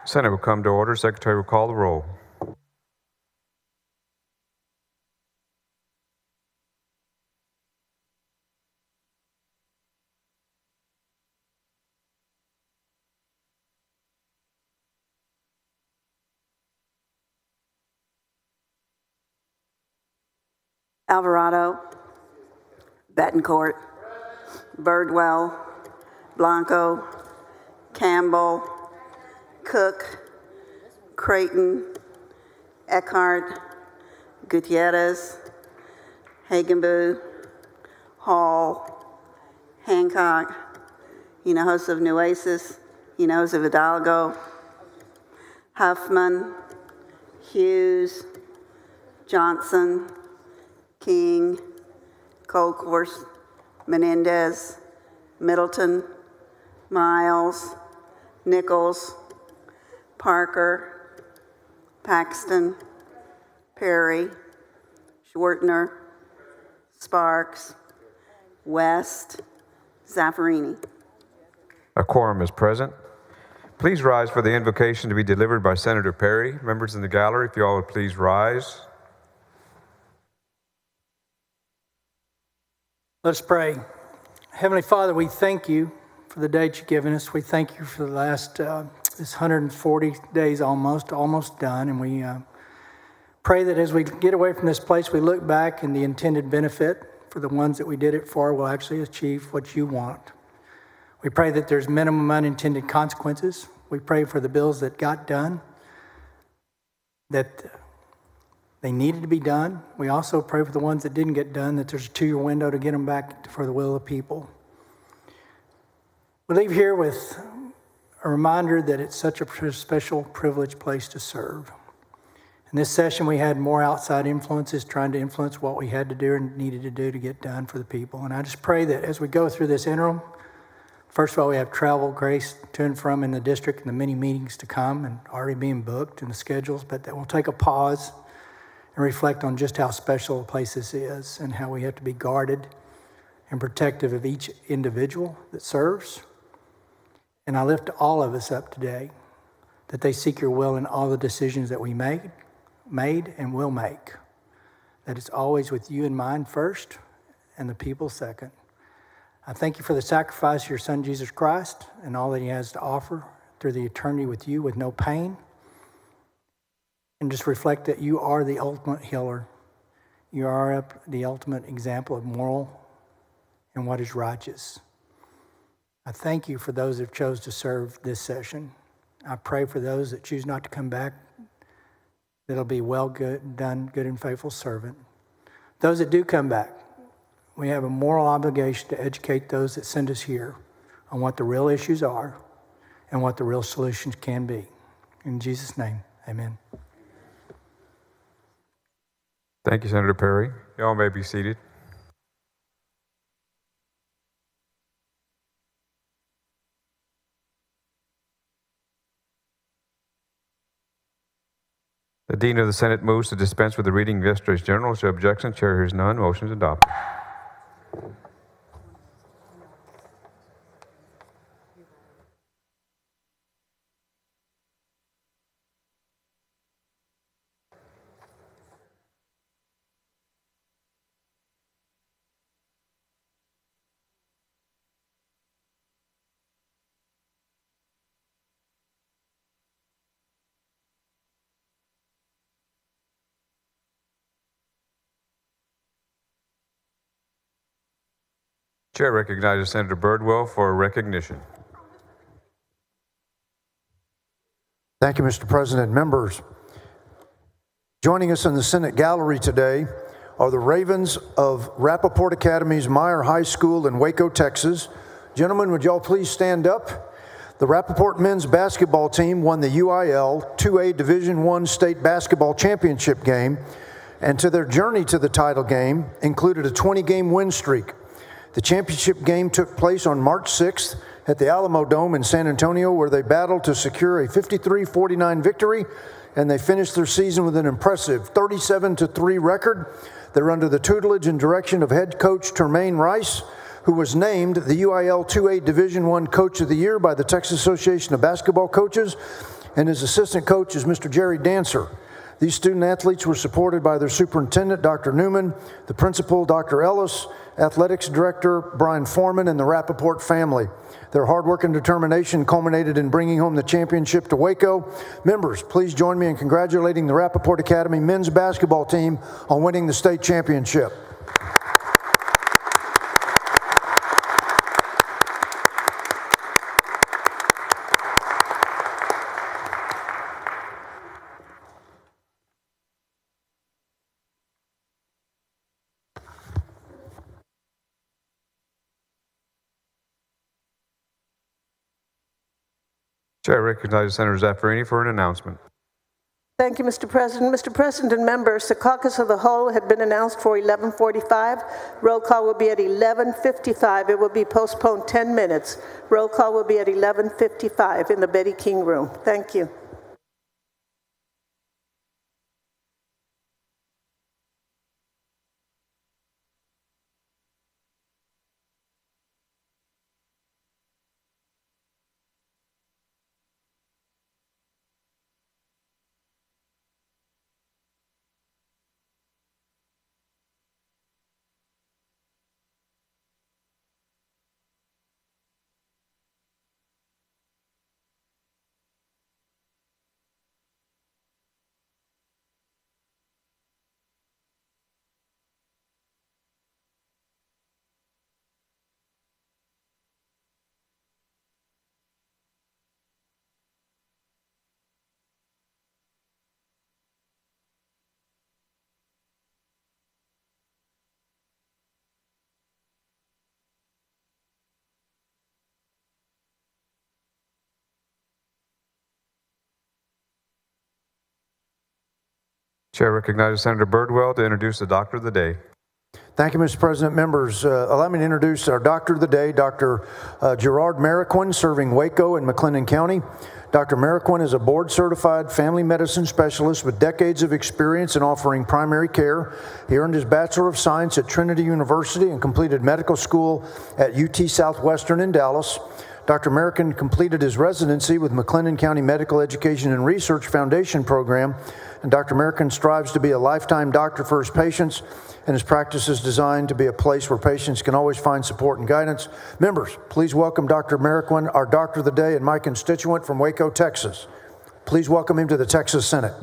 Senate will come to order. Secretary will call the roll. Alvarado, Betancourt, Birdwell, Blanco, Campbell, Cook, Creighton, Eckhart, Gutierrez, Hagenbu, Hall, Hancock, Hinojosa of Nueces, Hinojosa of Hidalgo, Huffman, Hughes, Johnson, King, Colcourse, Menendez, Middleton, Miles, Nichols, Parker, Paxton, Perry, Schwartner, Sparks, West, Zaffarini. A quorum is present. Please rise for the invocation to be delivered by Senator Perry. Members in the gallery, if you all would please rise. Let's pray. Heavenly Father, we thank you for the date you've given us. We thank you for the last, this 140 days almost done. And we pray that as we get away from this place, we look back and the intended benefit for the ones that we did it for will actually achieve what you want. We pray that there's minimum unintended consequences. We pray for the bills that got done, that they needed to be done. We also pray for the ones that didn't get done, that there's a 2-year window to get them back for the will of the people. We leave here with a reminder that it's such a special, privileged place to serve. In this session, we had more outside influences trying to influence what we had to do and needed to do to get done for the people. And I just pray that as we go through this interim, first of all, we have travel grace to and from in the district and the many meetings to come and already being booked in the schedules, but that we'll take a pause and reflect on just how special a place this is and how we have to be guarded and protective of each individual that serves. And I lift all of us up today that they seek your will in all the decisions that we made and will make. That it's always with you in mind first and the people second. I thank you for the sacrifice of your Son, Jesus Christ, and all that he has to offer through the eternity with you with no pain. And just reflect that you are the ultimate healer. You are the ultimate example of moral and what is righteous. I thank you for those that chose to serve this session. I pray for those that choose not to come back, that it'll be well done, good and faithful servant. Those that do come back, we have a moral obligation to educate those that send us here on what the real issues are and what the real solutions can be. In Jesus' name, amen. Thank you, Senator Perry. Y'all may be seated. The Dean of the Senate moves to dispense with the reading of yesterday's journal. Is there objection? Chair hears none. Motion is adopted. Chair recognizes Senator Birdwell for recognition. Thank you, Mr. President. Members, joining us in the Senate gallery today are the Ravens of Rappaport Academy's Meyer High School in Waco, Texas. Gentlemen, would y'all please stand up? The Rappaport men's basketball team won the UIL 2A Division I State Basketball Championship game, and to their journey to the title game included a 20-game win streak. The championship game took place on March 6th at the Alamo Dome in San Antonio, where they battled to secure a 53-49 victory, and they finished their season with an impressive 37-3 record. They're under the tutelage and direction of head coach Termaine Rice, who was named the UIL 2A Division I Coach of the Year by the Texas Association of Basketball Coaches. and his assistant coach is Mr. Jerry Dancer. These student athletes were supported by their superintendent, Dr. Newman, the principal, Dr. Ellis, athletics director, Brian Foreman, and the Rappaport family. Their hard work and determination culminated in bringing home the championship to Waco. Members, please join me in congratulating the Rappaport Academy men's basketball team on winning the state championship. Chair recognizes Senator Zaffirini for an announcement. Thank you, Mr. President. Mr. President and members, the caucus of the whole had been announced for 11:45. Roll call will be at 11:55. It will be postponed 10 minutes. Roll call will be at 11:55 in the Betty King room. Thank you. Chair recognizes Senator Birdwell to introduce the Doctor of the Day. Thank you, Mr. President. Members, allow me to introduce our Doctor of the Day, Dr. Gerard Mariquin, serving Waco and McLennan County. Dr. Mariquin is a board-certified family medicine specialist with decades of experience in offering primary care. He earned his Bachelor of Science at Trinity University and completed medical school at UT Southwestern in Dallas. Dr. Mariquin completed his residency with McLennan County Medical Education and Research Foundation program, and Dr. Mariquin strives to be a lifetime doctor for his patients, and his practice is designed to be a place where patients can always find support and guidance. Members, please welcome Dr. Mariquin, our Doctor of the Day and my constituent from Waco, Texas. Please welcome him to the Texas Senate.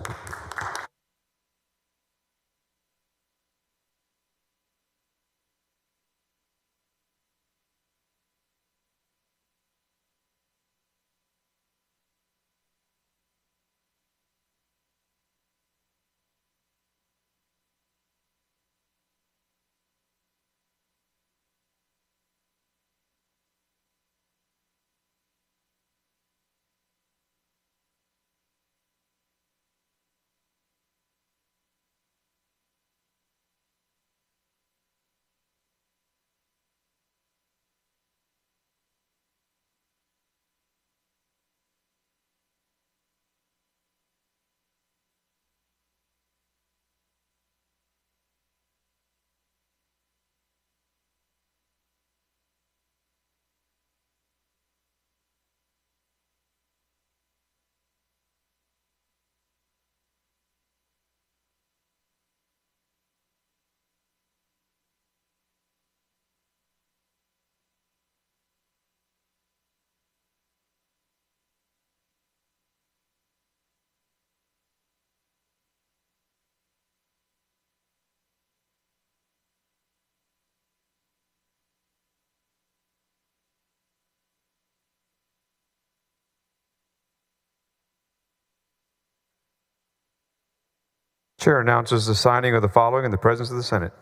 Chair announces the signing of the following in the presence of the Senate.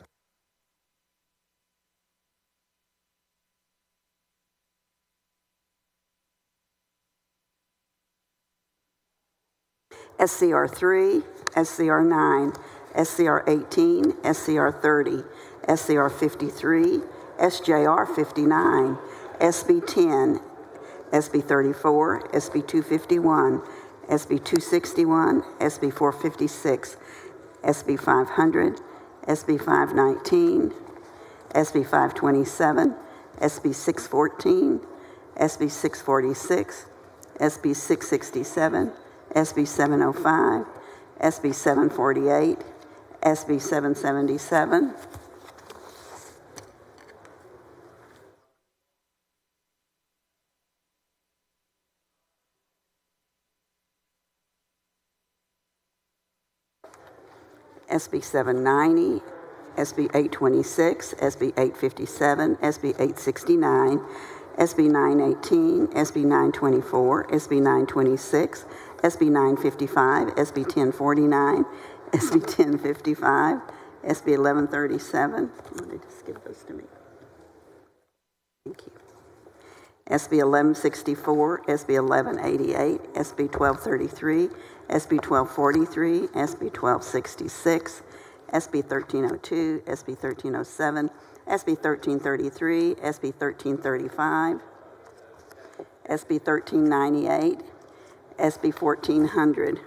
SCR 3, SCR 9, SCR 18, SCR 30, SCR 53, SJR 59, SB 10, SB 34, SB 251, SB 261, SB 456, SB 500, SB 519, SB 527, SB 614, SB 646, SB 667, SB 705, SB 748, SB 777, SB 790, SB 826, SB 857, SB 869, SB 918, SB 924, SB 926, SB 955, SB 1049, SB 1055, SB 1137. Oh, they just give those to me. Thank you. SB 1164, SB 1188, SB 1233, SB 1243, SB 1266, SB 1302, SB 1307, SB 1333, SB 1335, SB 1398, SB 1400.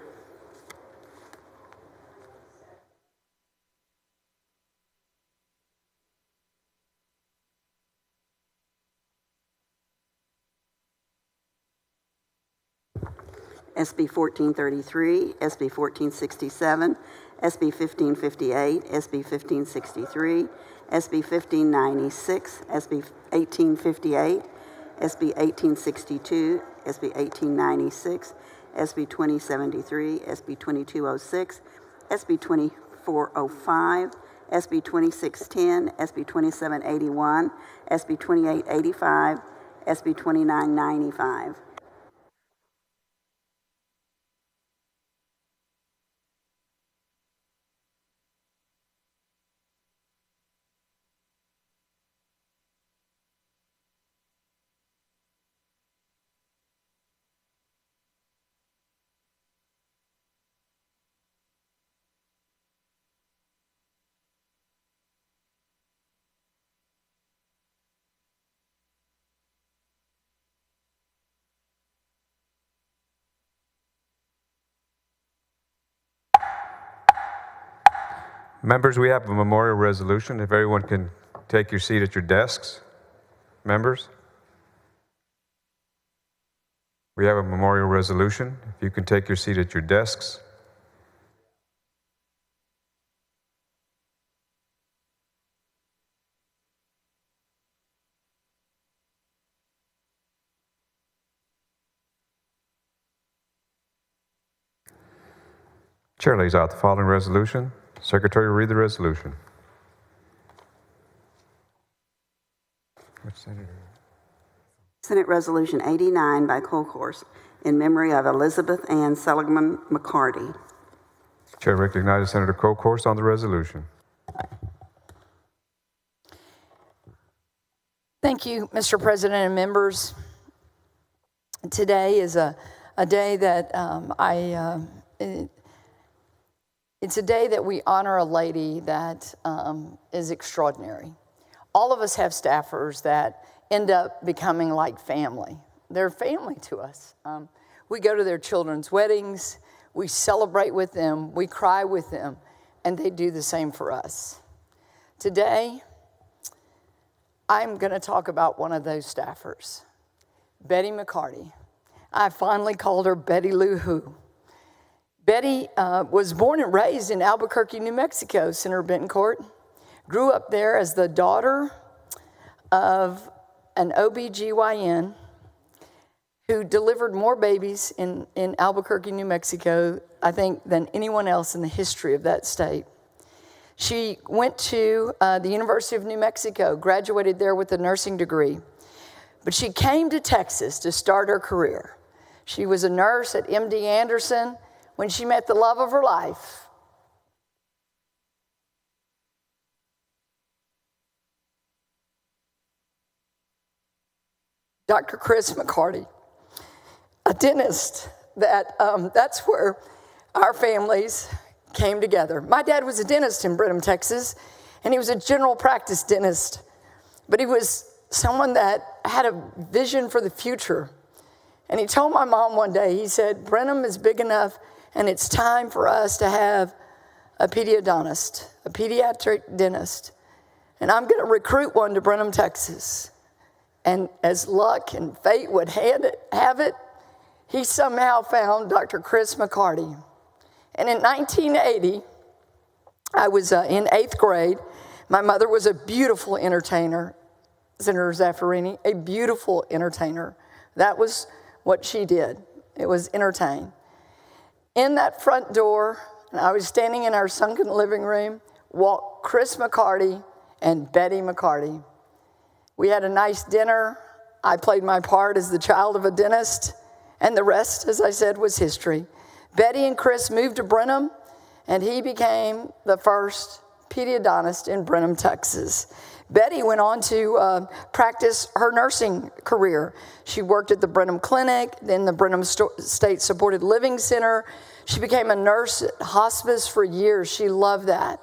SB 1433, SB 1467, SB 1558, SB 1563, SB 1596, SB 1858, SB 1862, SB 1896, SB 2073, SB 2206, SB 2405, SB 2610, SB 2781, SB 2885, SB 2995. Members, we have a memorial resolution. If everyone can take your seat at your desks. Members, we have a memorial resolution. If you can take your seat at your desks. Chair lays out the following resolution. Secretary will read the resolution. Which senator? Senate Resolution 89 by concourse in memory of Elizabeth Ann Seligman McCarty. Chair recognizes Senator Colhorst on the resolution. Thank you, Mr. President and members. Today is a day that it's a day that we honor a lady that is extraordinary. All of us have staffers that end up becoming like family. They're family to us. We go to their children's weddings, we celebrate with them, we cry with them, and they do the same for us. Today, I'm going to talk about one of those staffers, Betty McCarty. I finally called her Betty Lou Who. Betty was born and raised in Albuquerque, New Mexico, Senator Betancourt. Grew up there as the daughter of an OBGYN who delivered more babies in Albuquerque, New Mexico, I think, than anyone else in the history of that state. She went to the University of New Mexico, graduated there with a nursing degree. But she came to Texas to start her career. She was a nurse at MD Anderson when she met the love of her life. Dr. Chris McCarty, a dentist. That's where our families came together. My dad was a dentist in Brenham, Texas, and he was a general practice dentist. But he was someone that had a vision for the future. And he told my mom one day, he said, Brenham is big enough and it's time for us to have a pediodontist, a pediatric dentist. And I'm going to recruit one to Brenham, Texas. And as luck and fate would have it, he somehow found Dr. Chris McCarty. And in 1980, I was in 8th grade. My mother was a beautiful entertainer, Senator Zaffirini, a beautiful entertainer. That was what she did. It was entertain. In that front door, and I was standing in our sunken living room, walked Chris McCarty and Betty McCarty. We had a nice dinner. I played my part as the child of a dentist, and the rest, as I said, was history. Betty and Chris moved to Brenham, and he became the first pediodontist in Brenham, Texas. Betty went on to practice her nursing career. She worked at the Brenham Clinic, then the Brenham State Supported Living Center. She became a nurse at hospice for years. She loved that.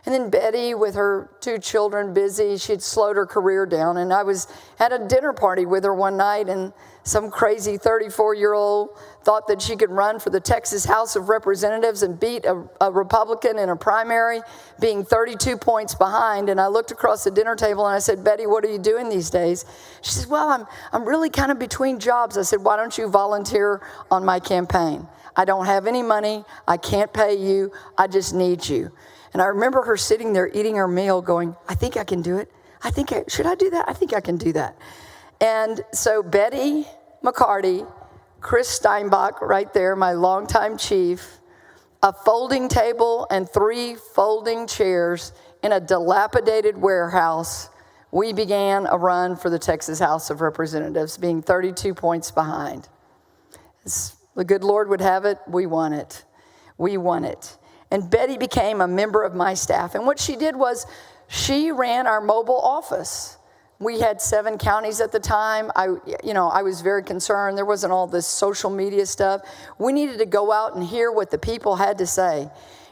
And then Betty, with her 2 children busy, she'd slowed her career down. And I was at a dinner party with her one night, and some crazy 34-year-old thought that she could run for the Texas House of Representatives and beat a Republican in a primary, being 32 points behind. And I looked across the dinner table and I said, Betty, what are you doing these days? She says, well, I'm really kind of between jobs. I said, why don't you volunteer on my campaign? I don't have any money. I can't pay you. I just need you. And I remember her sitting there eating her meal going, I think I can do it. Should I do that? I think I can do that. And so Betty McCarty, Chris Steinbach right there, my longtime chief, a folding table and 3 folding chairs in a dilapidated warehouse, we began a run for the Texas House of Representatives, being 32 points behind. As the good Lord would have it, we won it. We won it. And Betty became a member of my staff. And what she did was she ran our mobile office. We had 7 counties at the time. I was very concerned. There wasn't all this social media stuff. We needed to go out and hear what the people had to say.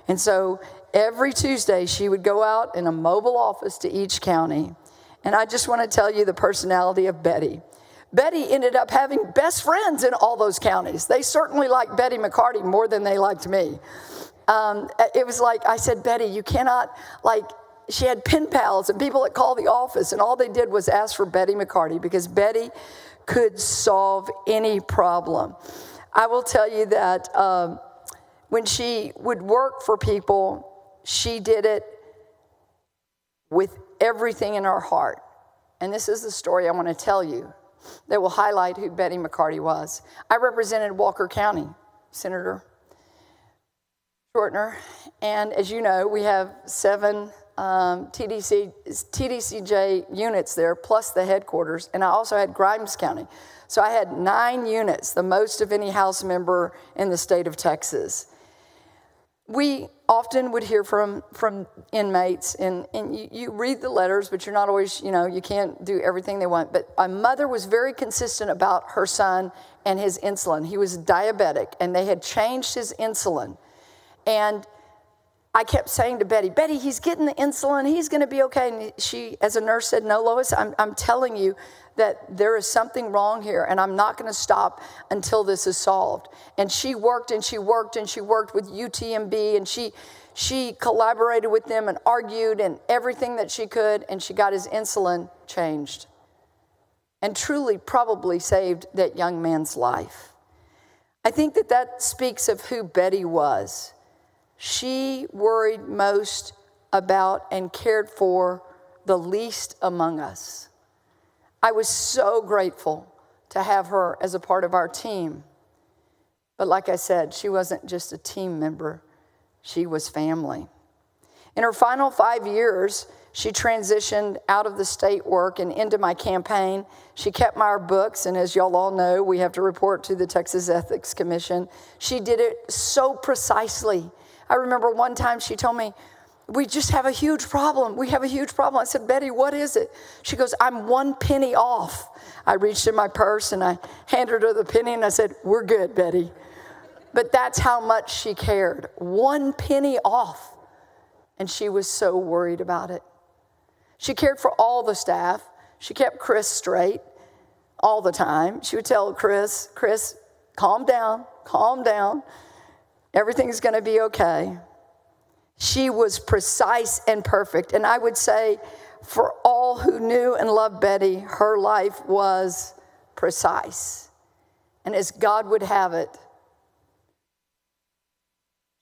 And so every Tuesday, she would go out in a mobile office to each county. And I just want to tell you the personality of Betty. Betty ended up having best friends in all those counties. They certainly liked Betty McCarty more than they liked me. It was like, I said, Betty, you cannot, she had pen pals and people that called the office, and all they did was ask for Betty McCarty because Betty could solve any problem. I will tell you that when she would work for people, she did it with everything in her heart. And this is the story I want to tell you that will highlight who Betty McCarty was. I represented Walker County, Senator Shortner, and as you know, we have 7 TDCJ units there, plus the headquarters, and I also had Grimes County. So I had 9 units, the most of any House member in the state of Texas. We often would hear from inmates, and you read the letters, but you're not always, you can't do everything they want. But my mother was very consistent about her son and his insulin. He was diabetic, and they had changed his insulin. And I kept saying to Betty, Betty, he's getting the insulin. He's going to be okay. And she, as a nurse, said, no, Lois, I'm telling you that there is something wrong here, and I'm not going to stop until this is solved. And she worked and she worked and she worked with UTMB, and she collaborated with them and argued and everything that she could, and she got his insulin changed and truly probably saved that young man's life. I think that speaks of who Betty was. She worried most about and cared for the least among us. I was so grateful to have her as a part of our team. But like I said, she wasn't just a team member. She was family. In her final 5 years, she transitioned out of the state work and into my campaign. She kept my books, and as y'all all know, we have to report to the Texas Ethics Commission. She did it so precisely. I remember one time she told me, we just have a huge problem. We have a huge problem. I said, Betty, what is it? She goes, I'm 1 penny off. I reached in my purse and I handed her the penny and I said, we're good, Betty. But that's how much she cared. 1 penny off. And she was so worried about it. She cared for all the staff. She kept Chris straight all the time. She would tell Chris, calm down. Everything's going to be okay. She was precise and perfect. And I would say for all who knew and loved Betty, her life was precise. And as God would have it,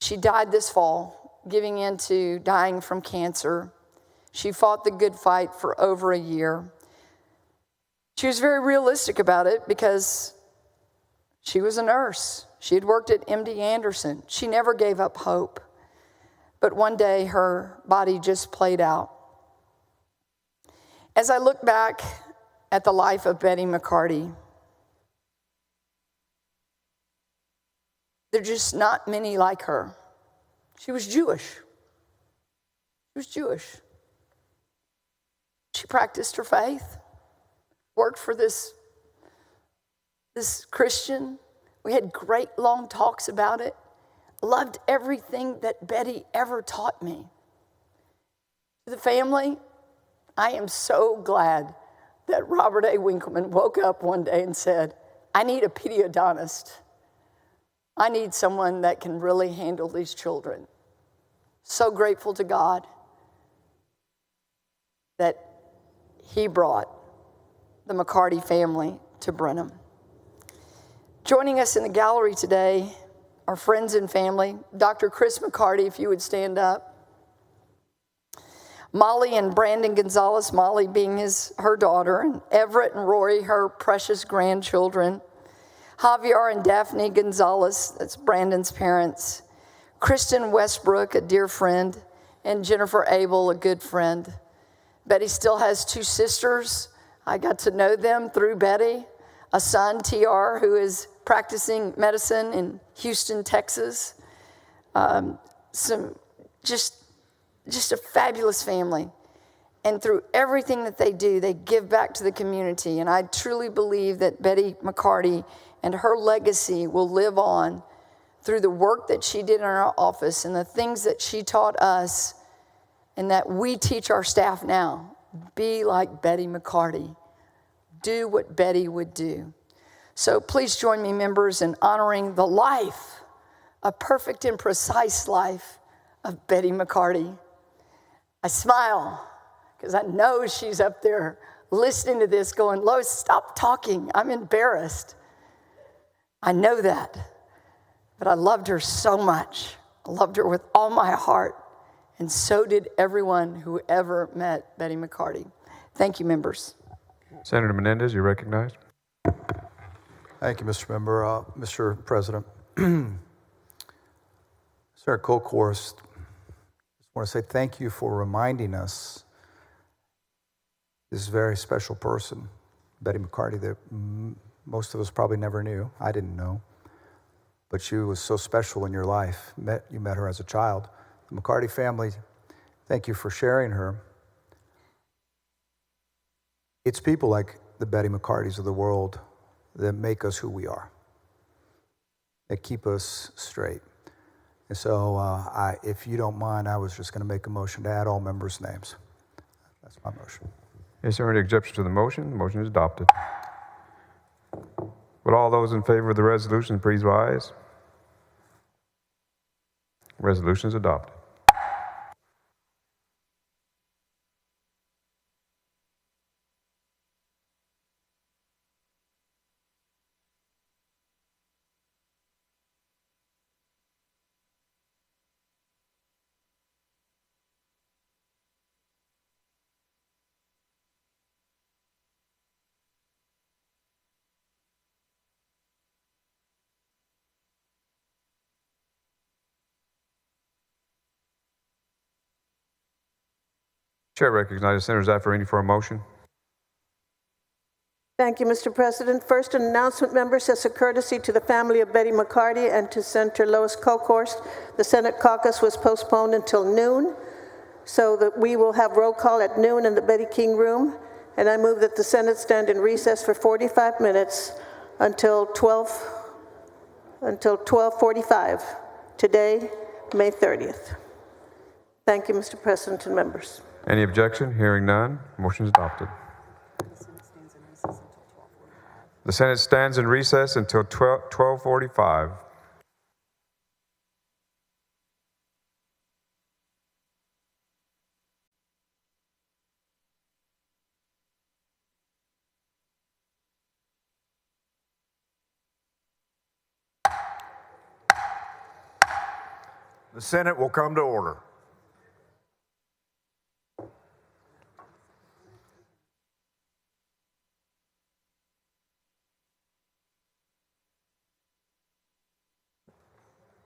she died this fall, giving in to dying from cancer. She fought the good fight for over a year. She was very realistic about it because she was a nurse. She had worked at MD Anderson. She never gave up hope. But one day her body just played out. As I look back at the life of Betty McCarty, there are just not many like her. She was Jewish. She was Jewish. She practiced her faith, worked for this Christian. We had great long talks about it. Loved everything that Betty ever taught me. To the family, I am so glad that Robert A. Winkleman woke up one day and said, I need a pediodontist. I need someone that can really handle these children. So grateful to God that he brought the McCarty family to Brenham. Joining us in the gallery today, our friends and family, Dr. Chris McCarty, if you would stand up. Molly and Brandon Gonzalez, Molly being her daughter, and Everett and Rory, her precious grandchildren. Javier and Daphne Gonzalez, that's Brandon's parents. Kristen Westbrook, a dear friend, and Jennifer Abel, a good friend. Betty still has 2 sisters. I got to know them through Betty. A son, TR, who is practicing medicine in Houston, Texas. Just a fabulous family. And through everything that they do, they give back to the community. And I truly believe that Betty McCarty and her legacy will live on through the work that she did in our office and the things that she taught us and that we teach our staff now. Be like Betty McCarty. Do what Betty would do. So please join me, members, in honoring the life, a perfect and precise life of Betty McCarty. I smile because I know she's up there listening to this going, Lois, stop talking. I'm embarrassed. I know that. But I loved her so much. I loved her with all my heart. And so did everyone who ever met Betty McCarty. Thank you, members. Senator Menendez, you're recognized. Thank you, Mr. Member. Mr. President, Senator Kolkhorst, I just want to say thank you for reminding us this very special person, Betty McCarty, that most of us probably never knew. I didn't know. But she was so special in your life. You met her as a child. The McCarty family, thank you for sharing her. It's people like the Betty McCartys of the world that make us who we are, that keep us straight. And so if you don't mind, I was just going to make a motion to add all members' names. That's my motion. Is there any objection to the motion? The motion is adopted. Would all those in favor of the resolution please rise? Resolution is adopted. Chair recognizes Senator Zaffirini for a motion. Thank you, Mr. President. First, an announcement, members, as a courtesy to the family of Betty McCarty and to Senator Lois Kolkhorst, the Senate caucus was postponed until noon, so that we will have roll call at noon in the Betty King Room, and I move that the Senate stand in recess for 45 minutes until 12:45, today, May 30th. Thank you, Mr. President and members. Any objection? Hearing none, motion is adopted. The Senate stands in recess until 12:45. The Senate will come to order.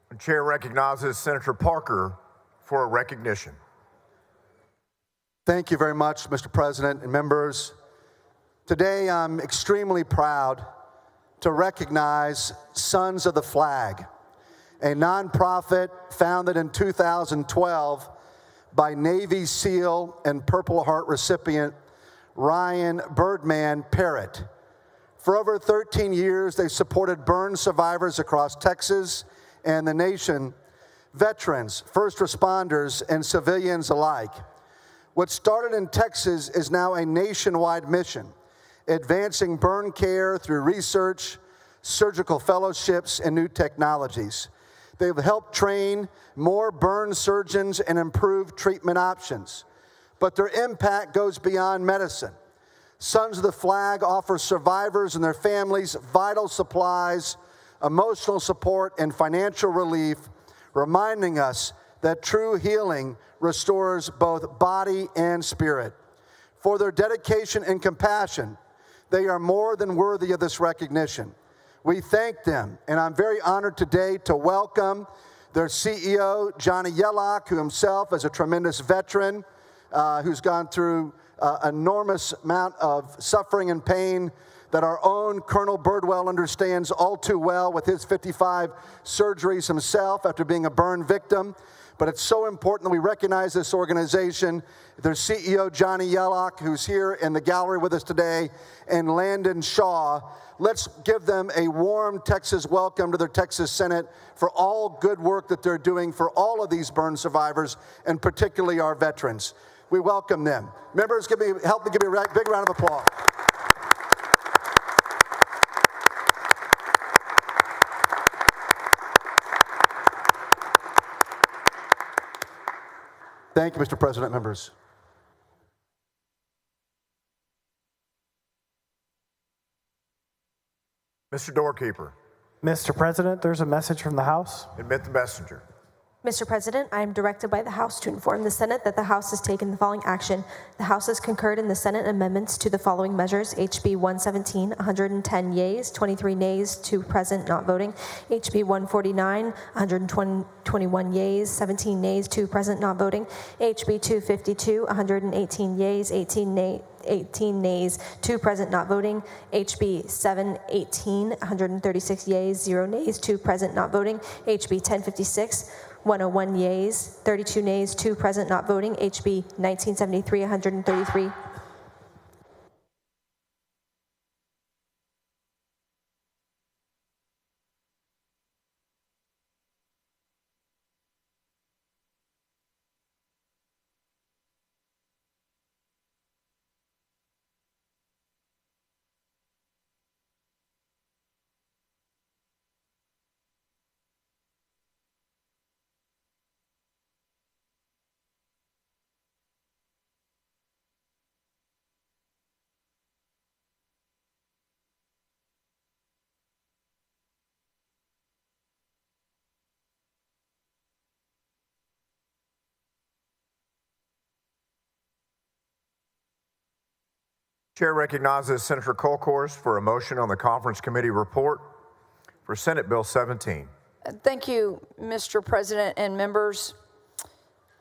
The chair recognizes Senator Parker for a recognition. Thank you very much, Mr. President and members. Today, I'm extremely proud to recognize Sons of the Flag, a nonprofit founded in 2012 by Navy SEAL and Purple Heart recipient Ryan Birdman Parrott. For over 13 years, they supported burn survivors across Texas and the nation, veterans, first responders, and civilians alike. What started in Texas is now a nationwide mission, advancing burn care through research, surgical fellowships, and new technologies. They've helped train more burn surgeons and improve treatment options. But their impact goes beyond medicine. Sons of the Flag offers survivors and their families vital supplies, emotional support, and financial relief, reminding us that true healing restores both body and spirit. For their dedication and compassion, they are more than worthy of this recognition. We thank them, and I'm very honored today to welcome their CEO, Johnny Yellock, who himself is a tremendous veteran, who's gone through enormous amount of suffering and pain that our own Colonel Birdwell understands all too well with his 55 surgeries himself after being a burn victim. But it's so important that we recognize this organization, their CEO, Johnny Yellock, who's here in the gallery with us today, and Landon Shaw. Let's give them a warm Texas welcome to their Texas Senate for all good work that they're doing for all of these burn survivors, and particularly our veterans. We welcome them. Members, help me give me a big round of applause. Thank you, Mr. President, members. Mr. Doorkeeper. Mr. President, there's a message from the House. Admit the messenger. Mr. President, I am directed by the House to inform the Senate that the House has taken the following action. The House has concurred in the Senate amendments to the following measures: HB 117, 110 yeas, 23 nays, 2 present, not voting. HB 149, 121 yeas, 17 nays, 2 present, not voting. HB 252, 118 yeas, 18 nays, 2 present, not voting. HB 718, 136 yeas, 0 nays, 2 present, not voting. HB 1056, 101 yeas, 32 nays, 2 present, not voting. HB 1973, 133. Chair recognizes Senator Kolkhorst for a motion on the conference committee report for Senate Bill 17. Thank you, Mr. President and members.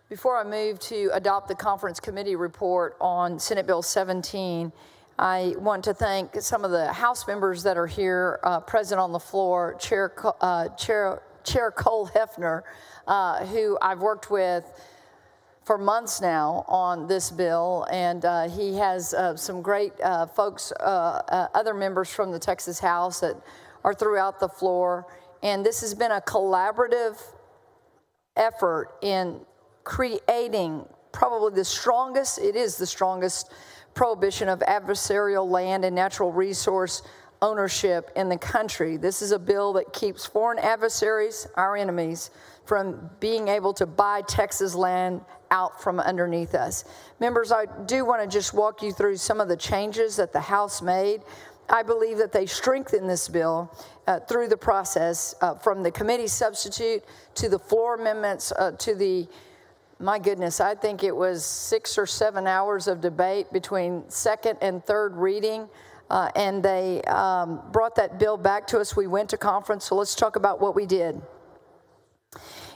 Before I move to adopt the conference committee report on Senate Bill 17, I want to thank some of the House members that are here present on the floor. Chair Cole Hefner, who I've worked with for months now on this bill, and he has some great folks, other members from the Texas House that are throughout the floor. And this has been a collaborative effort in creating probably the strongest prohibition of adversarial land and natural resource ownership in the country. This is a bill that keeps foreign adversaries, our enemies, from being able to buy Texas land out from underneath us. Members, I do want to just walk you through some of the changes that the House made. I believe that they strengthen this bill through the process, from the committee substitute to the floor amendments to the, my goodness, I think it was 6 or 7 hours of debate between second and third reading. And they brought that bill back to us. We went to conference, so let's talk about what we did.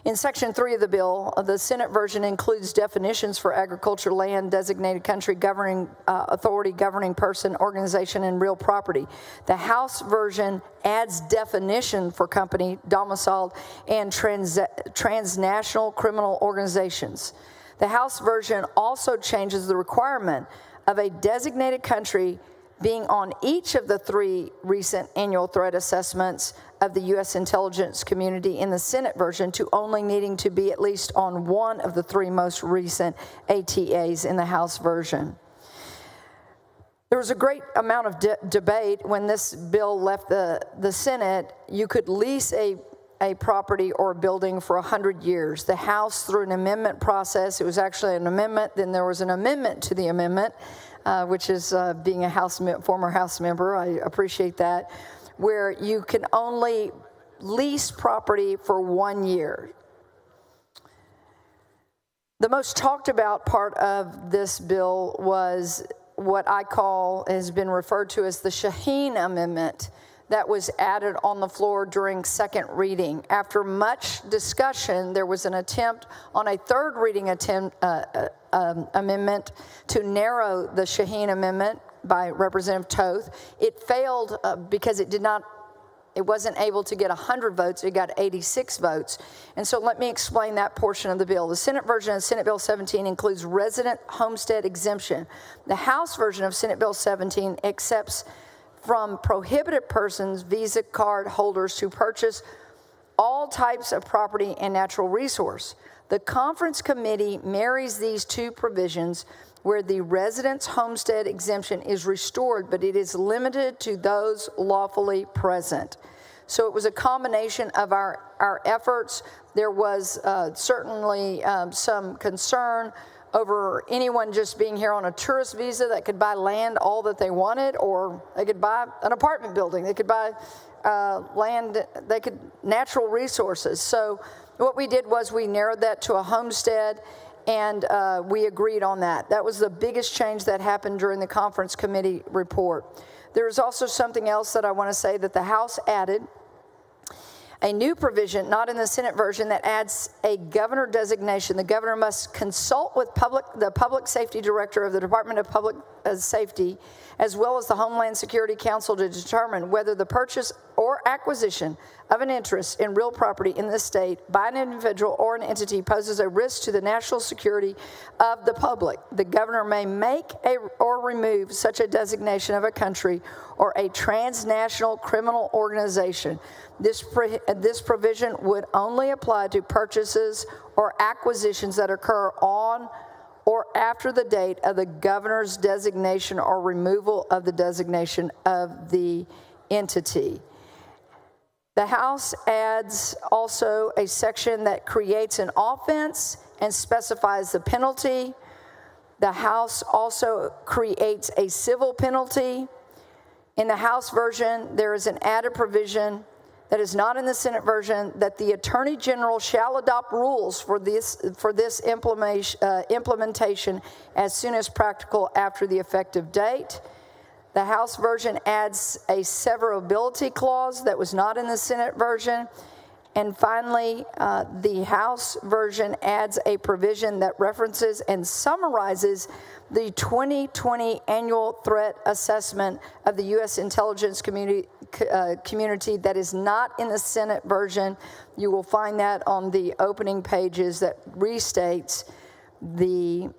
In Section 3 of the bill, the Senate version includes definitions for agricultural land, designated country, governing authority, governing person, organization, and real property. The House version adds definition for company, domiciled, and transnational criminal organizations. The House version also changes the requirement of a designated country being on each of the 3 recent annual threat assessments of the U.S. intelligence community in the Senate version to only needing to be at least on one of the 3 most recent ATAs in the House version. There was a great amount of debate when this bill left the Senate. You could lease a property or a building for 100 years. The House, through an amendment process, it was actually an amendment, then there was an amendment to the amendment, which is being a former House member, I appreciate that, where you can only lease property for 1 year. The most talked about part of this bill was what I call, has been referred to as the Shaheen Amendment, that was added on the floor during second reading. After much discussion, there was an attempt on a third reading amendment to narrow the Shaheen Amendment by Representative Toth. It failed because it wasn't able to get 100 votes. It got 86 votes. And so let me explain that portion of the bill. The Senate version of Senate Bill 17 includes resident homestead exemption. The House version of Senate Bill 17 accepts from prohibited persons, Visa card holders, to purchase all types of property and natural resource. The conference committee marries these 2 provisions where the residence homestead exemption is restored, but it is limited to those lawfully present. So it was a combination of our efforts. There was certainly some concern over anyone just being here on a tourist visa that could buy land all that they wanted, or they could buy an apartment building, they could buy land, natural resources. So what we did was we narrowed that to a homestead, and we agreed on that. That was the biggest change that happened during the conference committee report. There is also something else that I want to say that the House added. A new provision, not in the Senate version, that adds a governor designation. The governor must consult with the public safety director of the Department of Public Safety, as well as the Homeland Security Council, to determine whether the purchase or acquisition of an interest in real property in this state by an individual or an entity poses a risk to the national security of the public. The governor may make or remove such a designation of a country or a transnational criminal organization. This provision would only apply to purchases or acquisitions that occur on or after the date of the governor's designation or removal of the designation of the entity. The House adds also a section that creates an offense and specifies the penalty. The House also creates a civil penalty. In the House version, there is an added provision that is not in the Senate version, that the Attorney General shall adopt rules for this implementation as soon as practical after the effective date. The House version adds a severability clause that was not in the Senate version. And finally, the House version adds a provision that references and summarizes the 2020 annual threat assessment of the U.S. intelligence community that is not in the Senate version. You will find that on the opening pages that restates the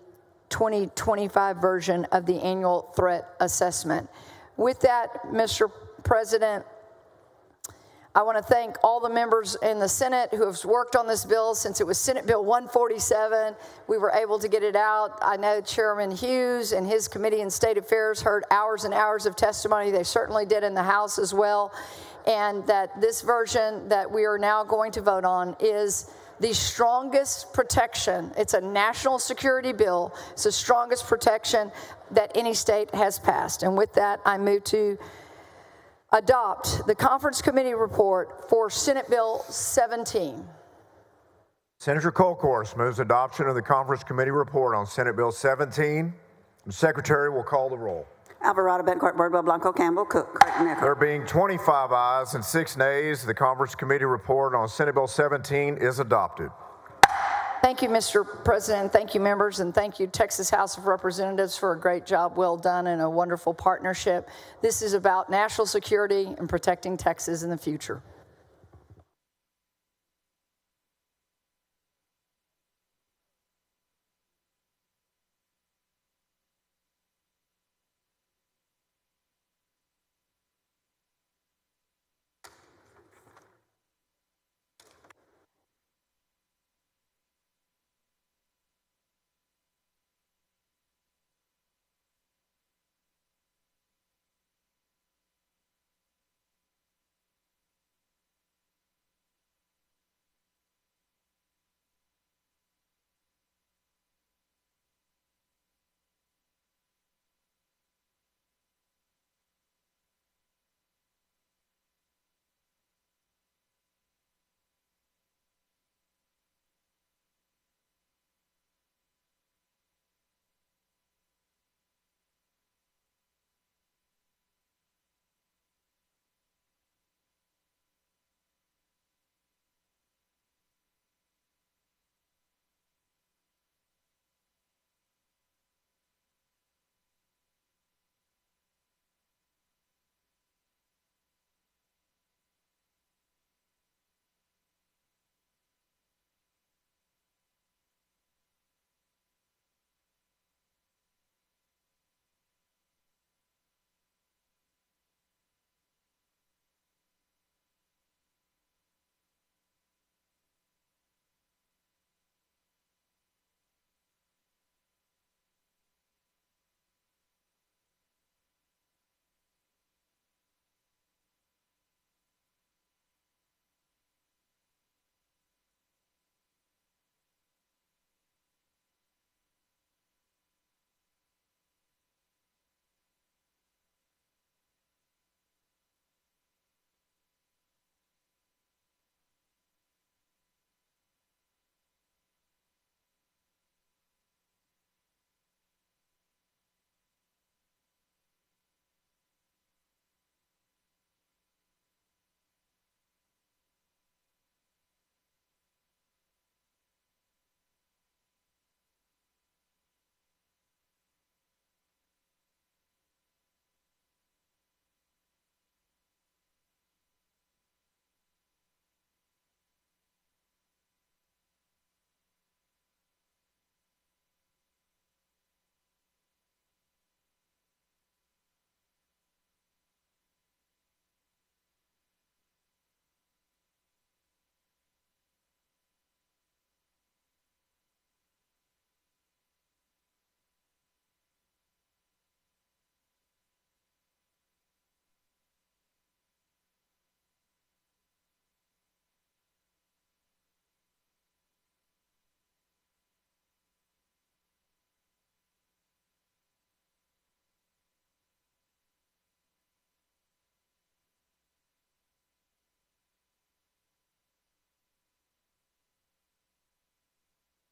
2025 version of the annual threat assessment. With that, Mr. President, I want to thank all the members in the Senate who have worked on this bill since it was Senate Bill 147. We were able to get it out. I know Chairman Hughes and his Committee on State Affairs heard hours and hours of testimony. They certainly did in the House as well. And that this version that we are now going to vote on is the strongest protection. It's a national security bill. It's the strongest protection that any state has passed. And with that, I move to adopt the conference committee report for Senate Bill 17. Senator Colcourse moves adoption of the conference committee report on Senate Bill 17. The secretary will call the roll. Alvarado, Bettencourt, Birdwell, Blanco, Campbell, Cook, Creighton, Nichols. There being 25 ayes and 6 nays, the conference committee report on Senate Bill 17 is adopted. Thank you, Mr. President. Thank you, members, and thank you, Texas House of Representatives, for a great job well done and a wonderful partnership. This is about national security and protecting Texas in the future.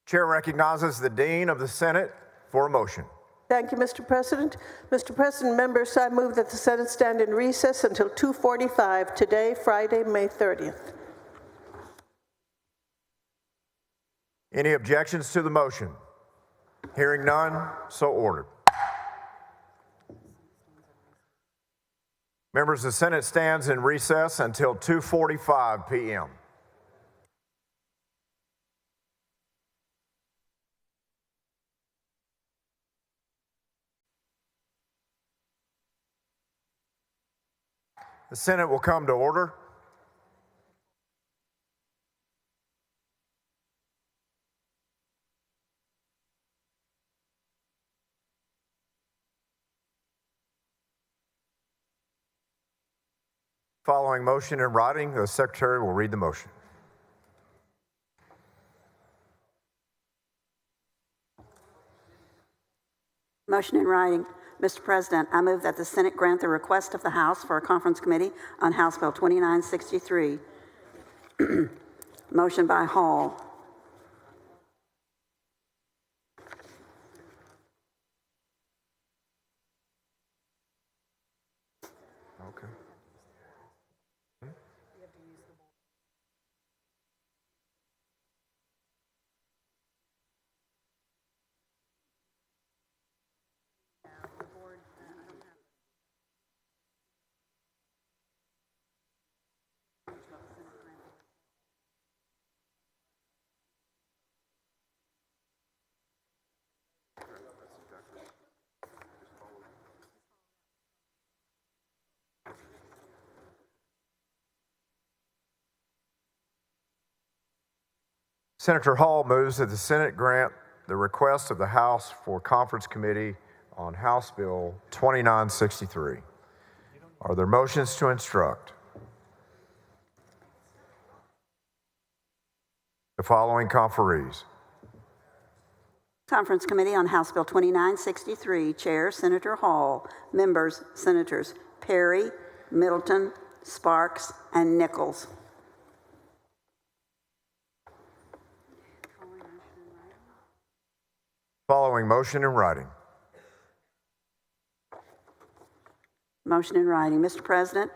Chair recognizes the Dean of the Senate for a motion. Thank you, Mr. President. Mr. President, members, I move that the Senate stand in recess until 2:45 today, Friday, May 30th. Any objections to the motion? Hearing none, so ordered. Members, the Senate stands in recess until 2:45 p.m. The Senate will come to order. Following motion in writing, the Secretary will read the motion. Motion in writing. Mr. President, I move that the Senate grant the request of the House for a conference committee on House Bill 2963. Motion by Hall. Okay. Senator Hall moves that the Senate grant the request of the House for Conference Committee on House Bill 2963. Are there motions to instruct? The following conferees. Conference Committee on House Bill 2963, Chair Senator Hall, members Senators Perry, Middleton, Sparks, and Nichols. Following motion in writing. Motion in writing. Mr. President,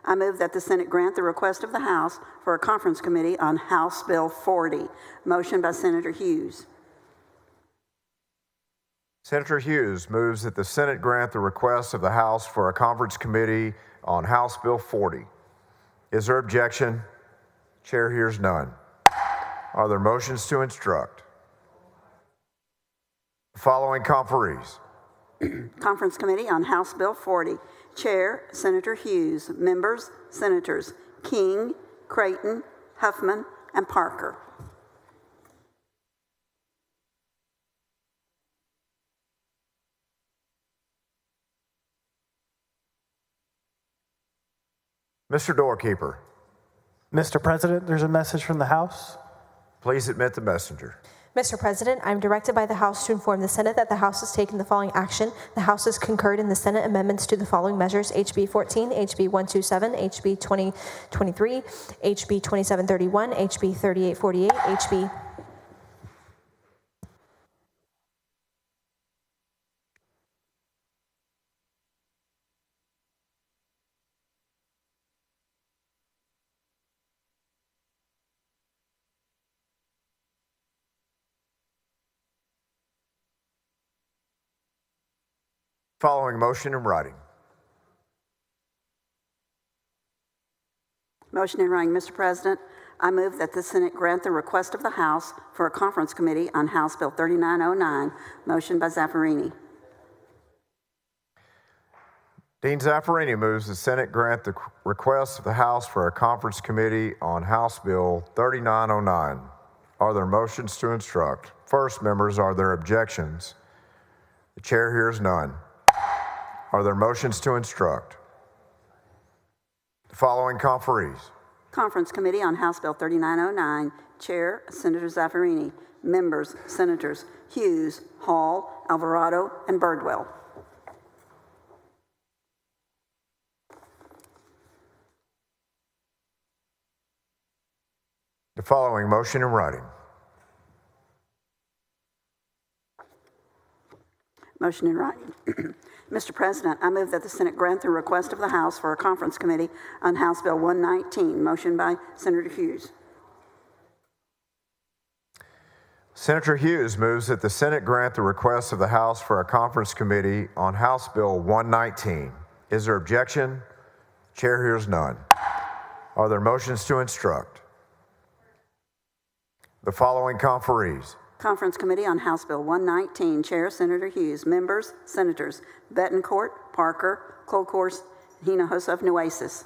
I move that the Senate grant the request of the House for a conference committee on House Bill 40. Motion by Senator Hughes. Senator Hughes moves that the Senate grant the request of the House for a conference committee on House Bill 40. Is there objection? Chair hears none. Are there motions to instruct? The following conferees. Conference Committee on House Bill 40. Chair Senator Hughes. Members Senators King, Creighton, Huffman, and Parker. Mr. Doorkeeper. Mr. President, there's a message from the House. Please admit the messenger. Mr. President, I'm directed by the House to inform the Senate that the House has taken the following action. The House has concurred in the Senate amendments to the following measures: HB 14, HB 127, HB 2023, HB 2731, HB 3848, HB... Following motion in writing. Motion in writing. Mr. President, I move that the Senate grant the request of the House for a conference committee on House Bill 3909. Motion by Zaffarini. Dean Zaffarini moves the Senate grant the request of the House for a conference committee on House Bill 3909. Are there motions to instruct? First, members, are there objections? The chair hears none. Are there motions to instruct? The following conferees. Conference Committee on House Bill 3909. Chair Senator Zaffarini. Members Senators Hughes, Hall, Alvarado, and Birdwell. The following motion in writing. Motion in writing. Mr. President, I move that the Senate grant the request of the House for a conference committee on House Bill 119. Motion by Senator Hughes. Senator Hughes moves that the Senate grant the request of the House for a conference committee on House Bill 119. Is there objection? Chair hears none. Are there motions to instruct? The following conferees. Conference Committee on House Bill 119. Chair Senator Hughes. Members Senators Betancourt, Parker, Kolkhorst, Hinojosa of Nueces.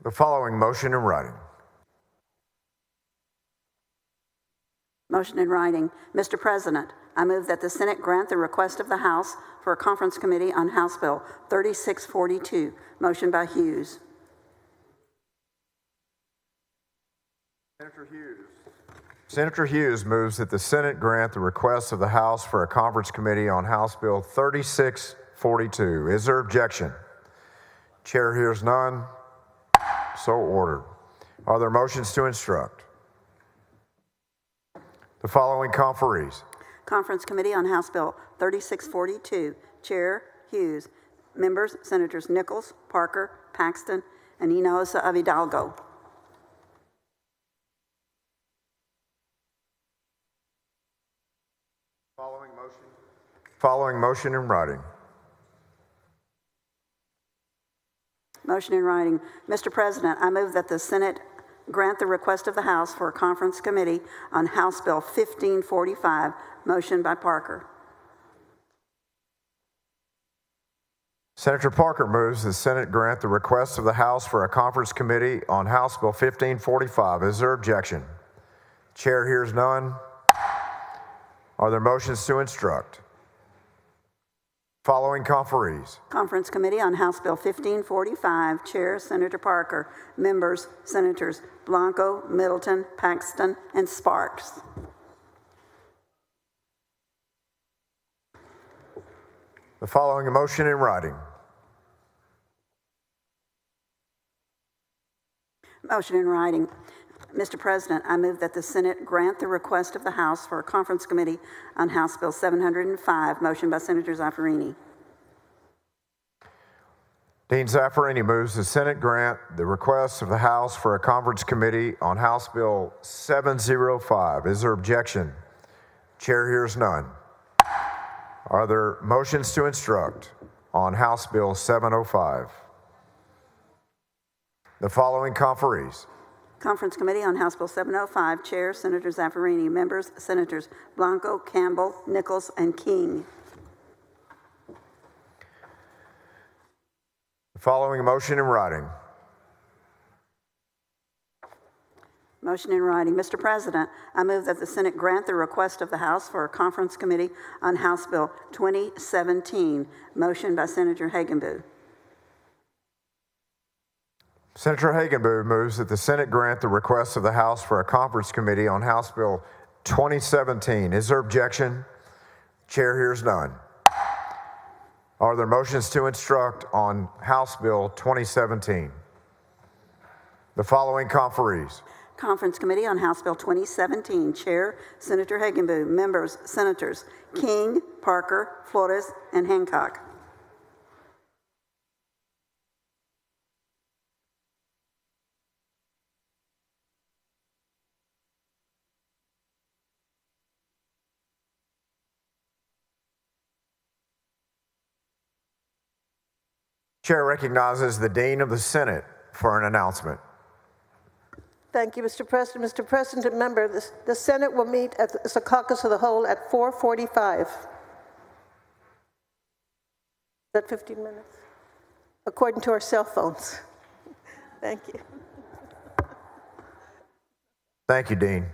the following motion in writing. Motion in writing. Mr. President, I move that the Senate grant the request of the House for a conference committee on House Bill 3642. Motion by Hughes. Senator Hughes moves that the Senate grant the request of the House for a conference committee on House Bill 3642. Is there objection? Chair hears none. So ordered. Are there motions to instruct? The following conferees. Conference Committee on House Bill 3642. Chair Hughes. Members, Senators Nichols, Parker, Paxton, and Hinojosa of Hidalgo. Following motion in writing. Motion in writing. Mr. President, I move that the Senate grant the request of the House for a conference committee on House Bill 1545. Motion by Parker. Senator Parker moves the Senate grant the request of the House for a conference committee on House Bill 1545. Is there objection? Chair hears none. Are there motions to instruct? Following conferees. Conference Committee on House Bill 1545. Chair Senator Parker. Members, Senators Blanco, Middleton, Paxton, and Sparks. The following motion in writing. Motion in writing. Mr. President, I move that the Senate grant the request of the House for a conference committee on House Bill 705. Motion by Senator Zaffirini. Dean Zaffirini moves the Senate grant the request of the House for a conference committee on House Bill 705. Is there objection? Chair hears none. Are there motions to instruct on House Bill 705? The following conferees. Conference Committee on House Bill 705. Chair Senator Zaffirini. Members, Senators Blanco, Campbell, Nichols, and King. The following motion in writing. Motion in writing. Mr. President, I move that the Senate grant the request of the House for a conference committee on House Bill 2017. Motion by Senator Hagenbu. Senator Hagenbu moves that the Senate grant the request of the House for a conference committee on House Bill 2017. Is there objection? Chair hears none. Are there motions to instruct on House Bill 2017? The following conferees. Conference Committee on House Bill 2017. Chair Senator Hagenbu. Members, Senators King, Parker, Flores, and Hancock. Chair recognizes the Dean of the Senate for an announcement. Thank you, Mr. President. Mr. President and member, the Senate will meet at the caucus of the whole at 4:45. Is that 15 minutes? According to our cell phones. Thank you. Thank you, Dean.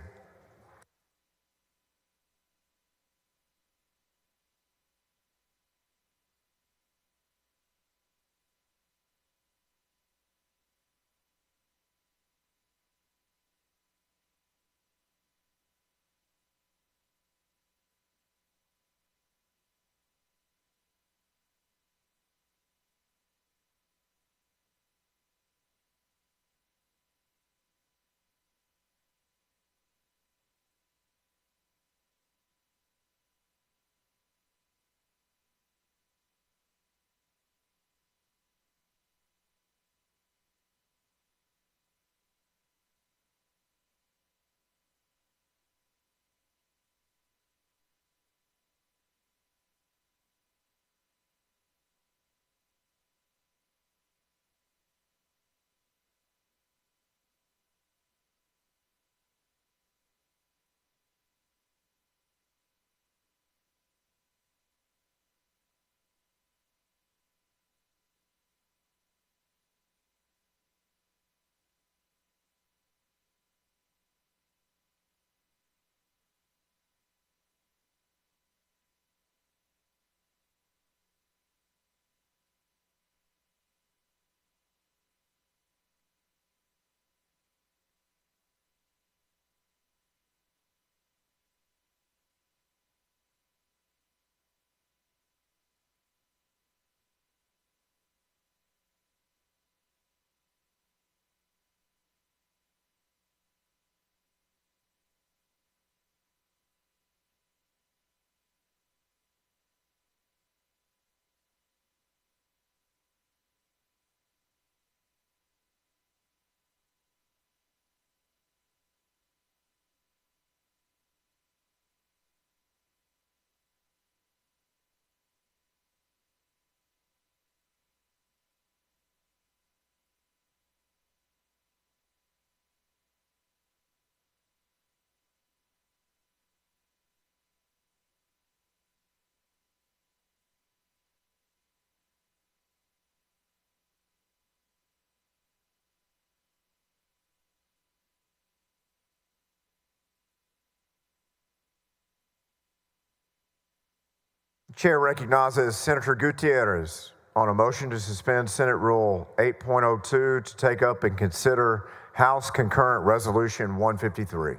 Chair recognizes Senator Gutierrez on a motion to suspend Senate Rule 8.02 to take up and consider House Concurrent Resolution 153.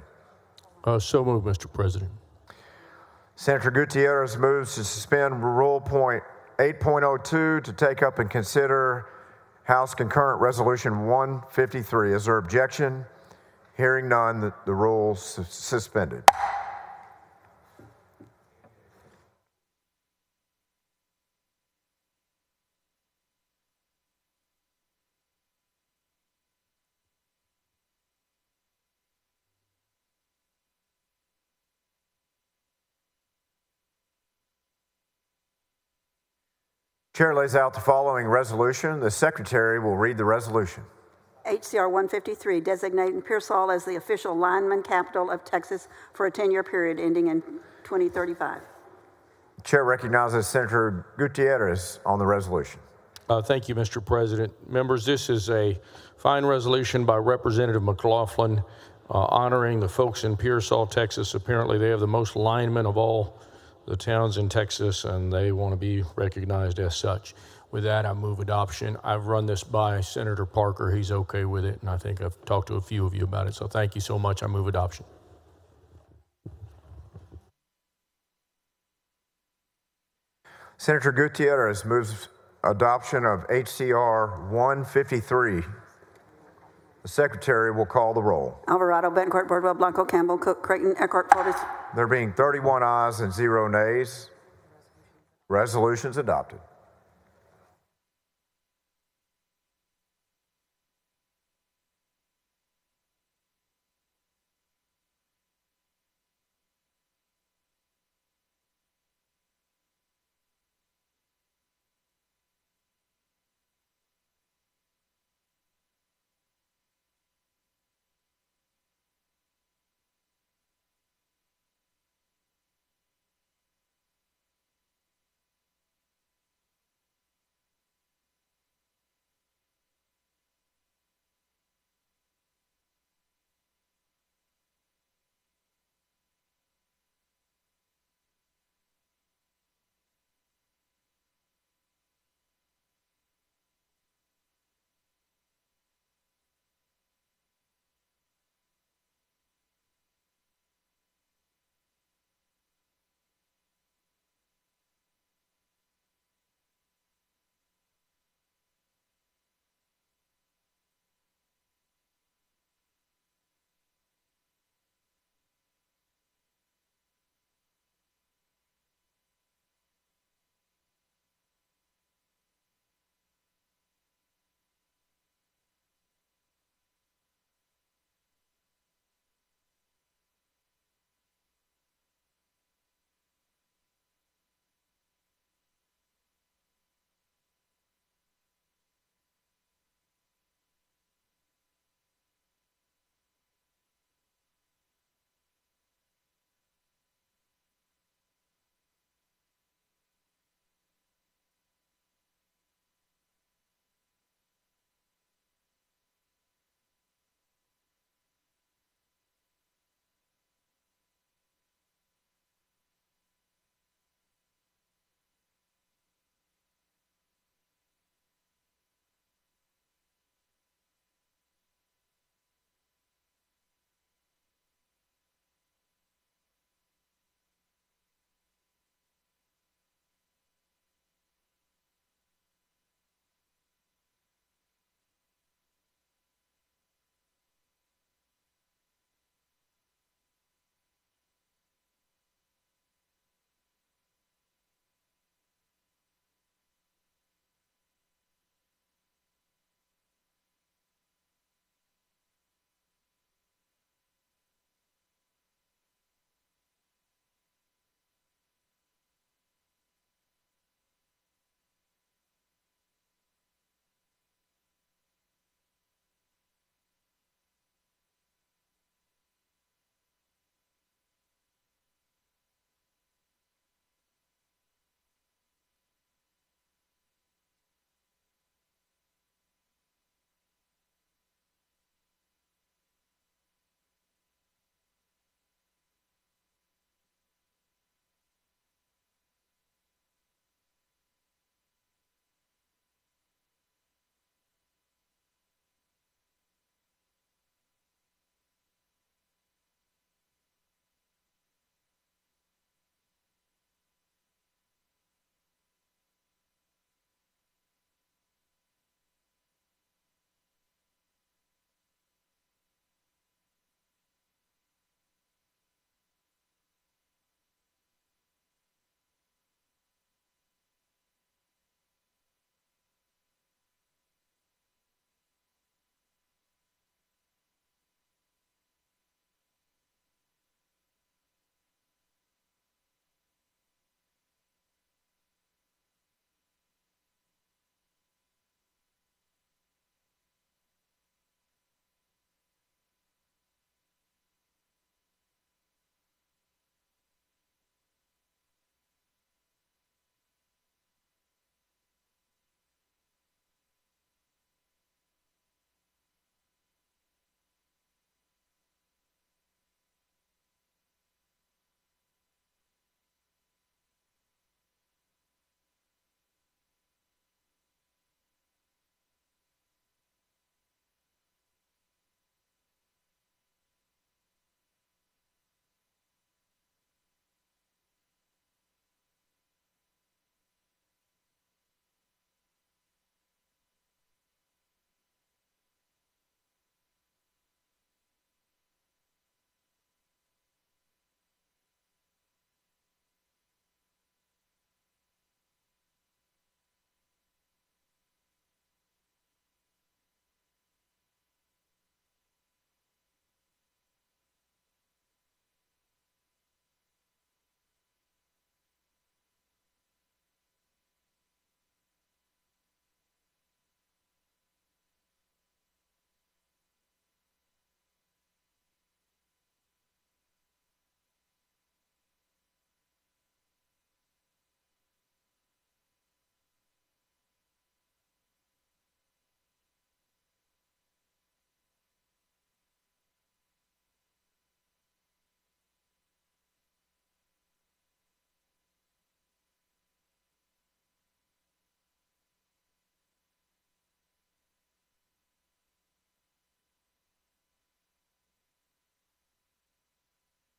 So moved, Mr. President. Senator Gutierrez moves to suspend Rule 8.02 to take up and consider House Concurrent Resolution 153. Is there objection? Hearing none, the rule's suspended. Chair lays out the following resolution. The Secretary will read the resolution. HCR 153, designating Pearsall as the official lineman capital of Texas for a 10-year period ending in 2035. The Chair recognizes Senator Gutierrez on the resolution. Thank you, Mr. President. Members, this is a fine resolution by Representative McLaughlin honoring the folks in Pearsall, Texas. Apparently, they have the most linemen of all the towns in Texas, and they want to be recognized as such. With that, I move adoption. I've run this by Senator Parker. He's okay with it, and I think I've talked to a few of you about it. So thank you so much. I move adoption. Senator Gutierrez moves adoption of HCR 153. The Secretary will call the roll. Alvarado, Bettencourt, Bardwell, Blanco, Campbell, Cook, Creighton, Eckhart, Portis. There being 31 ayes and 0 nays, resolution's adopted.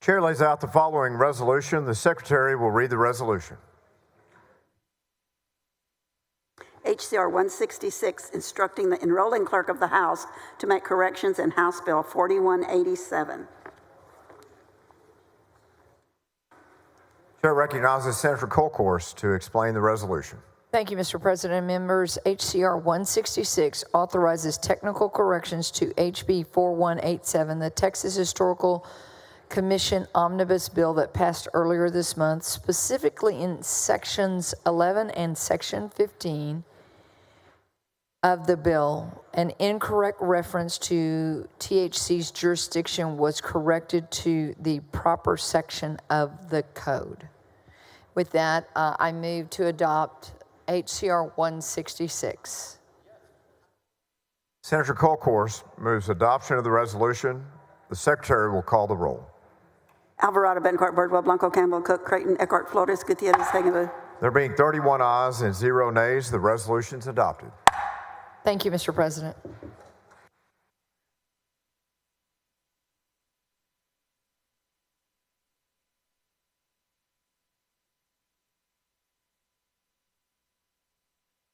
Chair lays out the following resolution. The secretary will read the resolution. HCR 166, instructing the enrolling clerk of the House to make corrections in House Bill 4187. Chair recognizes Senator Colcourse to explain the resolution. Thank you, Mr. President and members. HCR 166 authorizes technical corrections to HB 4187, the Texas Historical Commission Omnibus Bill that passed earlier this month, specifically in Sections 11 and Section 15 of the bill. An incorrect reference to THC's jurisdiction was corrected to the proper section of the code. With that, I move to adopt HCR 166. Senator Colcourse moves adoption of the resolution. The secretary will call the roll. Alvarado, Bencourt, Birdwell, Blanco, Campbell, Cook, Creighton, Eckhart, Flores, Gutierrez, Hagenbu. There being 31 ayes and 0 nays, the resolution is adopted. Thank you, Mr. President.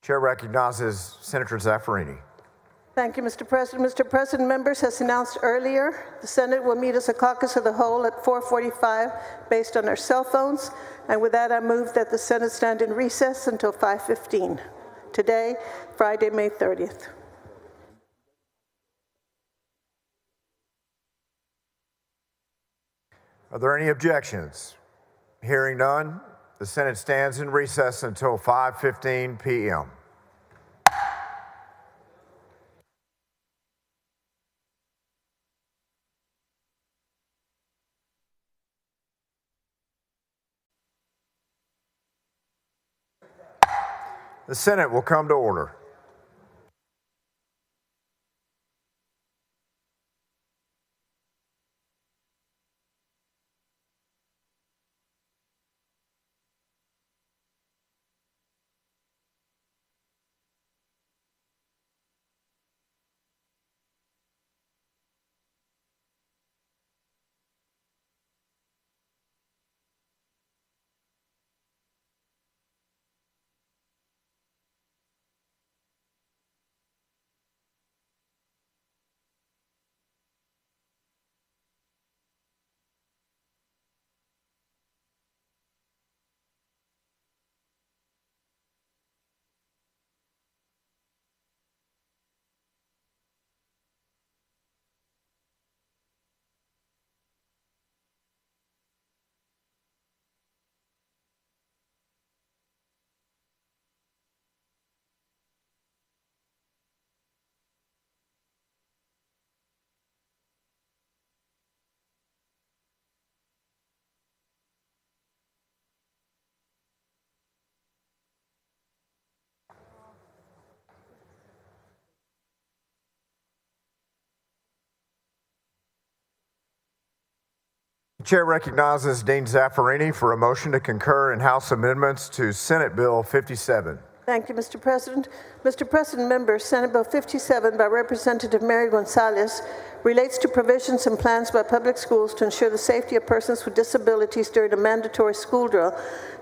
Chair recognizes Senator Zaffarini. Thank you, Mr. President. Mr. President, members, as announced earlier, the Senate will meet as a caucus of the whole at 4:45 based on their cell phones. And with that, I move that the Senate stand in recess until 5:15. Today, Friday, May 30th. Are there any objections? Hearing none, the Senate stands in recess until 5:15 p.m. The Senate will come to order. The chair recognizes Dean Zaffarini for a motion to concur in House amendments to Senate Bill 57. Thank you, Mr. President. Mr. President, members, Senate Bill 57 by Representative Mary Gonzalez relates to provisions and plans by public schools to ensure the safety of persons with disabilities during a mandatory school drill.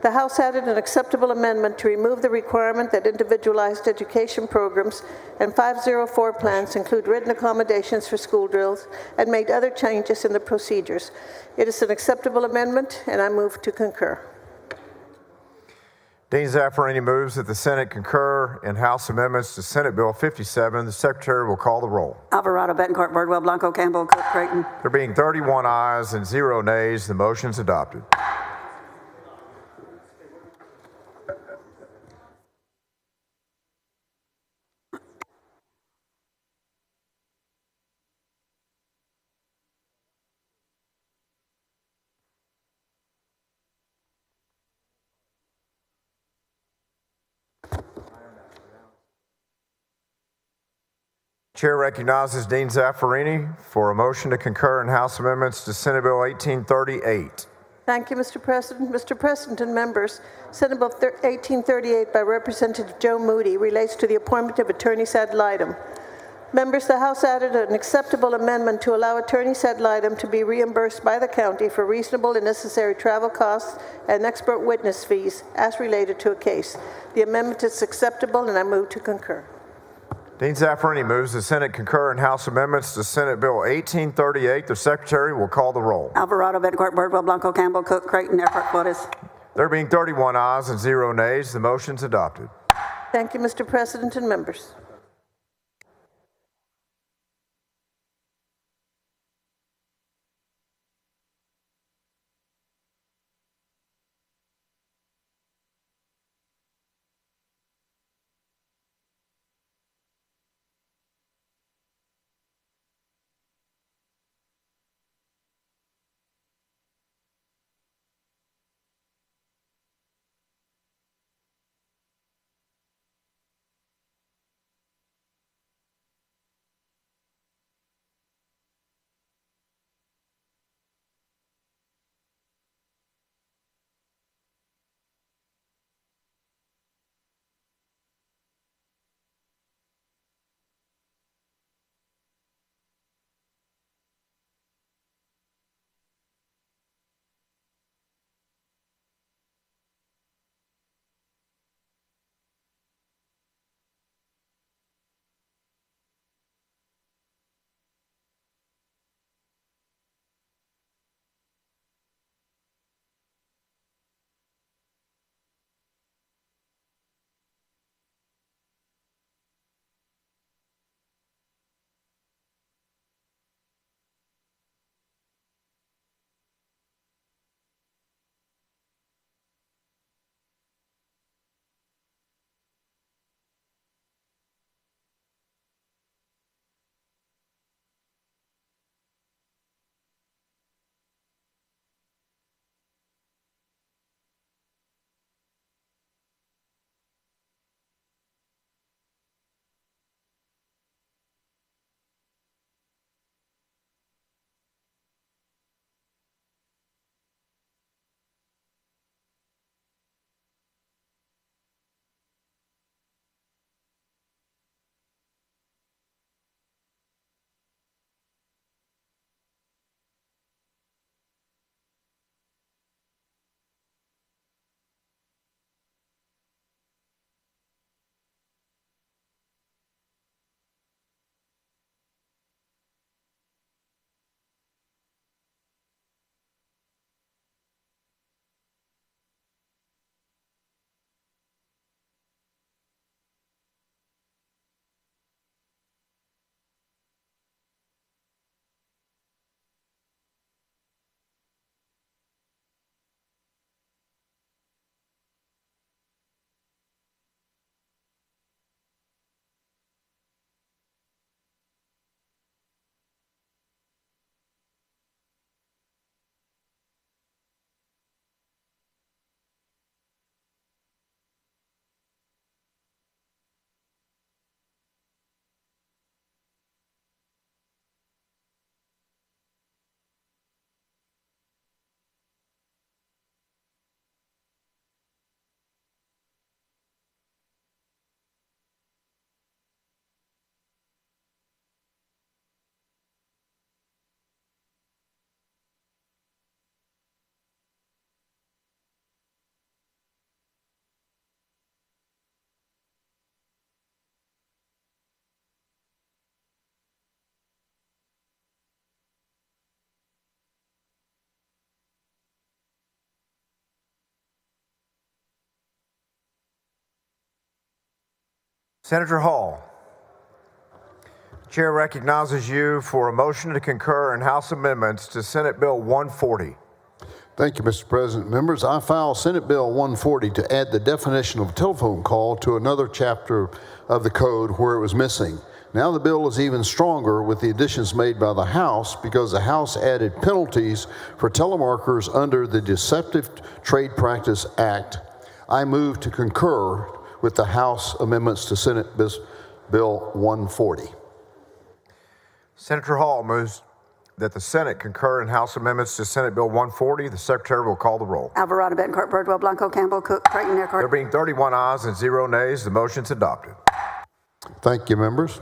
The House added an acceptable amendment to remove the requirement that individualized education programs and 504 plans include written accommodations for school drills and made other changes in the procedures. It is an acceptable amendment, and I move to concur. Dean Zaffarini moves that the Senate concur in House amendments to Senate Bill 57. The secretary will call the roll. Alvarado, Bettencourt, Birdwell, Blanco, Campbell, Cook, Creighton. There being 31 ayes and 0 nays, the motion is adopted. Chair recognizes Dean Zaffarini for a motion to concur in House amendments to Senate Bill 1838. Thank you, Mr. President. Mr. President and members, Senate Bill 1838 by Representative Joe Moody relates to the appointment of attorneys ad litem. Members, the House added an acceptable amendment to allow attorneys ad litem to be reimbursed by the county for reasonable and necessary travel costs and expert witness fees as related to a case. The amendment is acceptable, and I move to concur. Dean Zaffarini moves the Senate concur in House amendments to Senate Bill 1838. The Secretary will call the roll. Alvarado, Bettencourt, Birdwell, Blanco, Campbell, Cook, Creighton, Eckhart, Flores. There being 31 ayes and 0 nays, the motion's adopted. Thank you, Mr. President and members. Senator Hall, Chair recognizes you for a motion to concur in House amendments to Senate Bill 140. Thank you, Mr. President. Members, I file Senate Bill 140 to add the definition of a telephone call to another chapter of the code where it was missing. Now the bill is even stronger with the additions made by the House because the House added penalties for telemarketers under the Deceptive Trade Practice Act. I move to concur with the House amendments to Senate Bill 140. Senator Hall moves that the Senate concur in House amendments to Senate Bill 140. The Secretary will call the roll. Alvarado, Bettencourt, Birdwell, Blanco, Campbell, Cook, Creighton, Eckhart. There being 31 ayes and 0 nays, the motion's adopted. Thank you, members.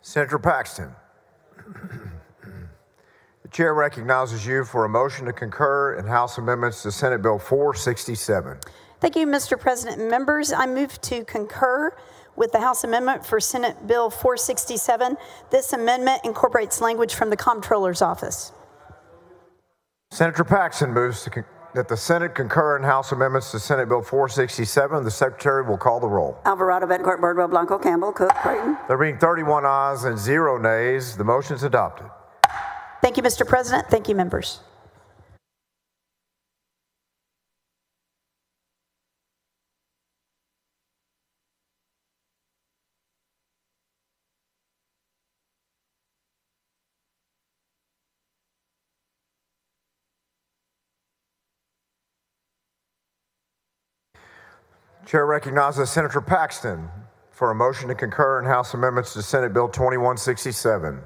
Senator Paxton. The chair recognizes you for a motion to concur in House amendments to Senate Bill 467. Thank you, Mr. President and members. I move to concur with the House amendment for Senate Bill 467. This amendment incorporates language from the Comptroller's Office. Senator Paxton moves that the Senate concur in House amendments to Senate Bill 467. The Secretary will call the roll. Alvarado, Bettencourt, Birdwell, Blanco, Campbell, Cook, Creighton. There being 31 ayes and 0 nays, the motion is adopted. Thank you, Mr. President. Thank you, members. Chair recognizes Senator Paxton for a motion to concur in House amendments to Senate Bill 2167.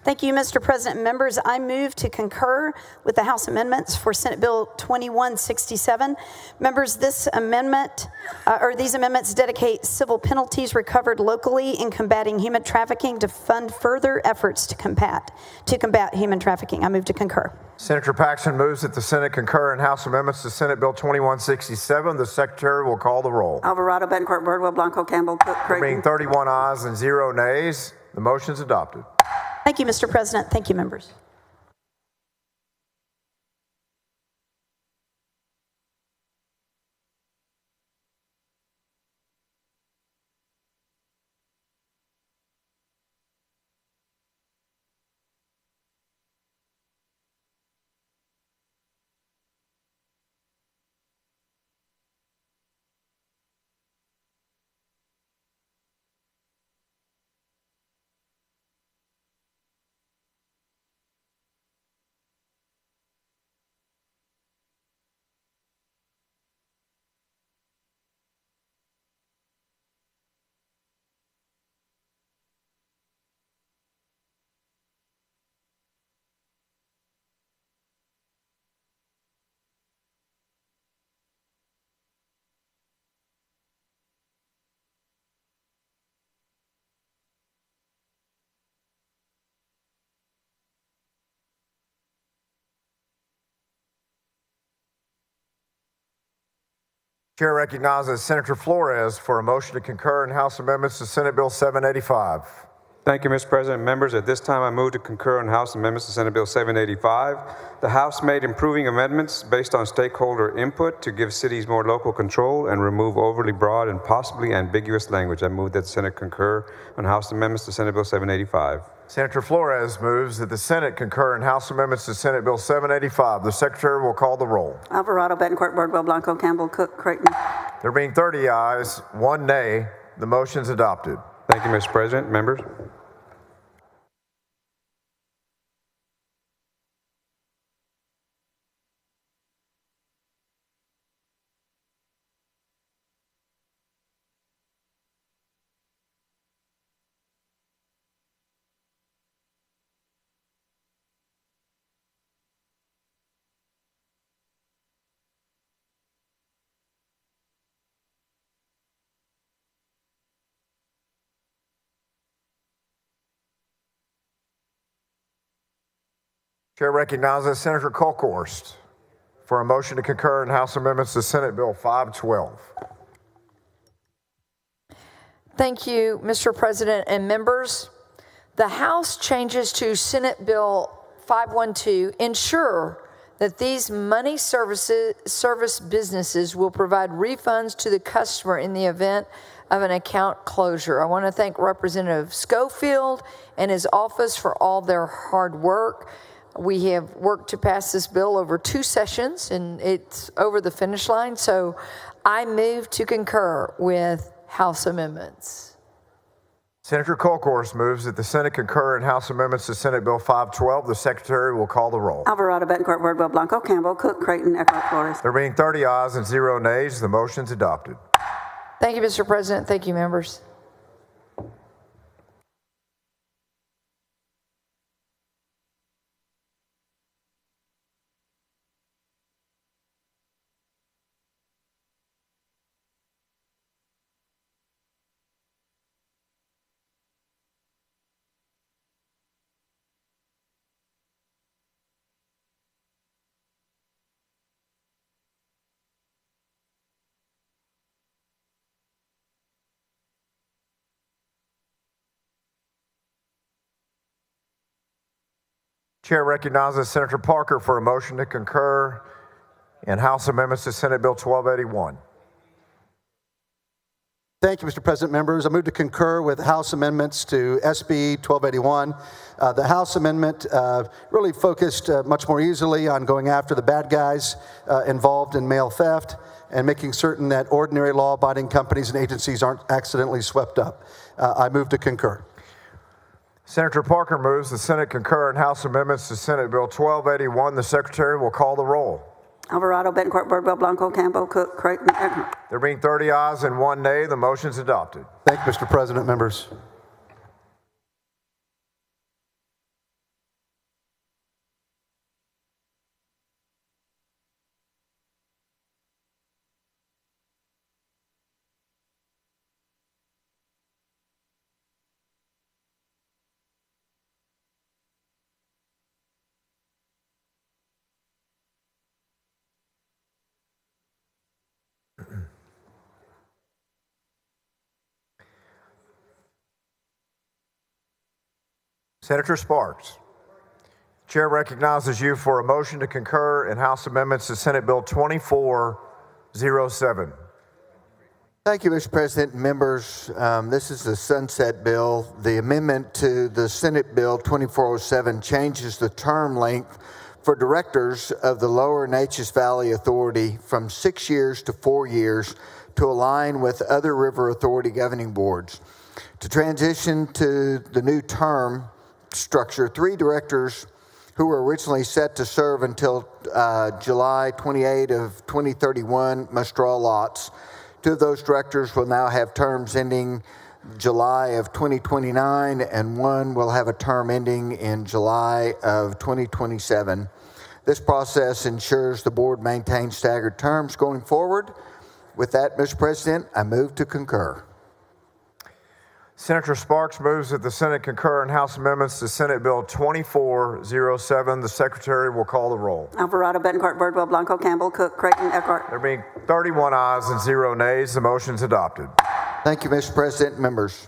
Thank you, Mr. President and members. I move to concur with the House amendments for Senate Bill 2167. Members, this amendment, these amendments dedicate civil penalties recovered locally in combating human trafficking to fund further efforts to combat human trafficking. I move to concur. Senator Paxton moves that the Senate concur in House amendments to Senate Bill 2167. The Secretary will call the roll. Alvarado, Bettencourt, Birdwell, Blanco, Campbell, Cook, There Creighton. being 31 ayes and 0 nays, the motion is adopted. Thank you, Mr. President. Thank you, members. Chair recognizes Senator Flores for a motion to concur in House amendments to Senate Bill 785. Thank you, Mr. President. Members, at this time, I move to concur in House amendments to Senate Bill 785. The House made improving amendments based on stakeholder input to give cities more local control and remove overly broad and possibly ambiguous language. I move that the Senate concur on House amendments to Senate Bill 785. Senator Flores moves that the Senate concur in House amendments to Senate Bill 785. The Secretary will call the roll. Alvarado, Bettencourt, Birdwell, Blanco, Campbell, Cook, Creighton. There being 30 ayes, 1 nay, the motion is adopted. Thank you, Mr. President. Members. Chair recognizes Senator Kolkhorst for a motion to concur in House amendments to Senate Bill 512. Thank you, Mr. President and members. The House changes to Senate Bill 512 ensure that these money service businesses will provide refunds to the customer in the event of an account closure. I want to thank Representative Schofield and his office for all their hard work. We have worked to pass this bill over 2 sessions, and it's over the finish line. So I move to concur with House amendments. Senator Kolkhorst moves that the Senate concur in House amendments to Senate Bill 512. The Secretary will call the roll. Alvarado, Bettencourt, Birdwell, Blanco, Campbell, Cook, Creighton, Eckhart, Flores. There being 30 ayes and 0 nays, the motion is adopted. Thank you, Mr. President. Thank you, members. Chair recognizes Senator Parker for a motion to concur in House amendments to Senate Bill 1281. Thank you, Mr. President. Members, I move to concur with House amendments to SB 1281. The House amendment really focused much more easily on going after the bad guys involved in mail theft and making certain that ordinary law-abiding companies and agencies aren't accidentally swept up. I move to concur. Senator Parker moves the Senate concur in House amendments to Senate Bill 1281. The Secretary will call the roll. Alvarado, Bettencourt, Birdwell, Blanco, Campbell, Cook, Creighton, Eckhart. There being 30 ayes and 1 nay, the motion is adopted. Thank you, Mr. President. Members. Senator Sparks. Chair recognizes you for a motion to concur in House amendments to Senate Bill 2407. Thank you, Mr. President. Members, this is the sunset bill. The amendment to the Senate Bill 2407 changes the term length for directors of the Lower Neches Valley Authority from 6 years to 4 years to align with other river authority governing boards. To transition to the new term structure, 3 directors who were originally set to serve until July 28 of 2031 must draw lots. 2 of those directors will now have terms ending July of 2029, and 1 will have a term ending in July of 2027. This process ensures the board maintains staggered terms going forward. With that, Mr. President, I move to concur. Senator Sparks moves that the Senate concur in House amendments to Senate Bill 2407. The Secretary will call the roll. Alvarado, Bettencourt, Birdwell, Blanco, Campbell, Cook, Creighton, Eckhart. There being 31 ayes and 0 nays, the motion is adopted. Thank you, Mr. President. Members.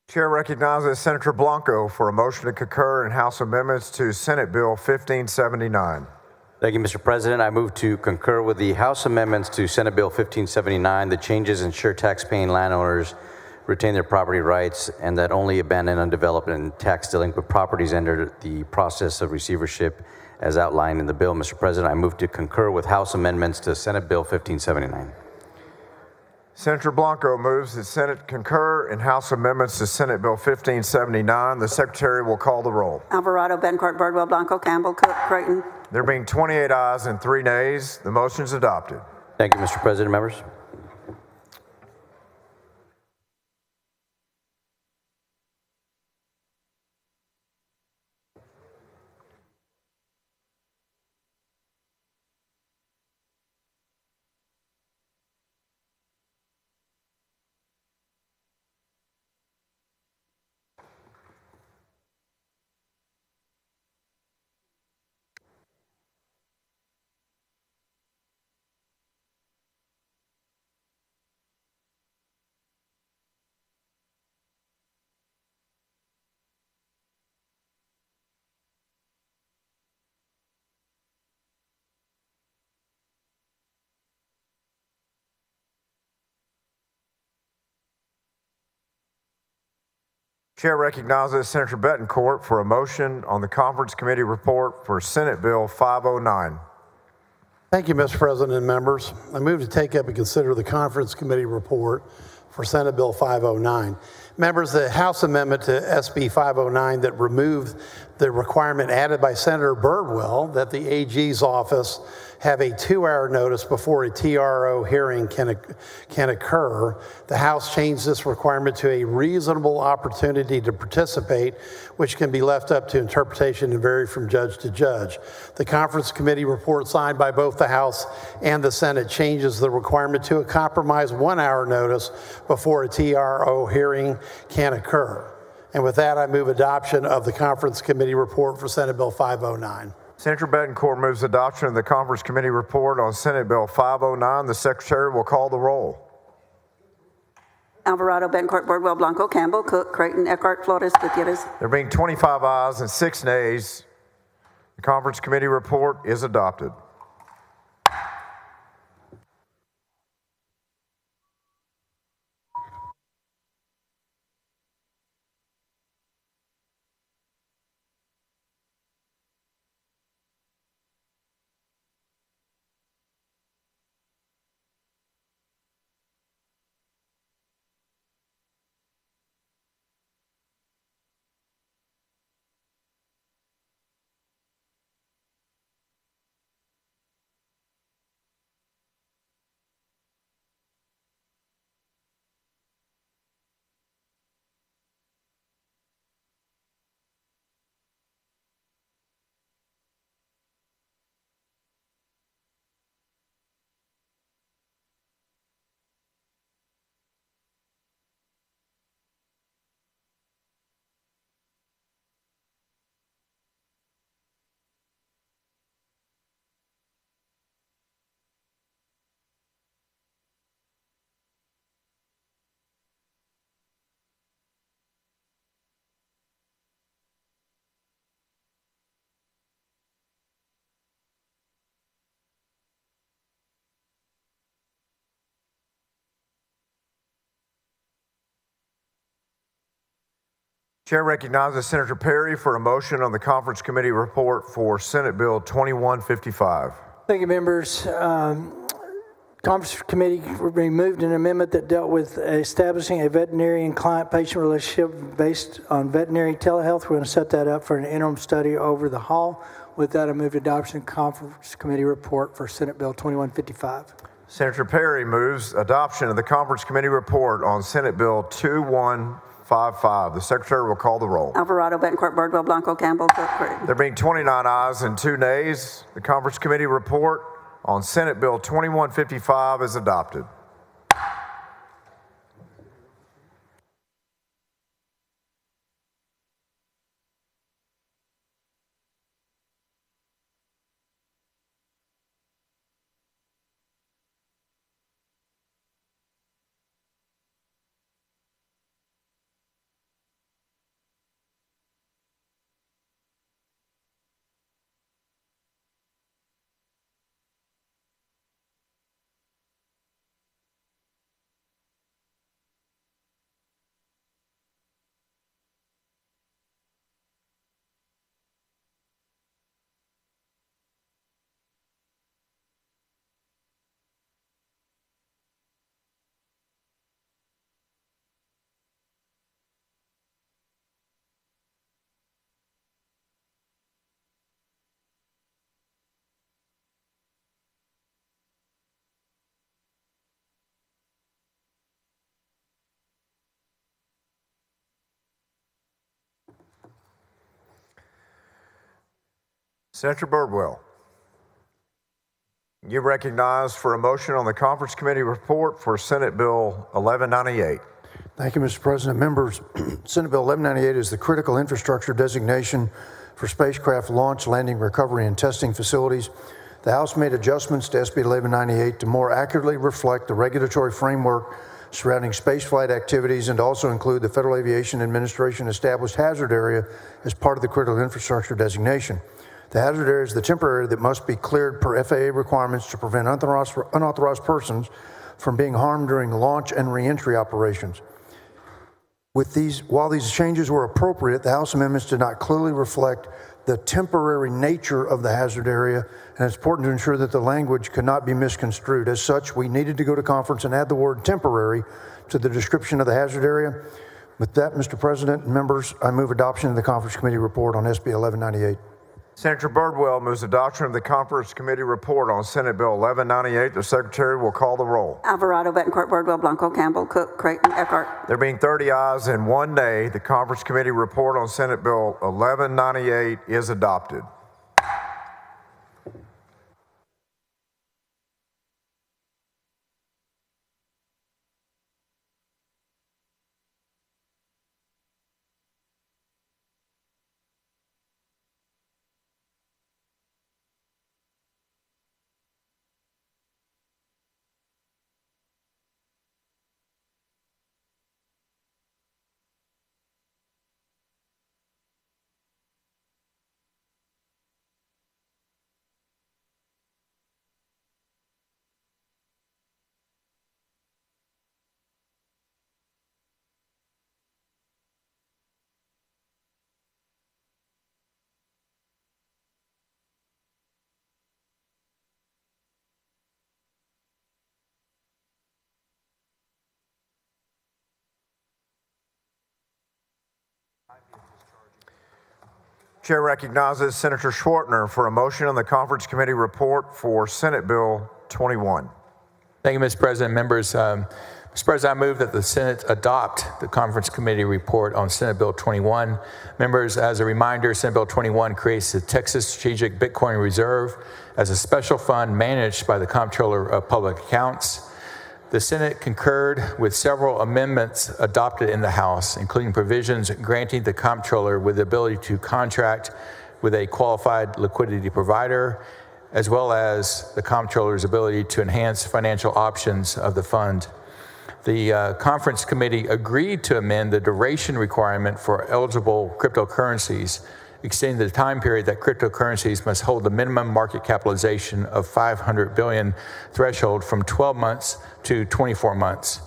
Chair recognizes Senator Blanco for a motion to concur in House amendments to Senate Bill 1579. Thank you, Mr. President. I move to concur with the House amendments to Senate Bill 1579. The changes ensure tax-paying landowners retain their property rights and that only abandoned, undeveloped, and tax delinquent properties enter the process of receivership as outlined in the bill. Mr. President, I move to concur with House amendments to Senate Bill 1579. Senator Blanco moves that Senate concur in House amendments to Senate Bill 1579. The Secretary will call the roll. Alvarado, Bencourt, Birdwell, Blanco, Campbell, Cook, Creighton. There being 28 ayes and 3 nays, the motion is adopted. Thank you, Mr. President. Members. Chair recognizes Senator Betancourt for a motion on the Conference Committee report for Senate Bill 509. Thank you, Mr. President and members. I move to take up and consider the Conference Committee report for Senate Bill 509. Members, the House amendment to SB 509 that removed the requirement added by Senator Birdwell that the AG's office have a 2-hour notice before a TRO hearing can occur. The House changed this requirement to a reasonable opportunity to participate, which can be left up to interpretation and vary from judge to judge. The Conference Committee report signed by both the House and the Senate changes the requirement to a compromise 1-hour notice before a TRO hearing can occur. And with that, I move adoption of the Conference Committee report for Senate Bill 509. Senator Betancourt moves adoption of the Conference Committee report on Senate Bill 509. The Secretary will call the roll. Alvarado, Bencourt, Birdwell, Blanco, Campbell, Cook, Creighton, Eckhart, Flores, Gutierrez. There being 25 ayes and 6 nays, the Conference Committee report is adopted. Chair recognizes Senator Perry for a motion on the Conference Committee report for Senate Bill 2155. Thank you, members. Conference Committee removed an amendment that dealt with establishing a veterinarian client-patient relationship based on veterinary telehealth. We're going to set that up for an interim study over the hall. With that, I move adoption of Conference Committee report for Senate Bill 2155. Senator Perry moves adoption of the Conference Committee report on Senate Bill 2155. The Secretary will call the roll. Alvarado, Bencourt, Birdwell, Blanco, Campbell, Cook, Creighton. There being 29 ayes and 2 nays, the Conference Committee report on Senate Bill 2155 is adopted. Senator Birdwell. You recognize for a motion on the Conference Committee report for Senate Bill 1198. Thank you, Mr. President. Members, Senate Bill 1198 is the critical infrastructure designation for spacecraft launch, landing, recovery, and testing facilities. The House made adjustments to SB 1198 to more accurately reflect the regulatory framework surrounding spaceflight activities and to also include the Federal Aviation Administration established hazard area as part of the critical infrastructure designation. The hazard area is the temporary area that must be cleared per FAA requirements to prevent unauthorized persons from being harmed during launch and reentry operations. While these changes were appropriate, the House amendments did not clearly reflect the temporary nature of the hazard area, and it's important to ensure that the language could not be misconstrued. As such, we needed to go to conference and add the word temporary to the description of the hazard area. With that, Mr. President and members, I move adoption of the Conference Committee report on SB 1198. Senator Birdwell moves adoption of the Conference Committee report on Senate Bill 1198. The Secretary will call the roll. Alvarado, Betancourt, Birdwell, Blanco, Campbell, Cook, Creighton, Eckhart. There being 30 ayes and 1 nay, the Conference Committee report on Senate Bill 1198 is adopted. Chair recognizes Senator Schwartner for a motion on the Conference Committee report for Senate Bill 21. Thank you, Mr. President. Members, Mr. President, I move that the Senate adopt the Conference Committee report on Senate Bill 21. Members, as a reminder, Senate Bill 21 creates the Texas Strategic Bitcoin Reserve as a special fund managed by the Comptroller of Public Accounts. The Senate concurred with several amendments adopted in the House, including provisions granting the Comptroller with the ability to contract with a qualified liquidity provider, as well as the Comptroller's ability to enhance financial options of the fund. The Conference Committee agreed to amend the duration requirement for eligible cryptocurrencies, extending the time period that cryptocurrencies must hold the minimum market capitalization of 500 billion threshold from 12 months to 24 months.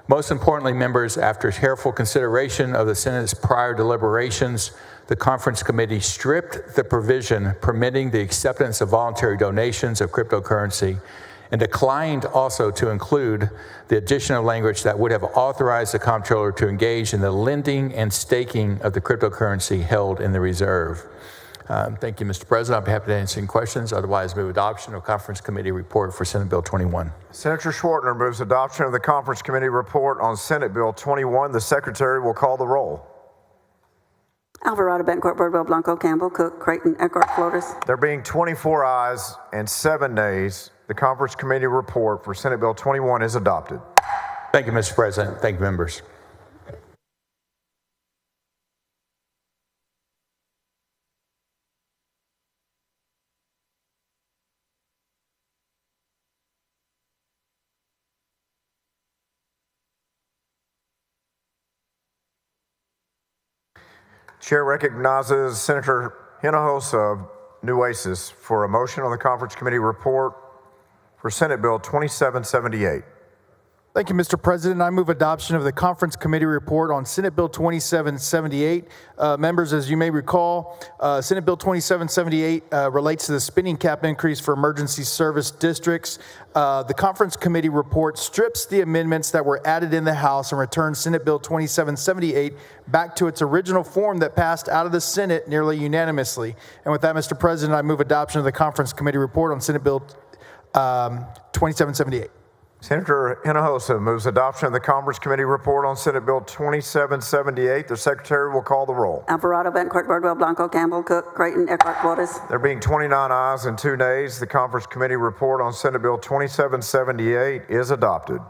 Most importantly, members, after careful consideration of the Senate's prior deliberations, the Conference Committee stripped the provision permitting the acceptance of voluntary donations of cryptocurrency and declined also to include the additional language that would have authorized the Comptroller to engage in the lending and staking of the cryptocurrency held in the reserve. Thank you, Mr. President. I'll be happy to answer any questions. Otherwise, move adoption of Conference Committee report for Senate Bill 21. Senator Schwartner moves adoption of the Conference Committee report on Senate Bill 21. The Secretary will call the roll. Alvarado, Betancourt, Birdwell, Blanco, Campbell, Cook, Creighton, Eckhart, Flores. There being 24 ayes and 7 nays, the Conference Committee report for Senate Bill 21 is adopted. Thank you, Mr. President. Thank you, members. Chair recognizes Senator Hinojosa of Nueces for a motion on the Conference Committee report for Senate Bill 2778. Thank you, Mr. President. I move adoption of the Conference Committee report on Senate Bill 2778. Members, as you may recall, Senate Bill 2778 relates to the spending cap increase for emergency service districts. The Conference Committee report strips the amendments that were added in the House and returns Senate Bill 2778 back to its original form that passed out of the Senate nearly unanimously. And with that, Mr. President, I move adoption of the Conference Committee report on Senate Bill 2778. Senator Hinojosa moves adoption of the Conference Committee report on Senate Bill 2778. The Secretary will call the roll. Alvarado, Bencourt, Birdwell, Blanco, Campbell, Cook, Creighton, Eckhart, Flores. There being 29 ayes and 2 nays, the Conference Committee report on Senate Bill 2778 is adopted.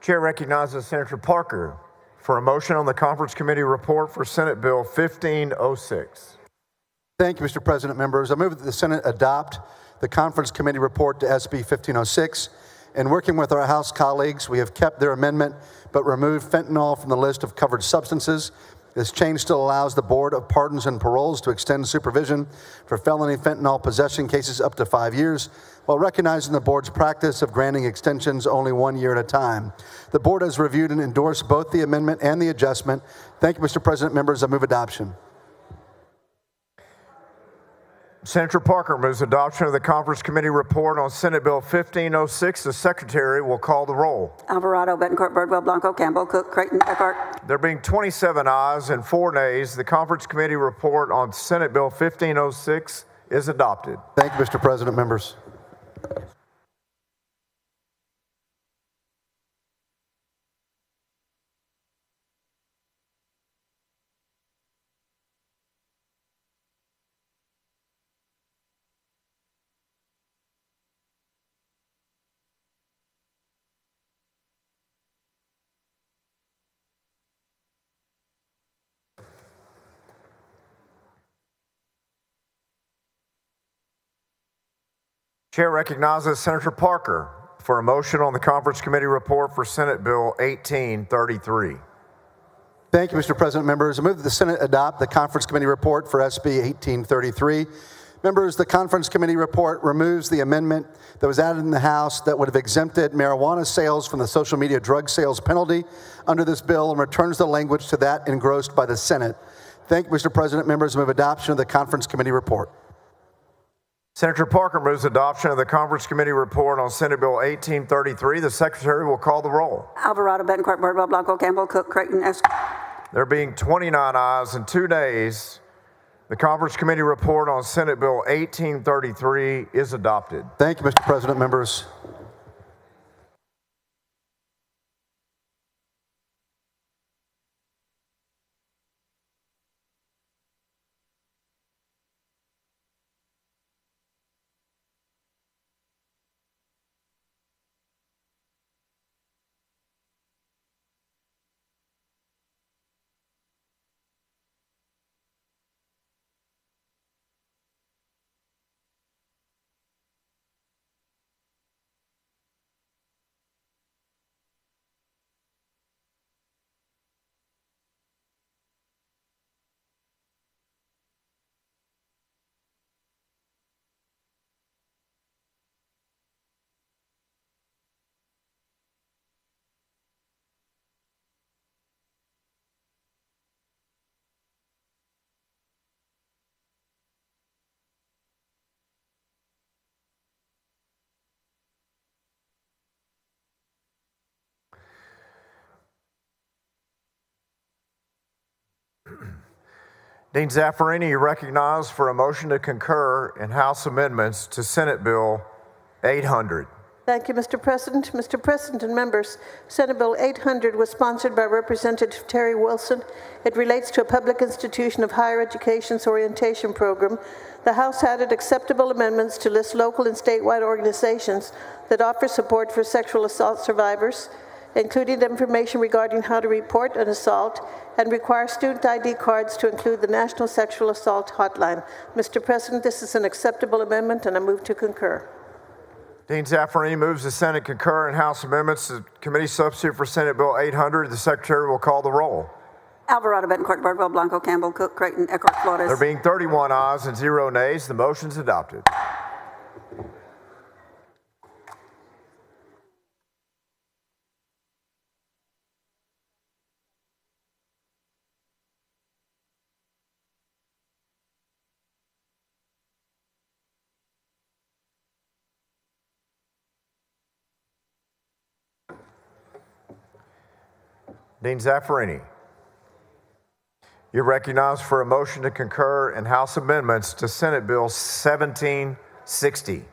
Chair recognizes Senator Parker for a motion on the Conference Committee report for Senate Bill 1506. Thank you, Mr. President. Members, I move that the Senate adopt the Conference Committee report to SB 1506. In working with our House colleagues, we have kept their amendment but removed fentanyl from the list of covered substances. This change still allows the Board of Pardons and Paroles to extend supervision for felony fentanyl possession cases up to 5 years, while recognizing the Board's practice of granting extensions only 1 year at a time. The Board has reviewed and endorsed both the amendment and the adjustment. Thank you, Mr. President. Members, I move adoption. Senator Parker moves adoption of the Conference Committee report on Senate Bill 1506. The Secretary will call the roll. Alvarado, Bettencourt, Birdwell, Blanco, Campbell, Cook, Creighton, Eckhart. There being 27 ayes and 4 nays, the Conference Committee report on Senate Bill 1506 is adopted. Thank you, Mr. President. Members. Chair recognizes Senator Parker for a motion on the Conference Committee report for Senate Bill 1833. Thank you, Mr. President. Members, I move that the Senate adopt the Conference Committee report for SB 1833. Members, the Conference Committee report removes the amendment that was added in the House that would have exempted marijuana sales from the social media drug sales penalty under this bill and returns the language to that engrossed by the Senate. Thank you, Mr. President. Members, I move adoption of the Conference Committee report. Senator Parker moves adoption of the Conference Committee report on Senate Bill 1833. The Secretary will call the roll. Alvarado, Bettencourt, Birdwell, Blanco, Campbell, Cook, Creighton, There being 29 ayes and 2 nays, the Conference Committee report on Senate Bill 1833 is adopted. Thank you, Mr. President. Members. Dean Zaffarini, you recognized for a motion to concur in House amendments to Senate Bill 800. Thank you, Mr. President. Mr. President and members, Senate Bill 800 was sponsored by Representative Terry Wilson. It relates to a public institution of higher education's orientation program. The House added acceptable amendments to list local and statewide organizations that offer support for sexual assault survivors, including information regarding how to report an assault, and require student ID cards to include the National Sexual Assault Hotline. Mr. President, this is an acceptable amendment, and I move to concur. Dean Zaffarini moves the Senate concur in House amendments to committee substitute for Senate Bill 800. The Secretary will call the roll. Alvarado, Bettencourt, Birdwell, Blanco, Campbell, Cook, Creighton, Eckhart, Flores. There being 31 ayes and 0 nays, the motion is adopted. Dean Zaffarini, you're recognized for a motion to concur in House amendments to Senate Bill 1760.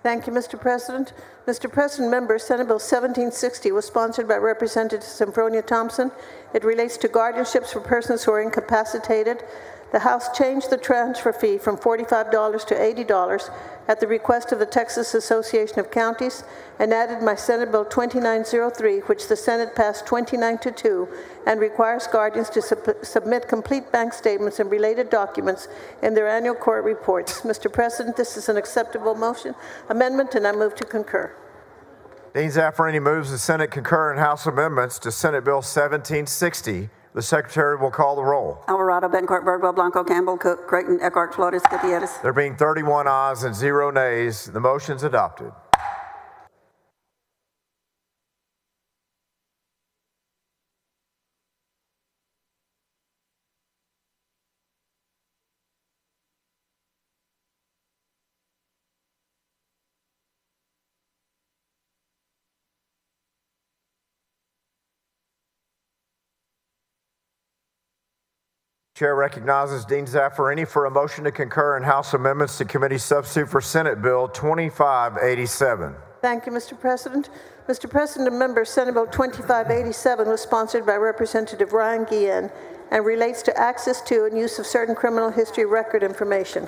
Thank you, Mr. President. Mr. President, members, Senate Bill 1760 was sponsored by Representative Sempronia Thompson. It relates to guardianships for persons who are incapacitated. The House changed the transfer fee from $45 to $80 at the request of the Texas Association of Counties and added my Senate Bill 2903, which the Senate passed 29-2 and requires guardians to submit complete bank statements and related documents in their annual court reports. Mr. President, this is an acceptable amendment, and I move to concur. Dean Zaffarini moves the Senate concur in House amendments to Senate Bill 1760. The Secretary will call the roll. Alvarado, Bettencourt, Birdwell, Blanco, Campbell, Cook, Creighton, Eckhart, Flores, Gutierrez. There being 31 ayes and 0 nays, the motion's adopted. Chair recognizes Dean Zaffarini for a motion to concur in House amendments to committee substitute for Senate Bill 2587. Thank you, Mr. President. Mr. President and members, Senate Bill 2587 was sponsored by Representative Ryan Guillen and relates to access to and use of certain criminal history record information.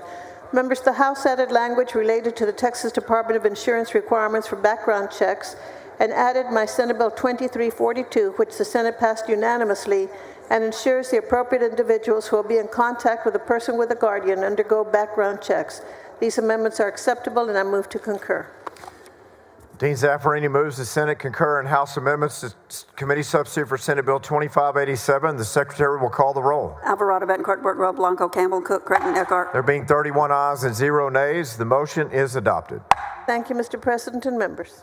Members, the House added language related to the Texas Department of Insurance requirements for background checks and added my Senate Bill 2342, which the Senate passed unanimously, and ensures the appropriate individuals who will be in contact with a person with a guardian undergo background checks. These amendments are acceptable, and I move to concur. Dean Zaffarini moves the Senate concur in House amendments to committee substitute for Senate Bill 2587. The Secretary will call the roll. Alvarado, Bettencourt, Birdwell, Blanco, Campbell, Cook, Creighton, Eckhart. There being 31 ayes and 0 nays, the motion is adopted. Thank you, Mr. President and members.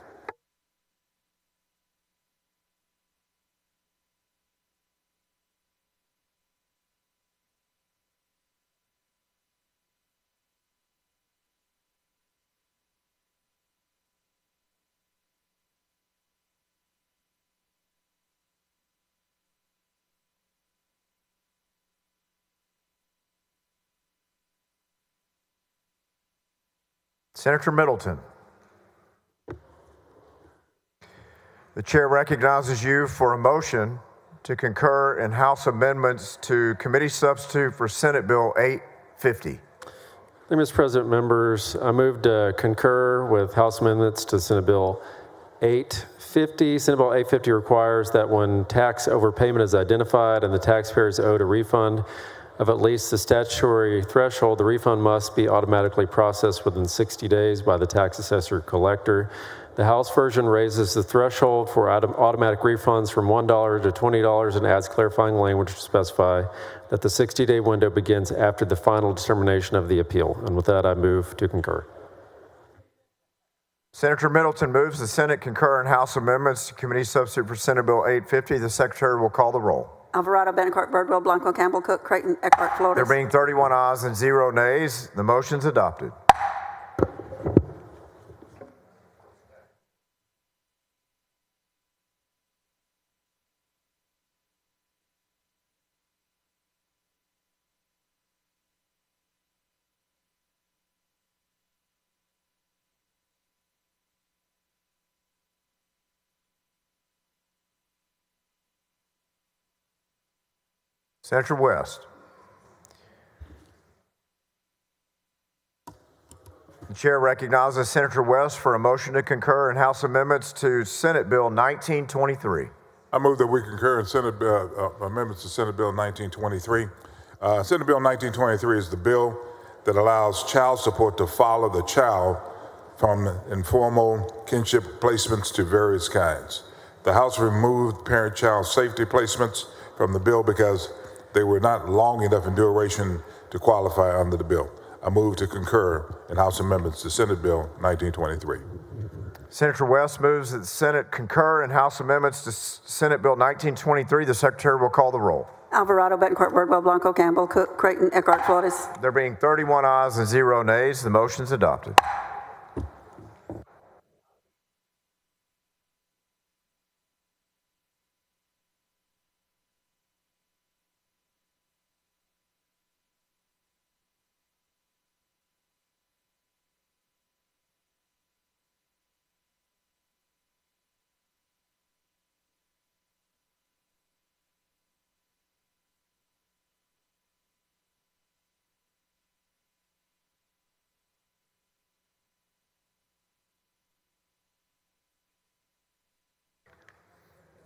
Senator Middleton. The chair recognizes you for a motion to concur in House amendments to committee substitute for Senate Bill 850. Thank you, Mr. President, members. I move to concur with House amendments to Senate Bill 850. Senate Bill 850 requires that when tax overpayment is identified and the taxpayer is owed a refund of at least the statutory threshold, the refund must be automatically processed within 60 days by the tax assessor collector. The House version raises the threshold for automatic refunds from $1 to $20 and adds clarifying language to specify that the 60-day window begins after the final determination of the appeal. And with that, I move to concur. Senator Middleton moves the Senate concur in House amendments to committee substitute for Senate Bill 850. The Secretary will call the roll. Alvarado, Bettencourt, Birdwell, Blanco, Campbell, Cook, Creighton, Eckhart, Flores. There being 31 ayes and 0 nays, the motion's adopted. Senator West. The chair recognizes Senator West for a motion to concur in House amendments to Senate Bill 1923. I move that we concur in Senate amendments to Senate Bill 1923. Senate Bill 1923 is the bill that allows child support to follow the child from informal kinship placements to various kinds. The House removed parent-child safety placements from the bill because they were not long enough in duration to qualify under the bill. I move to concur in House amendments to Senate Bill 1923. Senator West moves that the Senate concur in House amendments to Senate Bill 1923. The Secretary will call the roll. Alvarado, Bettencourt, Birdwell, Blanco, Campbell, Cook, Creighton, Eckhart, Flores. There being 31 ayes and 0 nays, the motion's adopted.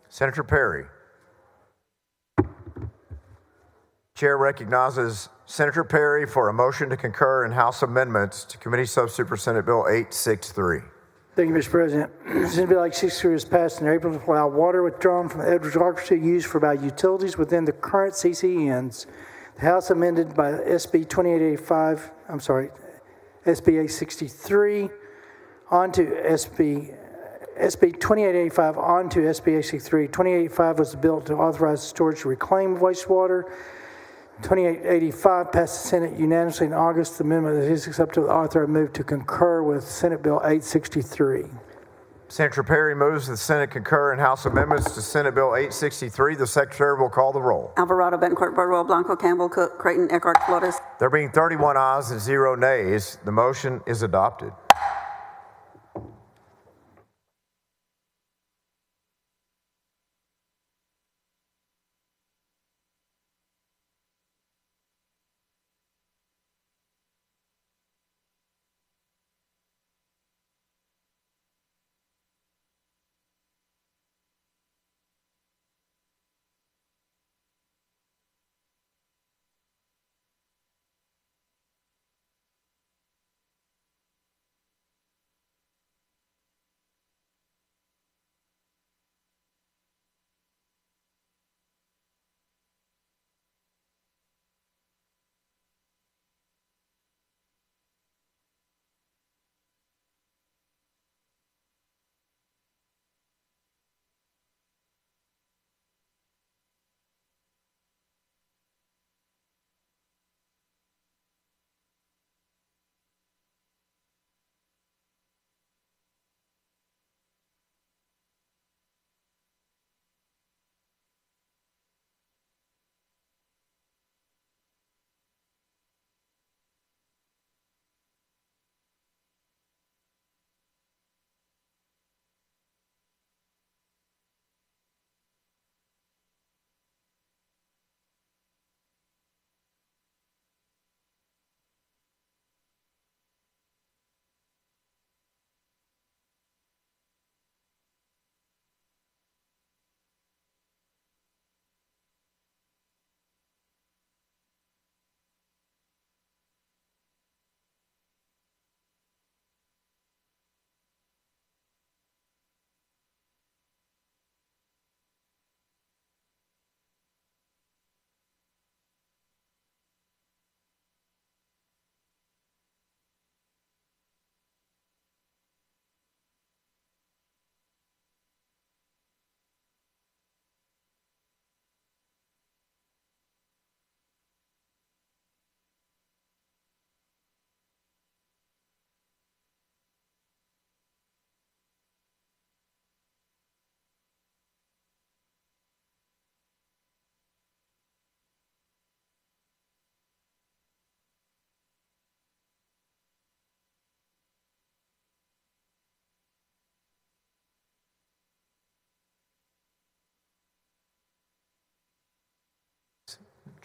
Senator Perry. Chair recognizes Senator Perry for a motion to concur in House amendments to Committee Substitute for Senate Bill 863. Thank you, Mr. President. Senate Bill 863 was passed in April to allow water withdrawn from the Edwards Aquifer used for by utilities within the current CCNs. The House amended by SB 863 onto SB 2885 onto SB 863. 2885 was the bill to authorize storage to reclaim wastewater. 2885 passed the Senate unanimously in August. The amendment that is accepted with the author, I move to concur with Senate Bill 863. Senator Perry moves that the Senate concur in House amendments to Senate Bill 863. The Secretary will call the roll. Alvarado, Bettencourt, Birdwell, Blanco, Campbell, Cook, Creighton, Eckhart, Flores. There being 31 ayes and 0 nays, the motion is adopted.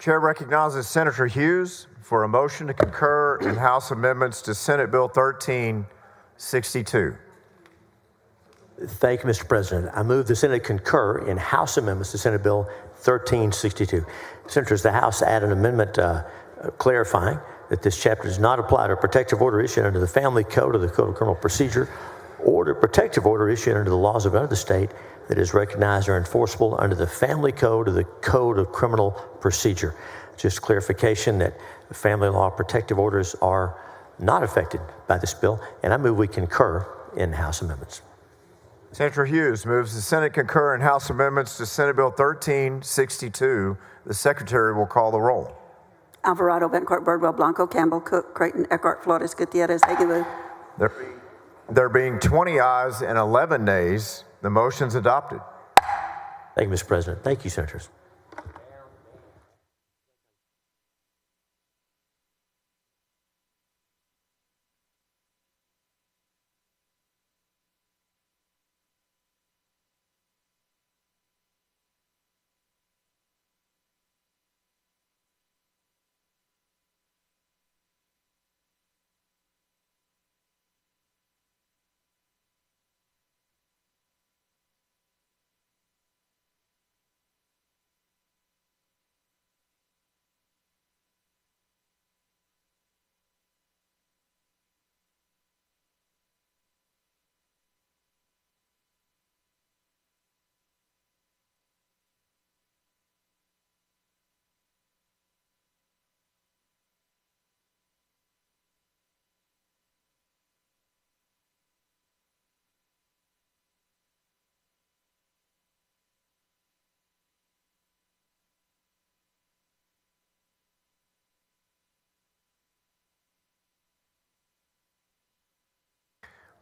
Chair recognizes Senator Hughes for a motion to concur in House amendments to Senate Bill 1362. Thank you, Mr. President. I move the Senate concur in House amendments to Senate Bill 1362. Senators, the House add an amendment clarifying that this chapter does not apply to a protective order issued under the Family Code or the Code of Criminal Procedure or to protective order issued under the laws of another state that is recognized or enforceable under the Family Code or the Code of Criminal Procedure. Just clarification that family law protective orders are not affected by this bill, and I move we concur in House amendments. Senator Hughes moves the Senate concur in House amendments to Senate Bill 1362. The Secretary will call the roll. Alvarado, Bettencourt, Birdwell, Blanco, Campbell, Cook, Creighton, Eckhart, Flores, Gutierrez, Aguilar. There being 20 ayes and 11 nays, the motion's adopted. Thank you, Mr. President. Thank you, Senators.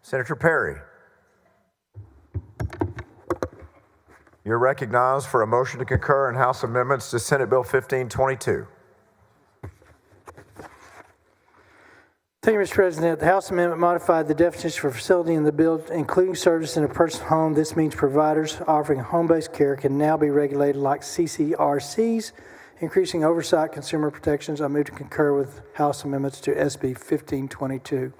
Senator Perry. You're recognized for a motion to concur in House amendments to Senate Bill 1522. Thank you, Mr. President. The House amendment modified the definition for facility in the bill, including service in a person's home. This means providers offering home-based care can now be regulated like CCRCs, increasing oversight, consumer protections. I move to concur with House amendments to SB 1522.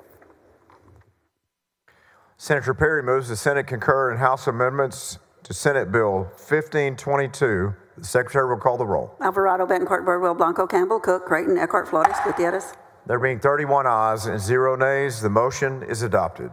Senator Perry moves the Senate concur in House amendments to Senate Bill 1522. The Secretary will call the roll. Alvarado, Betancourt, Birdwell, Blanco, Campbell, Cook, Creighton, Eckhart, Flores, Gutierrez. There being 31 ayes and 0 nays, the motion is adopted.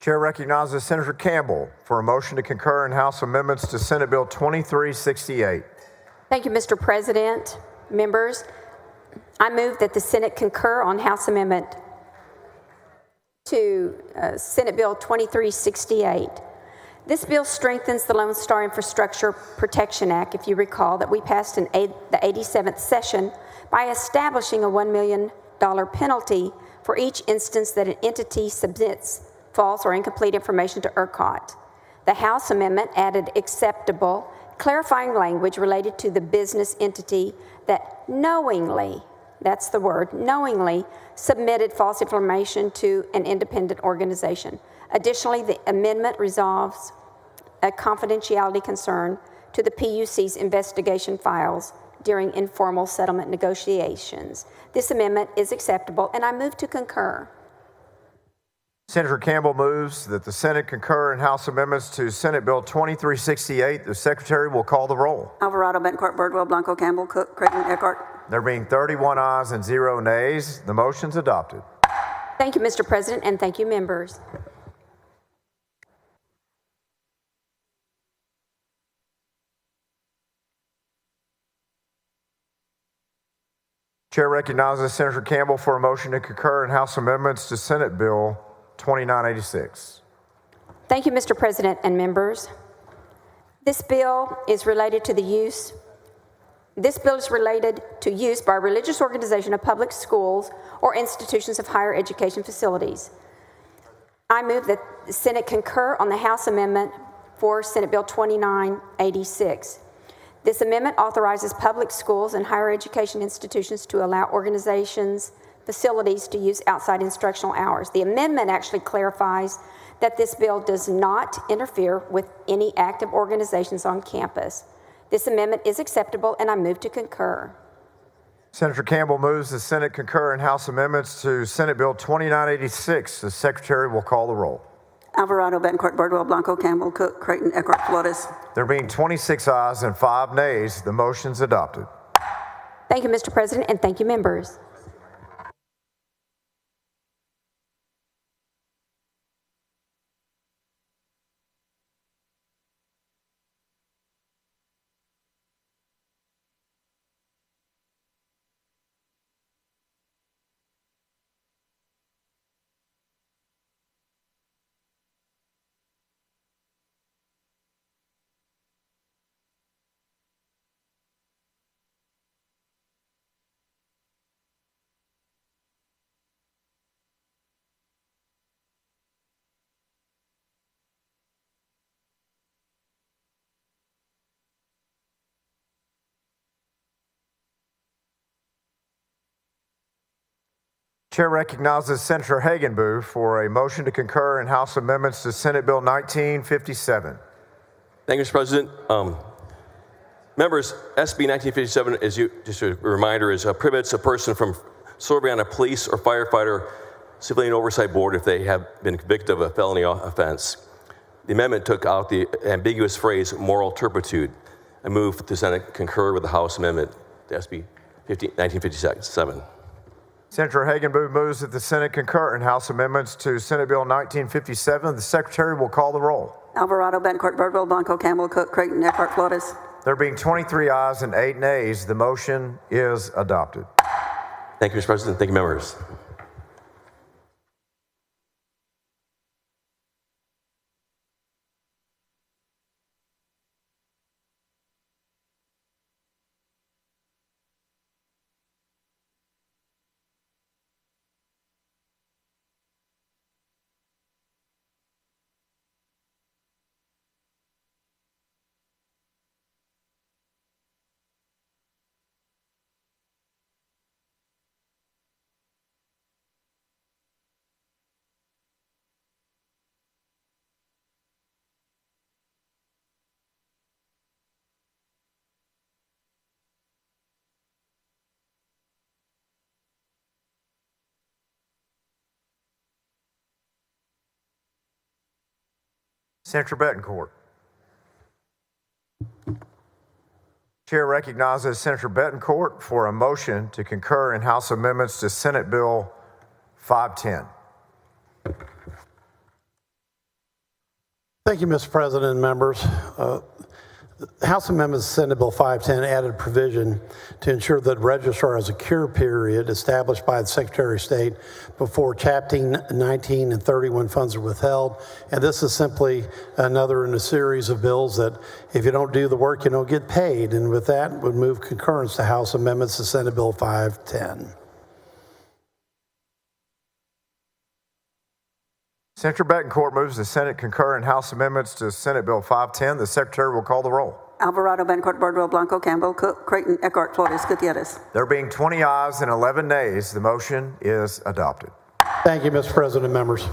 Chair recognizes Senator Campbell for a motion to concur in House amendments to Senate Bill 2368. Thank you, Mr. President. Members, I move that the Senate concur on House Amendment to Senate Bill 2368. This bill strengthens the Lone Star Infrastructure Protection Act, if you recall, that we passed in the 87th session by establishing a $1 million penalty for each instance that an entity submits false or incomplete information to ERCOT. The House amendment added acceptable, clarifying language related to the business entity that knowingly, that's the word, knowingly submitted false information to an independent organization. Additionally, the amendment resolves a confidentiality concern to the PUC's investigation files during informal settlement negotiations. This amendment is acceptable, and I move to concur. Senator Campbell moves that the Senate concur in House amendments to Senate Bill 2368. The Secretary will call the roll. Alvarado, Betancourt, Birdwell, Blanco, Campbell, Cook, Creighton, Eckhart. There being 31 ayes and 0 nays, the motion's adopted. Thank you, Mr. President, and thank you, members. Chair recognizes Senator Campbell for a motion to concur in House amendments to Senate Bill 2986. Thank you, Mr. President and members. This bill is related to use by a religious organization of public schools or institutions of higher education facilities. I move that the Senate concur on the House amendment for Senate Bill 2986. This amendment authorizes public schools and higher education institutions to allow organizations, facilities to use outside instructional hours. The amendment actually clarifies that this bill does not interfere with any active organizations on campus. This amendment is acceptable, and I move to concur. Senator Campbell moves the Senate concur in House amendments to Senate Bill 2986. The Secretary will call the roll. Alvarado, Betancourt, Birdwell, Blanco, Campbell, Cook, Creighton, Eckhart, Flores. There being 26 ayes and 5 nays, the motion's adopted. Thank you, Mr. President, and thank you, members. Chair recognizes Senator Hagenbu for a motion to concur in House amendments to Senate Bill 1957. Thank you, Mr. President. Members, SB 1957, just a reminder, prohibits a person from serving on a police or firefighter civilian oversight board if they have been convicted of a felony offense. The amendment took out the ambiguous phrase moral turpitude. I move the Senate concur with the House amendment to SB 1957. Senator Hagenbu moves that the Senate concur in House amendments to Senate Bill 1957. The Secretary will call the roll. Alvarado, Bencourt, Birdwell, Blanco, Campbell, Cook, Creighton, Eckhart, Flores. There being 23 ayes and 8 nays, the motion is adopted. Thank you, Mr. President. Thank you, members. Senator Betancourt. Chair recognizes Senator Betancourt for a motion to concur in House amendments to Senate Bill 510. Thank you, Mr. President and members. House Amendments to Senate Bill 510 added a provision to ensure that registrar has a cure period established by the Secretary of State before Chapter 19 and 31 funds are withheld. And this is simply another in a series of bills that if you don't do the work, you don't get paid. And with that, would move concurrence to House Amendments to Senate Bill 510. Senator Betancourt moves the Senate concur in House amendments to Senate Bill 510. The Secretary will call the roll. Alvarado, Bencourt, Birdwell, Blanco, Campbell, Cook, Creighton, Eckhart, Flores, Gutierrez. There being 20 ayes and 11 nays, the motion is adopted. Thank you, Mr. President and members.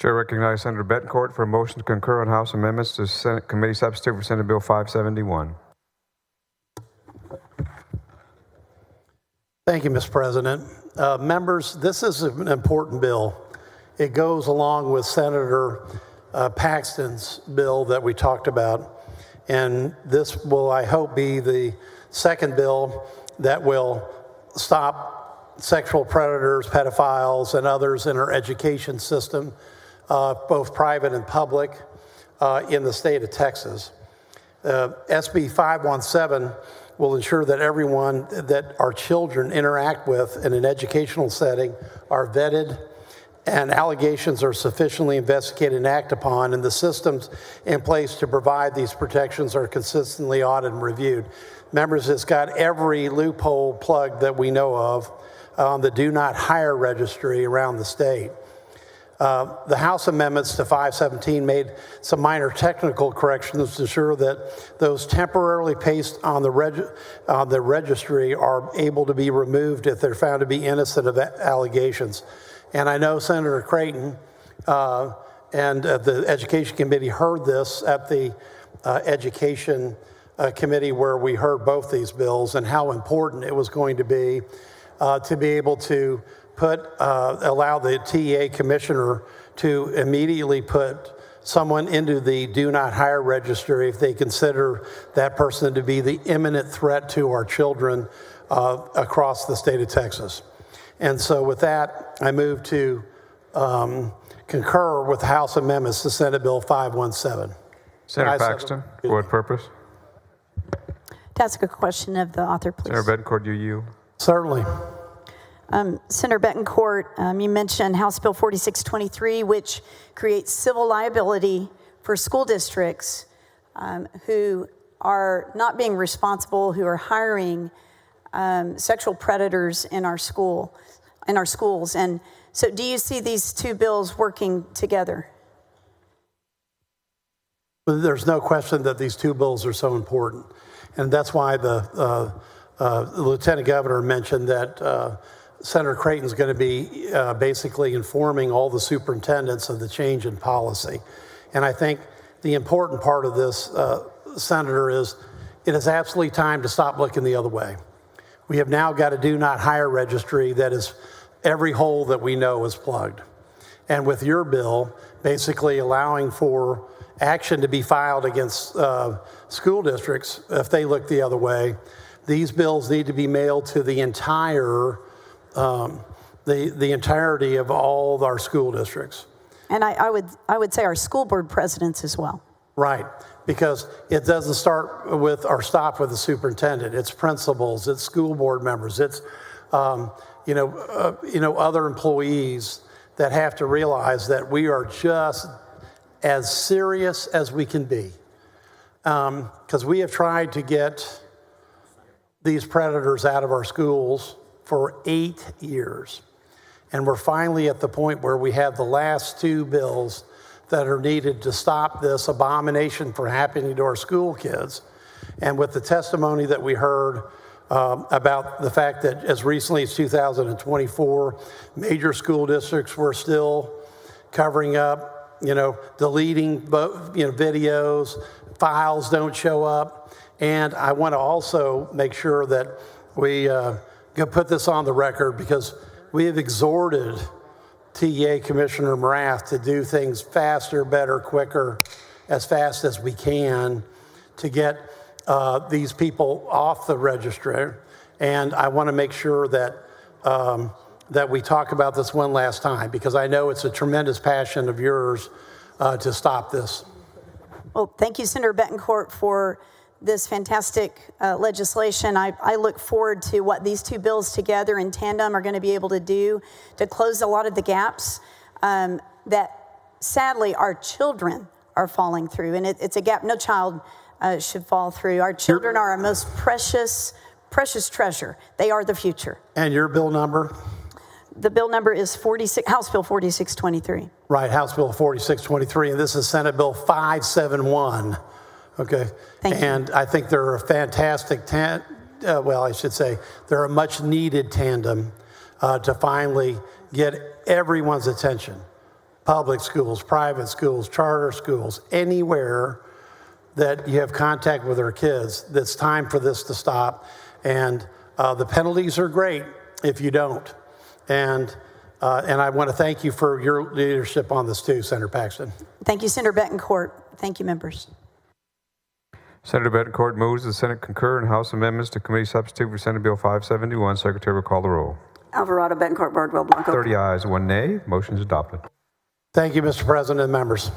Chair recognizes Senator Betancourt for a motion to concur on House amendments to Senate Committee Substitute for Senate Bill 571. Thank you, Mr. President. Members, this is an important bill. It goes along with Senator Paxton's bill that we talked about. And this will, I hope, be the second bill that will stop sexual predators, pedophiles, and others in our education system, both private and public, in the state of Texas. SB 517 will ensure that everyone that our children interact with in an educational setting are vetted and allegations are sufficiently investigated and acted upon, and the systems in place to provide these protections are consistently audited and reviewed. Members, it's got every loophole plugged that we know of on the do not hire registry around the state. The House amendments to 517 made some minor technical corrections to ensure that those temporarily placed on the registry are able to be removed if they're found to be innocent of allegations. And I know Senator Creighton and the Education Committee heard this at the Education Committee where we heard both these bills and how important it was going to be able to allow the TEA commissioner to immediately put someone into the do not hire registry if they consider that person to be the imminent threat to our children across the state of Texas. And so with that, I move to concur with the House amendments to Senate Bill 517. Senator Paxton, for what purpose? To ask a question of the author, please. Senator Betancourt, you yield. Certainly. Senator Betancourt, you mentioned House Bill 4623, which creates civil liability for school districts who are not being responsible, who are hiring sexual predators in our schools. And so do you see these two bills working together? There's no question that these two bills are so important. And that's why the Lieutenant Governor mentioned that Senator Creighton's going to be basically informing all the superintendents of the change in policy. And I think the important part of this, Senator, is it is absolutely time to stop looking the other way. We have now got a do not hire registry that is every hole that we know is plugged. And with your bill, basically allowing for action to be filed against school districts if they look the other way, these bills need to be mailed to the entire the entirety of all of our school districts. And I would say our school board presidents as well. Right, because it doesn't start with or stop with the superintendent. It's principals, it's school board members, it's other employees that have to realize that we are just as serious as we can be, because we have tried to get these predators out of our schools for 8 years. And we're finally at the point where we have the last two bills that are needed to stop this abomination from happening to our school kids. And with the testimony that we heard about the fact that as recently as 2024, major school districts were still covering up, deleting videos, files don't show up. And I want to also make sure that we put this on the record, because we have exhorted TEA Commissioner Morath to do things faster, better, quicker, as fast as we can to get these people off the register. And I want to make sure that that we talk about this one last time, because I know it's a tremendous passion of yours to stop this. Well, thank you, Senator Betancourt, for this fantastic legislation. I look forward to what these two bills together in tandem are going to be able to do to close a lot of the gaps that sadly our children are falling through. And it's a gap no child should fall through. Our children are our most precious treasure. They are the future. And your bill number? The bill number is House Bill 4623. Right, House Bill 4623, and this is Senate Bill 571. Okay, thank you. And I think they're a fantastic, they're a much needed tandem to finally get everyone's attention. Public schools, private schools, charter schools, anywhere that you have contact with our kids, it's time for this to stop. And the penalties are great if you don't. And I want to thank you for your leadership on this too, Senator Paxton. Thank you, Senator Betancourt. Thank you, members. Senator Betancourt moves the Senate concur in House amendments to committee substitute for Senate Bill 571. Secretary will call the roll. Alvarado, Betancourt, Bardwell, Blanco. 30 ayes, 1 nay. Motion is adopted. Thank you, Mr. President and members.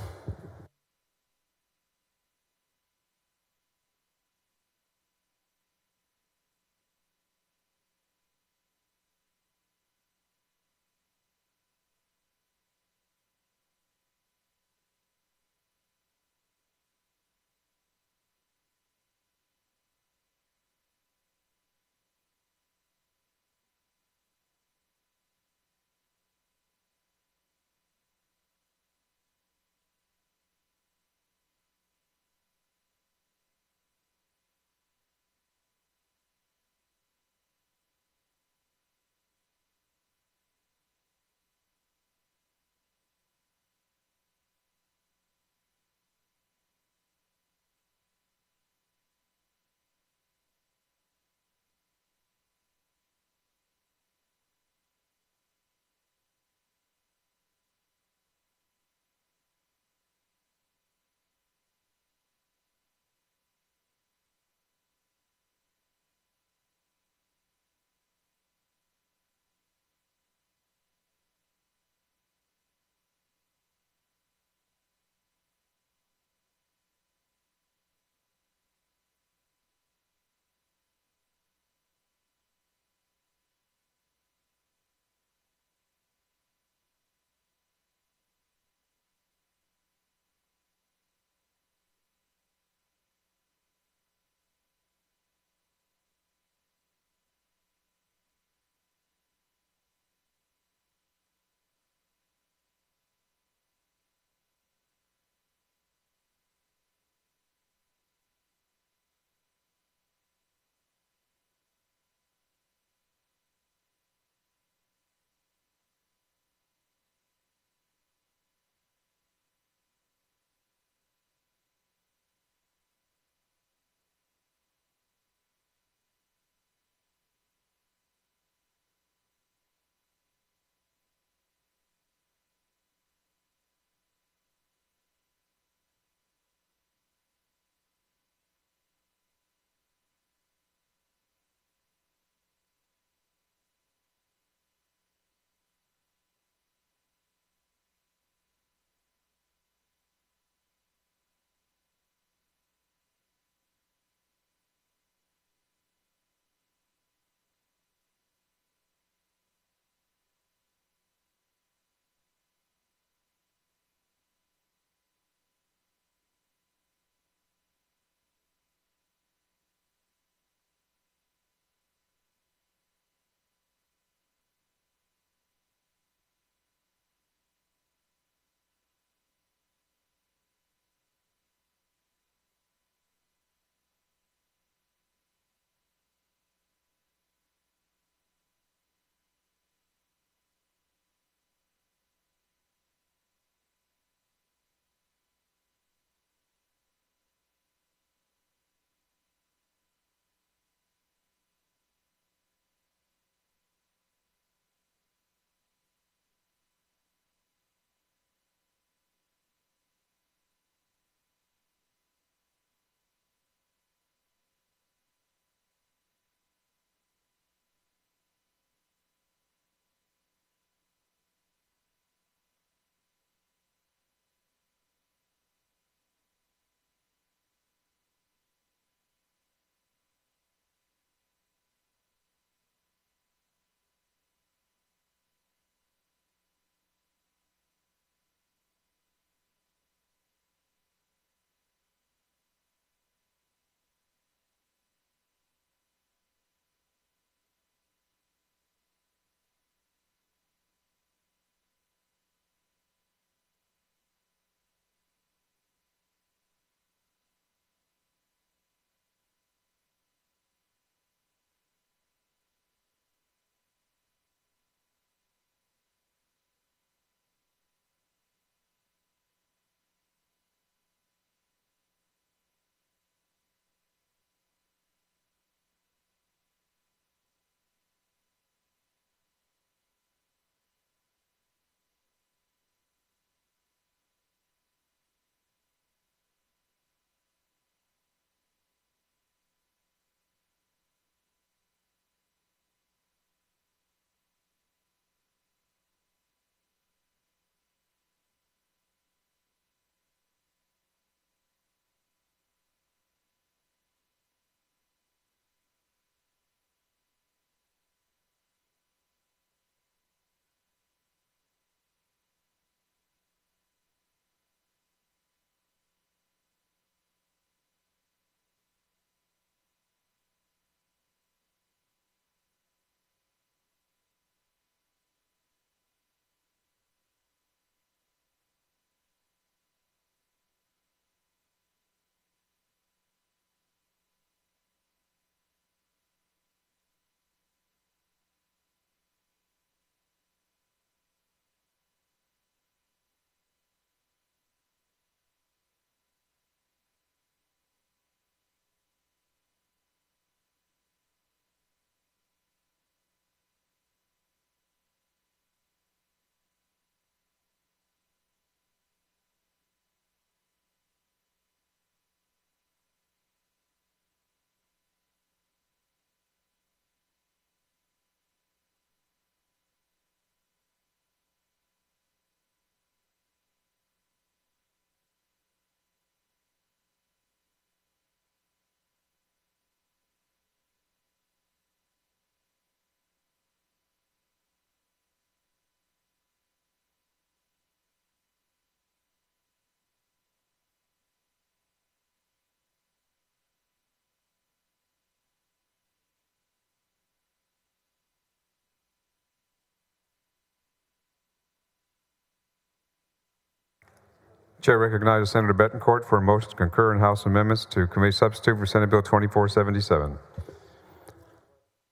Chair recognizes Senator Betancourt for a motion to concur in House amendments to committee substitute for Senate Bill 2477.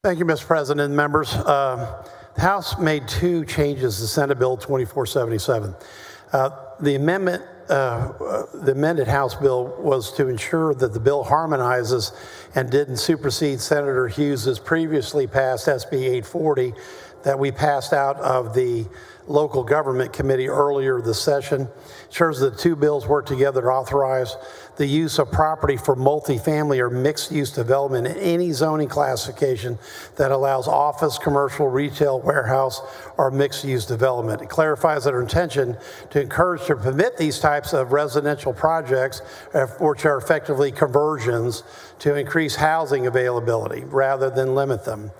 Thank you, Mr. President and members. The House made two changes to Senate Bill 2477. The amended House bill was to ensure that the bill harmonizes and didn't supersede Senator Hughes' previously passed SB 840 that we passed out of the Local Government Committee earlier this session. Ensures that the two bills work together to authorize the use of property for multifamily or mixed-use development in any zoning classification that allows office, commercial, retail, warehouse, or mixed-use development. It clarifies our intention to encourage to permit these types of residential projects, which are effectively conversions, to increase housing availability rather than limit them.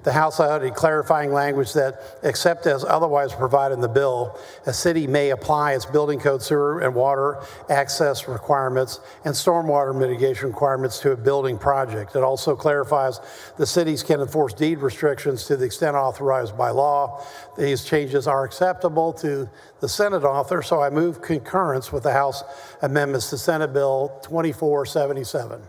The House added clarifying language that, except as otherwise provided in the bill, a city may apply its building code, sewer, and water access requirements and stormwater mitigation requirements to a building project. It also clarifies the cities can enforce deed restrictions to the extent authorized by law. These changes are acceptable to the Senate author, so I move concurrence with the House amendments to Senate Bill 2477.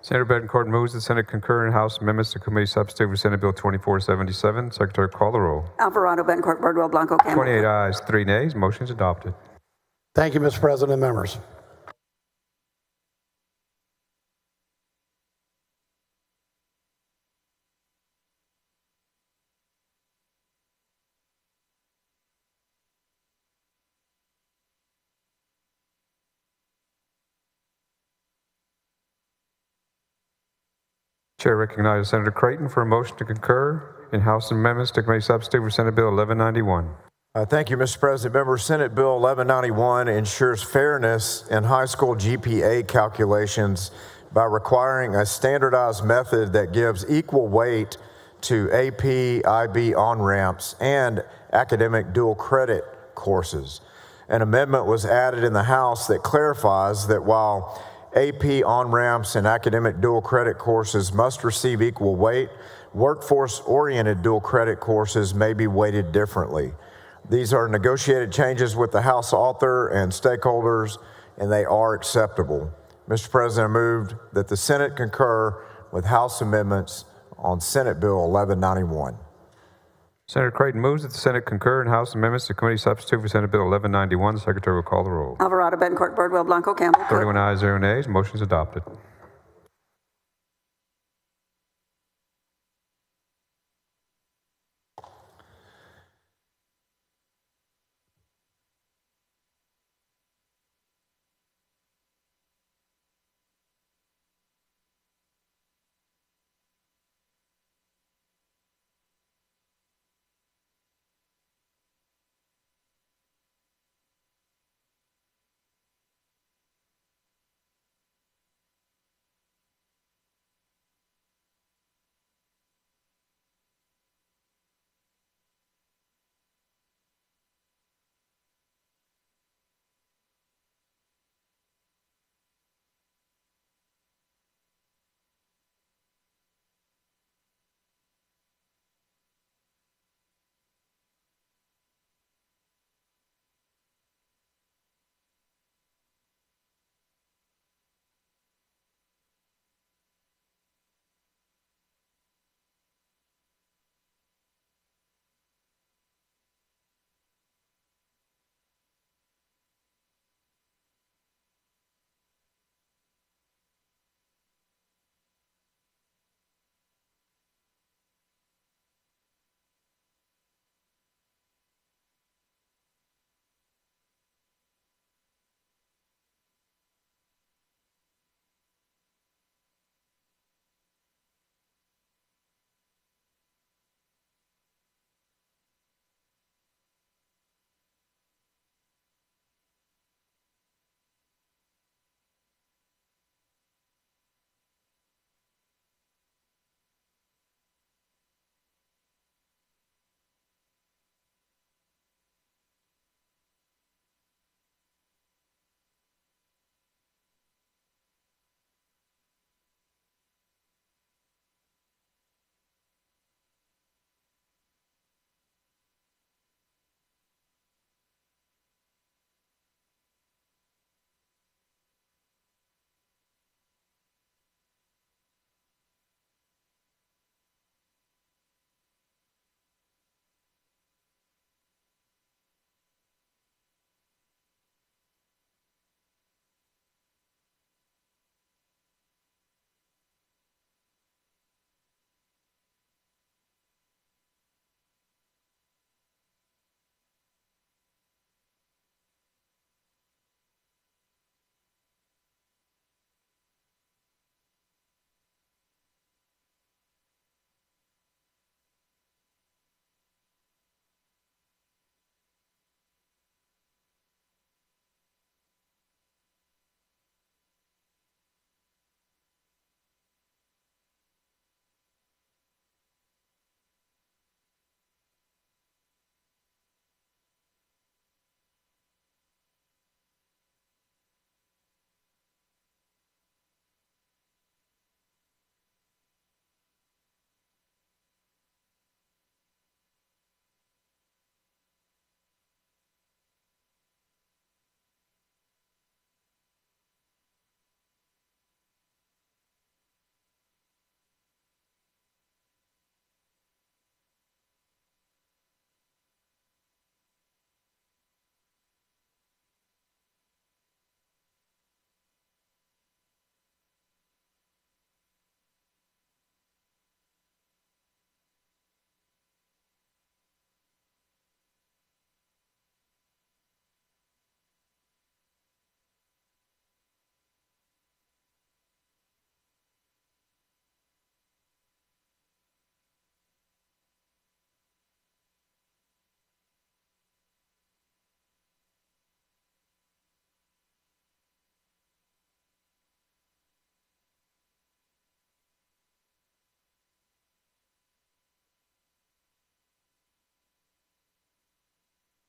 Senator Betancourt moves the Senate concur in House amendments to committee substitute for Senate Bill 2477. Secretary, call the roll. Alvarado, Betancourt, Birdwell, Blanco, Campbell. 28 ayes, 3 nays. Motion is adopted. Thank you, Mr. President and members. Chair recognizes Senator Creighton for a motion to concur in House amendments to committee substitute for Senate Bill 1191. Thank you, Mr. President. Members, Senate Bill 1191 ensures fairness in high school GPA calculations by requiring a standardized method that gives equal weight to AP, IB on-ramps and academic dual credit courses. An amendment was added in the House that clarifies that while AP on-ramps and academic dual credit courses must receive equal weight, workforce-oriented dual credit courses may be weighted differently. These are negotiated changes with the House author and stakeholders, and they are acceptable. Mr. President, I moved that the Senate concur with House amendments on Senate Bill 1191. Senator Creighton moves that the Senate concur in House amendments to committee substitute for Senate Bill 1191. The Secretary will call the roll. Alvarado, Betancourt, Birdwell, Blanco, Campbell. 31 ayes, 0 nays. Motion is adopted.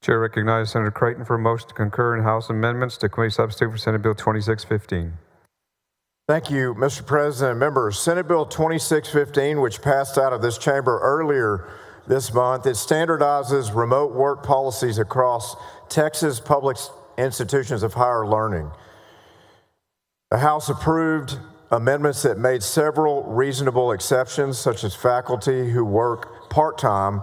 Chair recognizes Senator Creighton for a motion to concur in House amendments to committee substitute for Senate Bill 2615. Thank you, Mr. President. Members, Senate Bill 2615, which passed out of this chamber earlier this month, it standardizes remote work policies across Texas public institutions of higher learning. The House approved amendments that made several reasonable exceptions, such as faculty who work part-time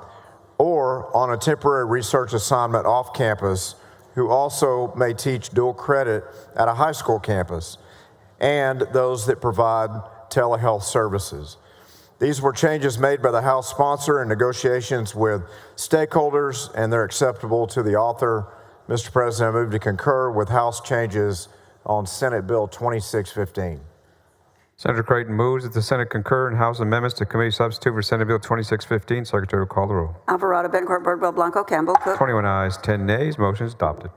or on a temporary research assignment off campus who also may teach dual credit at a high school campus, and those that provide telehealth services. These were changes made by the House sponsor in negotiations with stakeholders, and they're acceptable to the author. Mr. President, I move to concur with House changes on Senate Bill 2615. Senator Creighton moves that the Senate concur in House amendments to committee substitute for Senate Bill 2615. Secretary will call the roll. Alvarado, Bencourt, Birdwell, Blanco, Campbell, Cook. 21 ayes, 10 nays. Motion is adopted.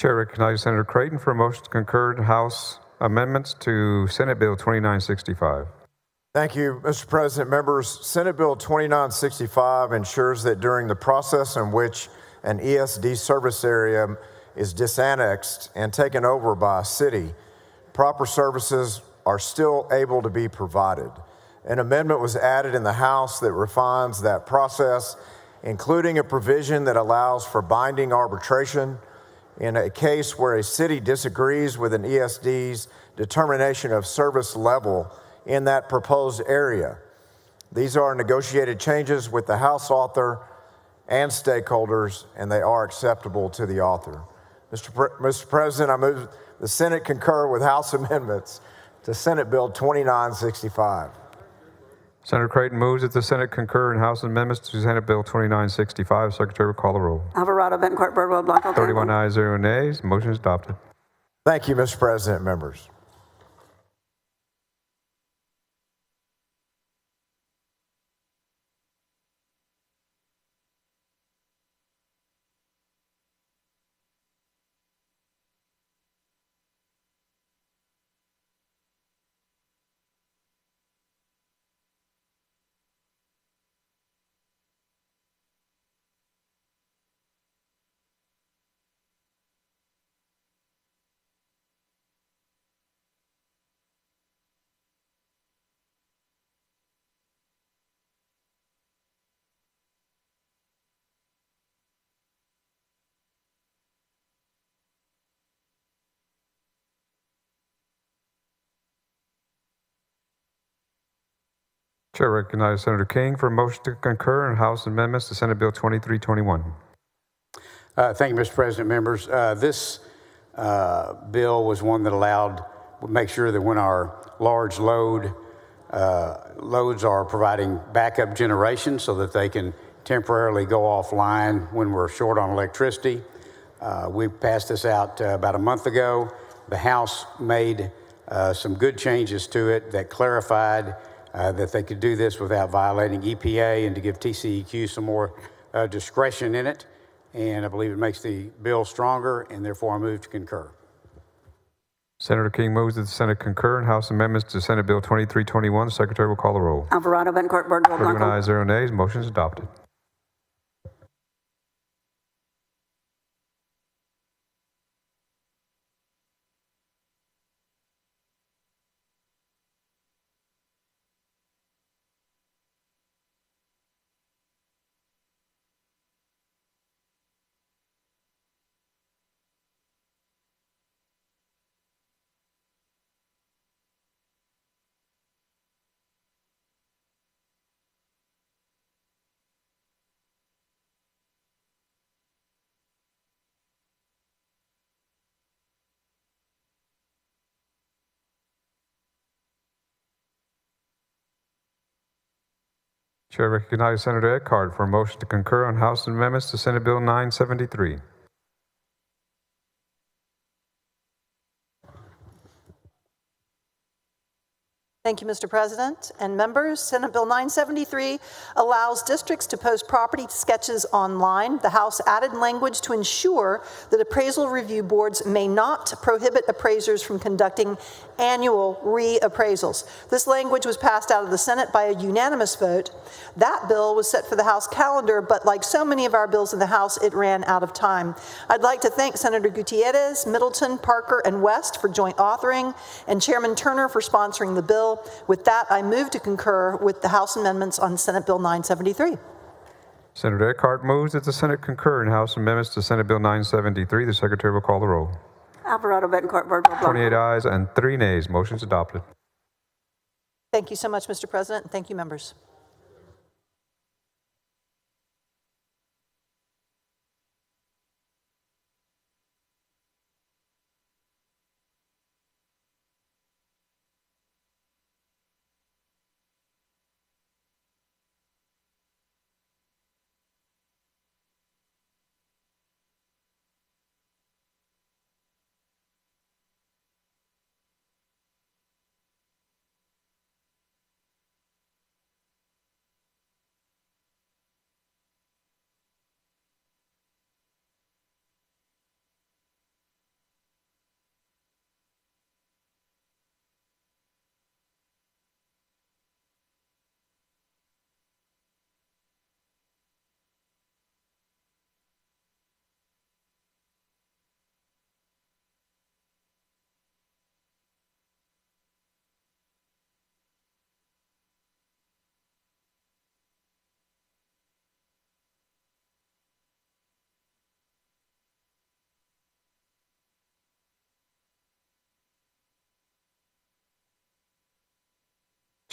Chair recognizes Senator Creighton for a motion to concur in House amendments to Senate Bill 2965. Thank you, Mr. President. Members, Senate Bill 2965 ensures that during the process in which an ESD service area is disannexed and taken over by a city, proper services are still able to be provided. An amendment was added in the House that refines that process, including a provision that allows for binding arbitration in a case where a city disagrees with an ESD's determination of service level in that proposed area. These are negotiated changes with the House author and stakeholders, and they are acceptable to the author. Mr. President, I move the Senate concur with House amendments to Senate Bill 2965. Senator Creighton moves that the Senate concur in House amendments to Senate Bill 2965. Secretary will call the roll. Alvarado, Betancourt, Birdwell, Blanco, 31 ayes, 0 nays. Motion is adopted. Thank you, Mr. President, members. Chair recognizes Senator King for a motion to concur in House amendments to Senate Bill 2321. Thank you, Mr. President, members. This bill was one that would make sure that when our large loads are providing backup generation so that they can temporarily go offline when we're short on electricity. We passed this out about a month ago. The House made some good changes to it that clarified that they could do this without violating EPA and to give TCEQ some more discretion in it. And I believe it makes the bill stronger, and therefore I move to concur. Senator King moves that the Senate concur in House amendments to Senate Bill 2321. The Secretary will call the roll. Alvarado, Betancourt, Birdwell, 31 Blanco. ayes, 0 nays. Motion is adopted. Chair recognizes Senator Eckhart for a motion to concur on House amendments to Senate Bill 973. Thank you, Mr. President and members. Senate Bill 973 allows districts to post property sketches online. The House added language to ensure that appraisal review boards may not prohibit appraisers from conducting annual reappraisals. This language was passed out of the Senate by a unanimous vote. That bill was set for the House calendar, but like so many of our bills in the House, it ran out of time. I'd like to thank Senator Gutierrez, Middleton, Parker, and West for joint authoring, and Chairman Turner for sponsoring the bill. With that, I move to concur with the House amendments on Senate Bill 973. Senator Eckhart moves that the Senate concur in House amendments to Senate Bill 973. The Secretary will call the roll. Alvarado, Betancourt, Birdwell, Blanco. 28 ayes and 3 nays. Motion is adopted. Thank you so much, Mr. President, and thank you, members.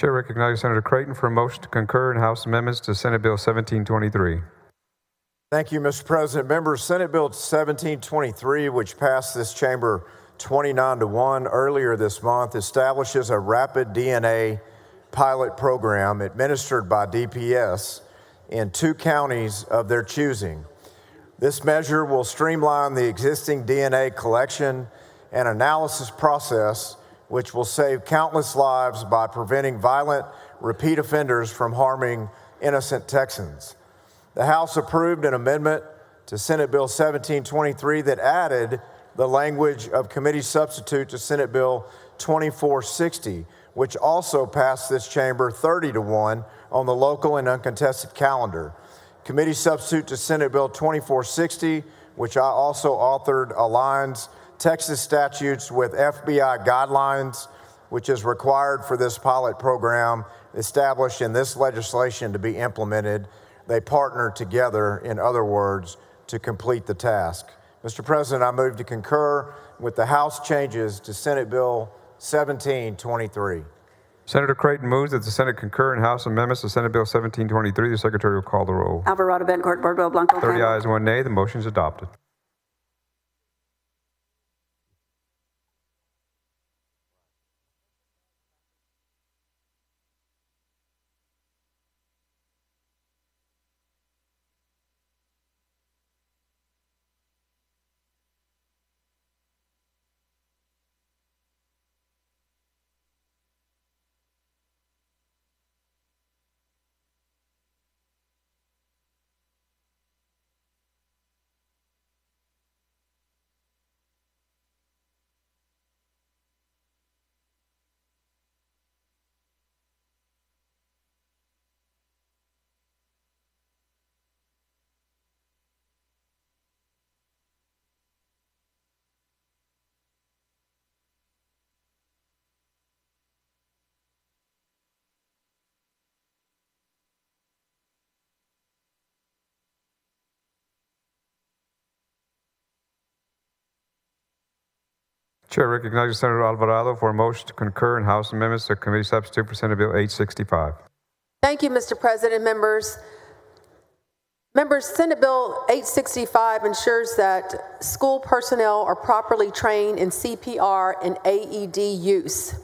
Chair recognizes Senator Creighton for a motion to concur in House amendments to Senate Bill 1723. Thank you, Mr. President. Members, Senate Bill 1723, which passed this chamber 29-1 earlier this month, establishes a rapid DNA pilot program administered by DPS in 2 counties of their choosing. This measure will streamline the existing DNA collection and analysis process, which will save countless lives by preventing violent repeat offenders from harming innocent Texans. The House approved an amendment to Senate Bill 1723 that added the language of committee substitute to Senate Bill 2460, which also passed this chamber 30-1 on the local and uncontested calendar. Committee substitute to Senate Bill 2460, which I also authored, aligns Texas statutes with FBI guidelines, which is required for this pilot program established in this legislation to be implemented. They partner together, in other words, to complete the task. Mr. President, I move to concur with the House changes to Senate Bill 1723. Senator Creighton moves that the Senate concur in House amendments to Senate Bill 1723. The Secretary will call the roll. Alvarado, Bettencourt, Boardwell, Blanco, 30 Campbell. ayes, 1 nay. The motion is adopted. Chair recognizes Senator Alvarado for a motion to concur in House amendments to committee substitute for Senate Bill 865. Thank you, Mr. President. Members, Senate Bill 865 ensures that school personnel are properly trained in CPR and AED use.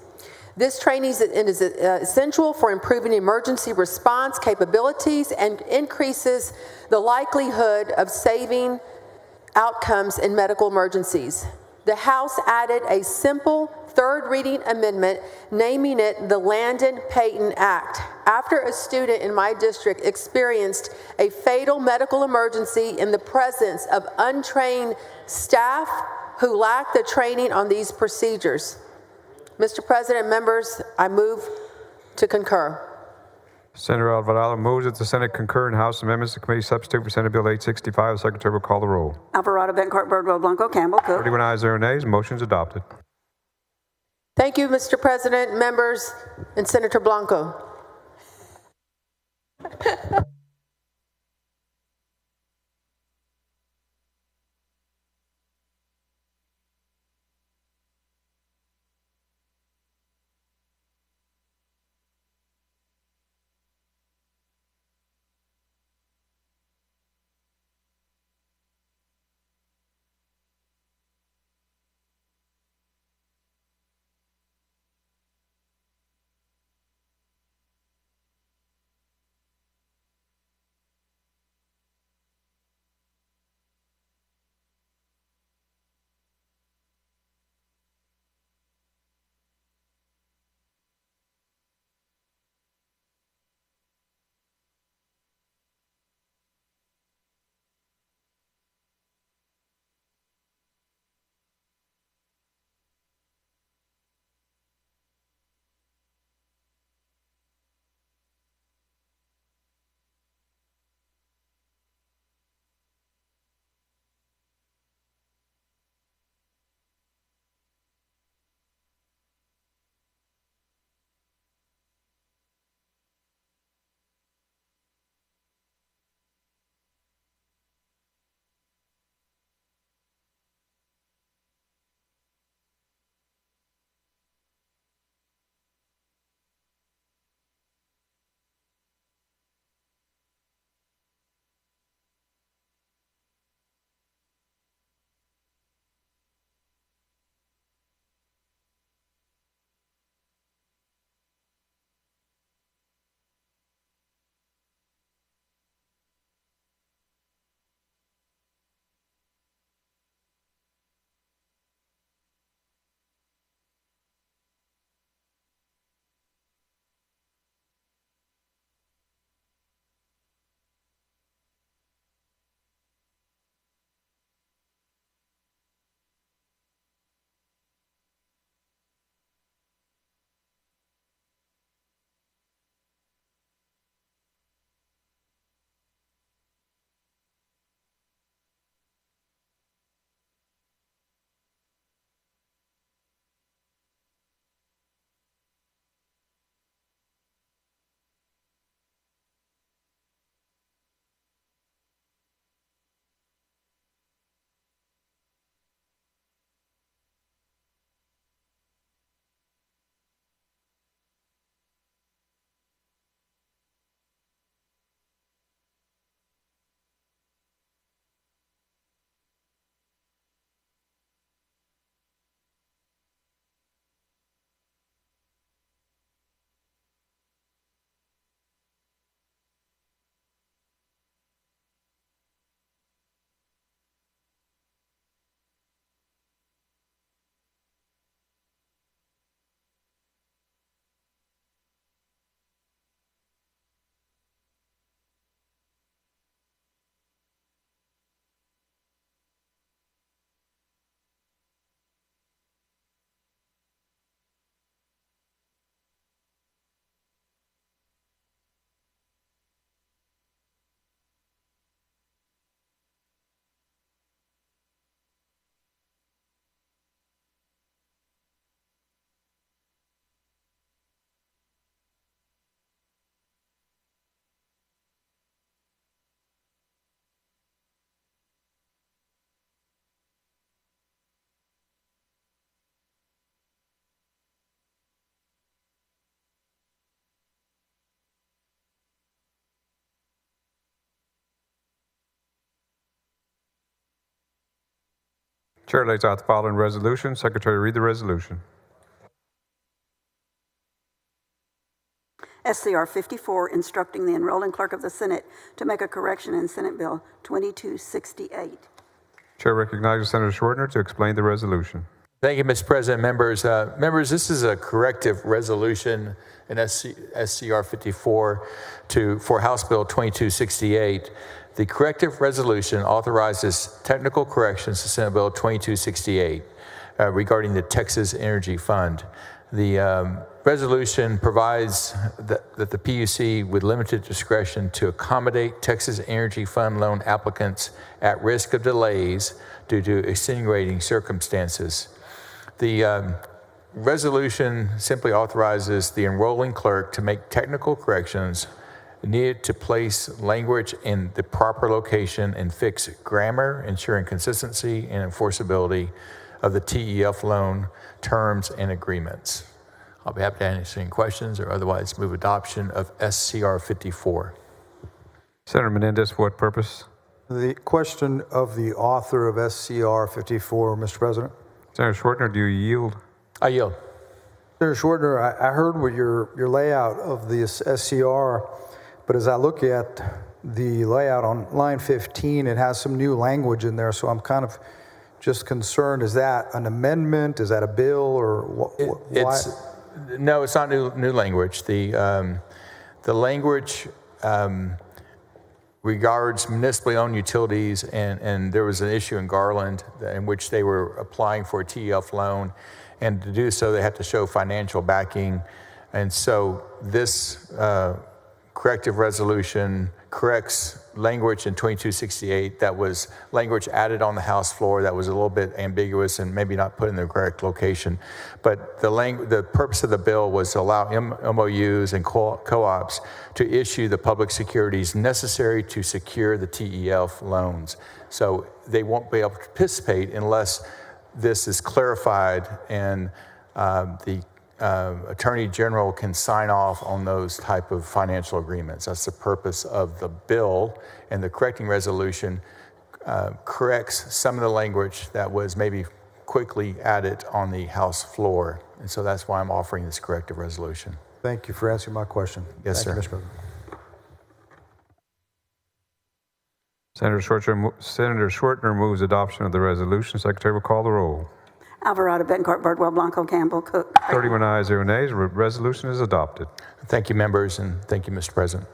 This training is essential for improving emergency response capabilities and increases the likelihood of saving outcomes in medical emergencies. The House added a simple third reading amendment naming it the Landon Payton Act after a student in my district experienced a fatal medical emergency in the presence of untrained staff who lacked the training on these procedures. Mr. President, members, I move to concur. Senator Alvarado moves that the Senate concur in House amendments to committee substitute for Senate Bill 865. The Secretary will call the roll. Alvarado, Bettencourt, Boardwell, Blanco, Campbell, Cook. 31 ayes, 0 nays. Motion is adopted. Thank you, Mr. President, members, and Senator Blanco. Chair lays out the following resolution. Secretary, read the resolution. SCR 54, instructing the enrolling clerk of the Senate to make a correction in Senate Bill 2268. Chair recognizes Senator Schwartner to explain the resolution. Thank you, Mr. President. Members, this is a corrective resolution in SCR 54 for House Bill 2268. The corrective resolution authorizes technical corrections to Senate Bill 2268 regarding the Texas Energy Fund. The resolution provides that the PUC, with limited discretion to accommodate Texas Energy Fund loan applicants at risk of delays due to extenuating circumstances. The resolution simply authorizes the enrolling clerk to make technical corrections needed to place language in the proper location and fix grammar, ensuring consistency and enforceability of the TEF loan terms and agreements. I'll be happy to answer any questions or otherwise move adoption of SCR 54. Senator Menendez, for what purpose? The question of the author of SCR 54, Mr. President. Senator Schwartner, do you yield? I yield. Senator Schwartner, I heard what your layout of the SCR, but as I look at the layout on line 15, it has some new language in there, so I'm kind of just concerned. Is that an amendment? Is that a bill, or why? No, it's not new language. The language regards municipally owned utilities, and there was an issue in Garland in which they were applying for a TEF loan, and to do so they had to show financial backing. And so this corrective resolution corrects language in 2268 that was language added on the House floor that was a little bit ambiguous and maybe not put in the correct location. But the purpose of the bill was to allow MOUs and co-ops to issue the public securities necessary to secure the TEF loans. So they won't be able to participate unless this is clarified and the Attorney General can sign off on those type of financial agreements. That's the purpose of the bill, and the correcting resolution corrects some of the language that was maybe quickly added on the House floor. And so that's why I'm offering this corrective resolution. Thank you for answering my question. Yes, Thank sir. you, Mr. President. Senator Schwartner moves adoption of the resolution. Secretary will call the roll. Alvarado, Bettencourt, Birdwell, Blanco, Campbell, Cook. 31 ayes, 0 nays. Resolution is adopted. Thank you, members, and thank you, Mr. President.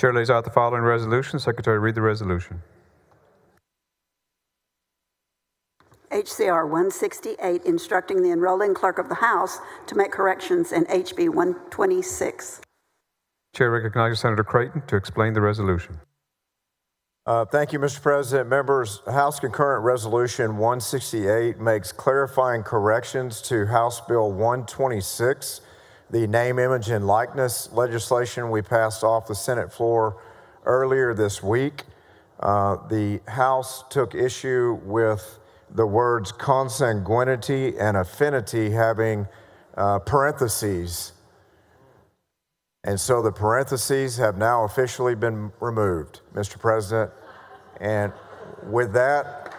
Chair lays out the following resolution. Secretary, read the resolution. HCR 168, instructing the enrolling clerk of the House to make corrections in HB 126. Chair recognizes Senator Creighton to explain the resolution. Thank you, Mr. President. Members, House Concurrent Resolution 168 makes clarifying corrections to House Bill 126, the name, image, and likeness legislation we passed off the Senate floor earlier this week. The House took issue with the words consanguinity and affinity having parentheses. And so the parentheses have now officially been removed, Mr. President. And with that,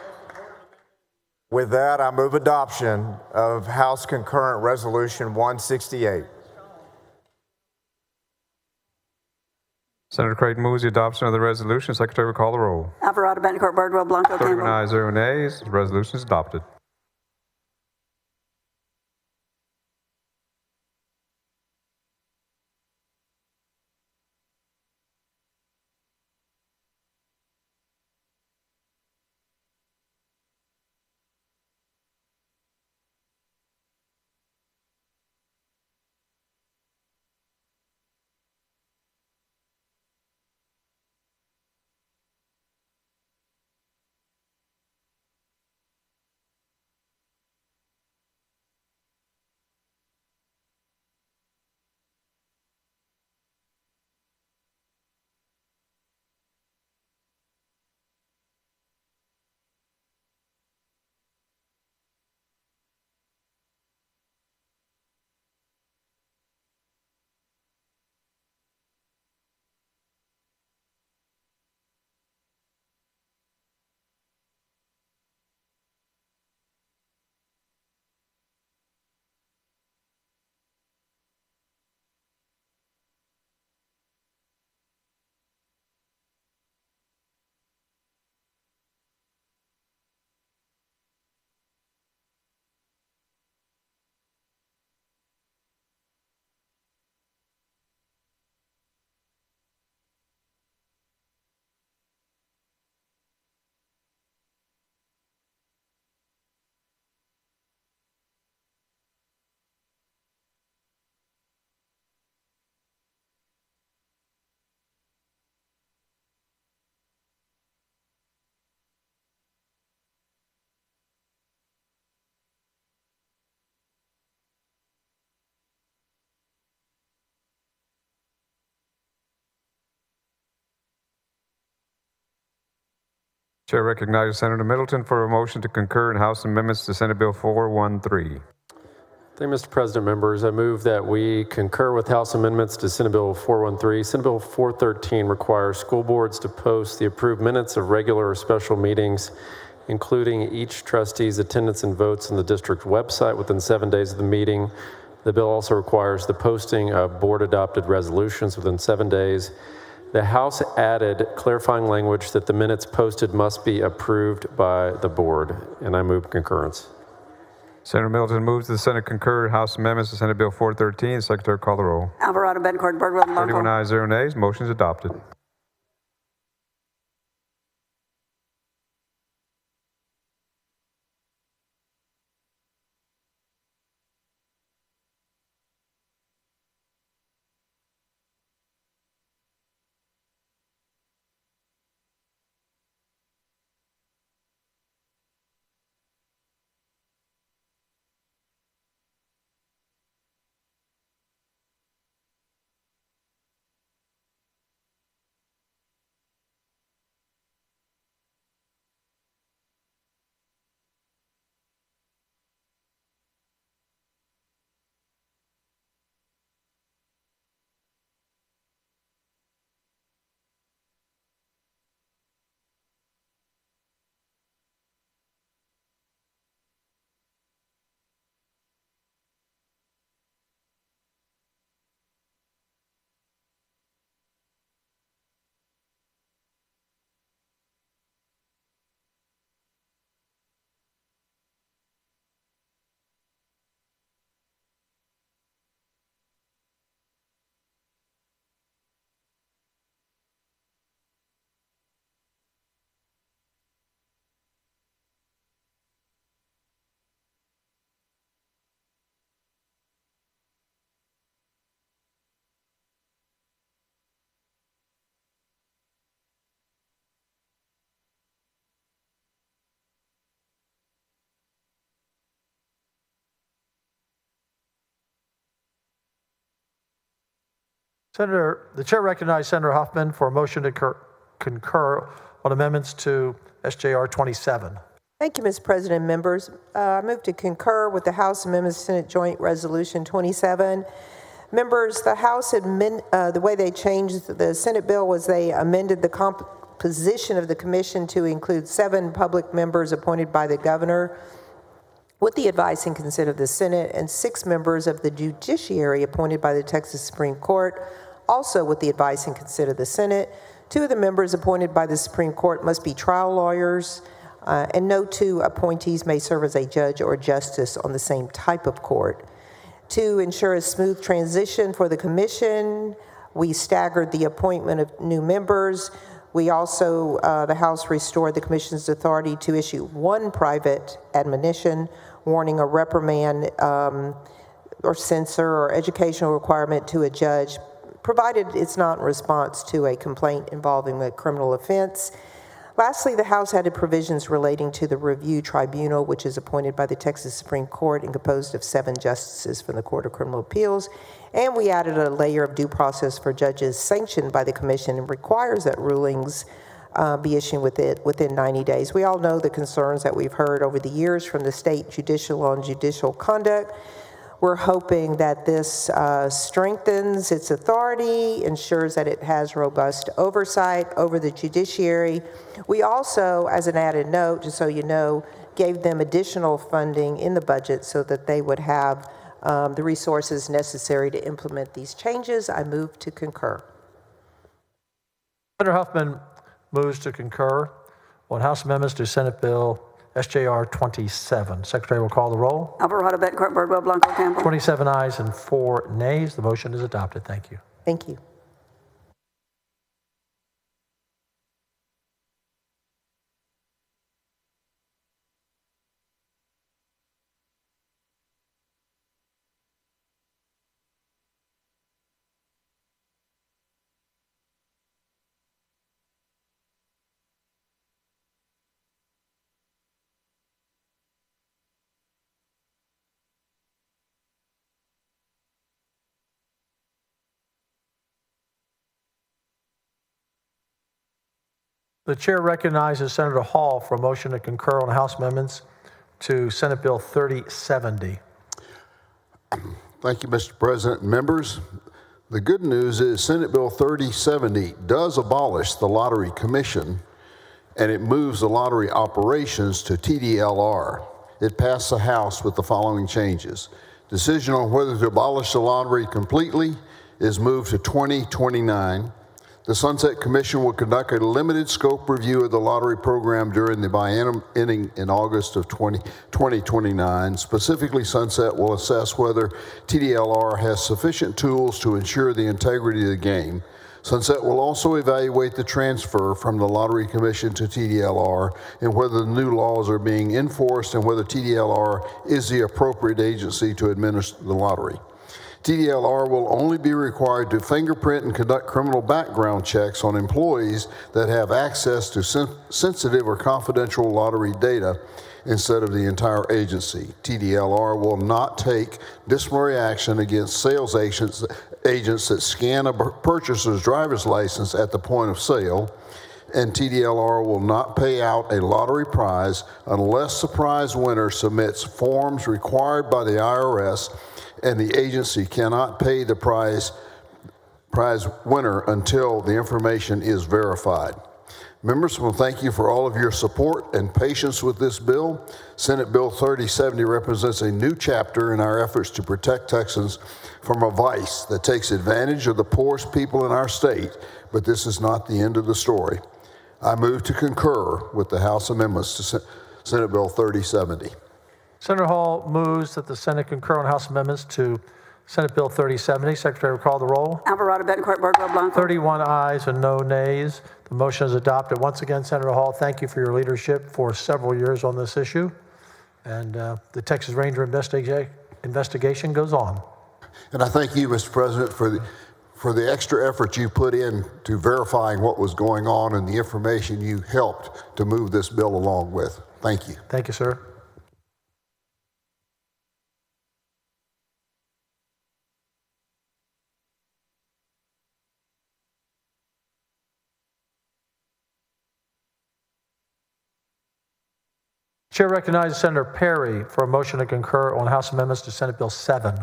I move adoption of House Concurrent Resolution 168. Senator Creighton moves the adoption of the resolution. Secretary will call the roll. Alvarado, Bettencourt, Birdwell, Blanco, 31 Campbell. ayes, 0 nays. The resolution is adopted. Chair recognizes Senator Middleton for a motion to concur in House amendments to Senate Bill 413. Thank you, Mr. President. Members, I move that we concur with House amendments to Senate Bill 413. Senate Bill 413 requires school boards to post the approved minutes of regular or special meetings, including each trustee's attendance and votes on the district website within 7 days of the meeting. The bill also requires the posting of board-adopted resolutions within 7 days. The House added clarifying language that the minutes posted must be approved by the board, and I move concurrence. Senator Middleton moves that the Senate concur House amendments to Senate Bill 413. Secretary, call the roll. Alvarado, Bettencourt, Birdwell, Blanco. 31 ayes, 0 nays. Motion is adopted. The chair recognizes Senator Huffman for a motion to concur on amendments to SJR 27. Thank you, Mr. President and members. I move to concur with the House Amendments to Senate Joint Resolution 27. Members, the House, the way they changed the Senate bill was they amended the composition of the commission to include 7 public members appointed by the governor with the advice and consent of the Senate, and 6 members of the judiciary appointed by the Texas Supreme Court, also with the advice and consent of the Senate. 2 of the members appointed by the Supreme Court must be trial lawyers, and no 2 appointees may serve as a judge or justice on the same type of court. To ensure a smooth transition for the commission, we staggered the appointment of new members. We also, the House restored the commission's authority to issue 1 private admonition, warning, or reprimand, or censure or educational requirement to a judge, provided it's not in response to a complaint involving a criminal offense. Lastly, the House added provisions relating to the review tribunal, which is appointed by the Texas Supreme Court and composed of 7 justices from the Court of Criminal Appeals. And we added a layer of due process for judges sanctioned by the commission and requires that rulings be issued within 90 days. We all know the concerns that we've heard over the years from the state judicial on judicial conduct. We're hoping that this strengthens its authority, ensures that it has robust oversight over the judiciary. We also, as an added note, just so you know, gave them additional funding in the budget so that they would have the resources necessary to implement these changes. I move to concur. Senator Huffman moves to concur on House amendments to Senate Bill SJR 27. Secretary will call the roll. Alvarado, Bettencourt, Birdwell, Blanco, Campbell. 27 ayes and 4 nays. The motion is adopted. Thank you. Thank you. The chair recognizes Senator Hall for a motion to concur on House amendments to Senate Bill 3070. Thank you, Mr. President and members. The good news is Senate Bill 3070 does abolish the Lottery Commission, and it moves the lottery operations to TDLR. It passed the House with the following changes. Decision on whether to abolish the lottery completely is moved to 2029. The Sunset Commission will conduct a limited scope review of the lottery program during the biennium ending in August of 2029. Specifically, Sunset will assess whether TDLR has sufficient tools to ensure the integrity of the game. Sunset will also evaluate the transfer from the Lottery Commission to TDLR and whether the new laws are being enforced and whether TDLR is the appropriate agency to administer the lottery. TDLR will only be required to fingerprint and conduct criminal background checks on employees that have access to sensitive or confidential lottery data instead of the entire agency. TDLR will not take disciplinary action against sales agents that scan a purchaser's driver's license at the point of sale, and TDLR will not pay out a lottery prize unless the prize winner submits forms required by the IRS, and the agency cannot pay the prize winner until the information is verified. Members, well, thank you for all of your support and patience with this bill. Senate Bill 3070 represents a new chapter in our efforts to protect Texans from a vice that takes advantage of the poorest people in our state, but this is not the end of the story. I move to concur with the House amendments to Senate Bill 3070. Senator Hall moves that the Senate concur on House amendments to Senate Bill 3070. Secretary will call the roll. Alvarado, Bettencourt, Birdwell, Blanco. 31 ayes and no nays. The motion is adopted. Once again, Senator Hall, thank you for your leadership for several years on this issue. And the Texas Ranger investigation goes on. And I thank you, Mr. President, for the extra effort you put in to verifying what was going on and the information you helped to move this bill along with. Thank you. Thank you, sir. Chair recognizes Senator Perry for a motion to concur on House amendments to Senate Bill 7.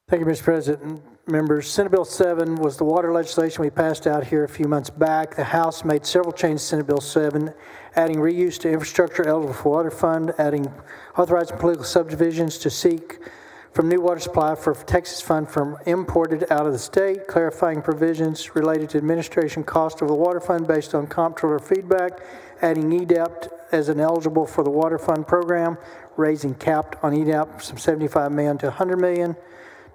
Thank you, Mr. President. Members, Senate Bill 7 was the water legislation we passed out here a few months back. The House made several changes to Senate Bill 7, adding reuse to infrastructure eligible for water fund, authorizing political subdivisions to seek from new water supply for Texas fund from imported out of the state, clarifying provisions related to administration cost of the water fund based on comptroller feedback, adding EDAP as an eligible for the water fund program, raising capped on EDAP from $75 million to $100 million,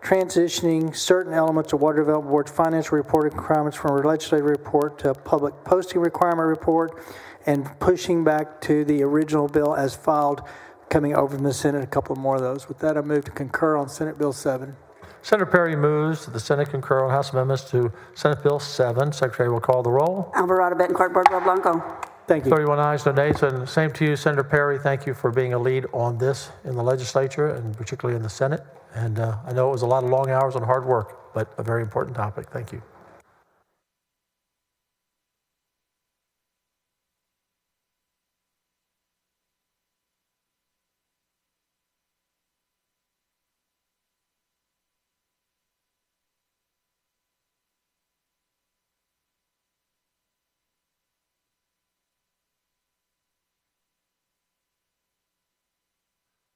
transitioning certain elements of Water Development Board's financial reporting requirements from a legislative report to a public posting requirement report, and pushing back to the original bill as filed, coming over from the Senate, a couple more of those. With that, I move to concur on Senate Bill 7. Senator Perry moves that the Senate concur on House amendments to Senate Bill 7. Secretary will call the roll. Alvarado, Betancourt, Boardwell, Blanco. Thank you. 31 ayes, no nays, and same to you, Senator Perry. Thank you for being a lead on this in the legislature and particularly in the Senate. And I know it was a lot of long hours and hard work, but a very important topic. Thank you.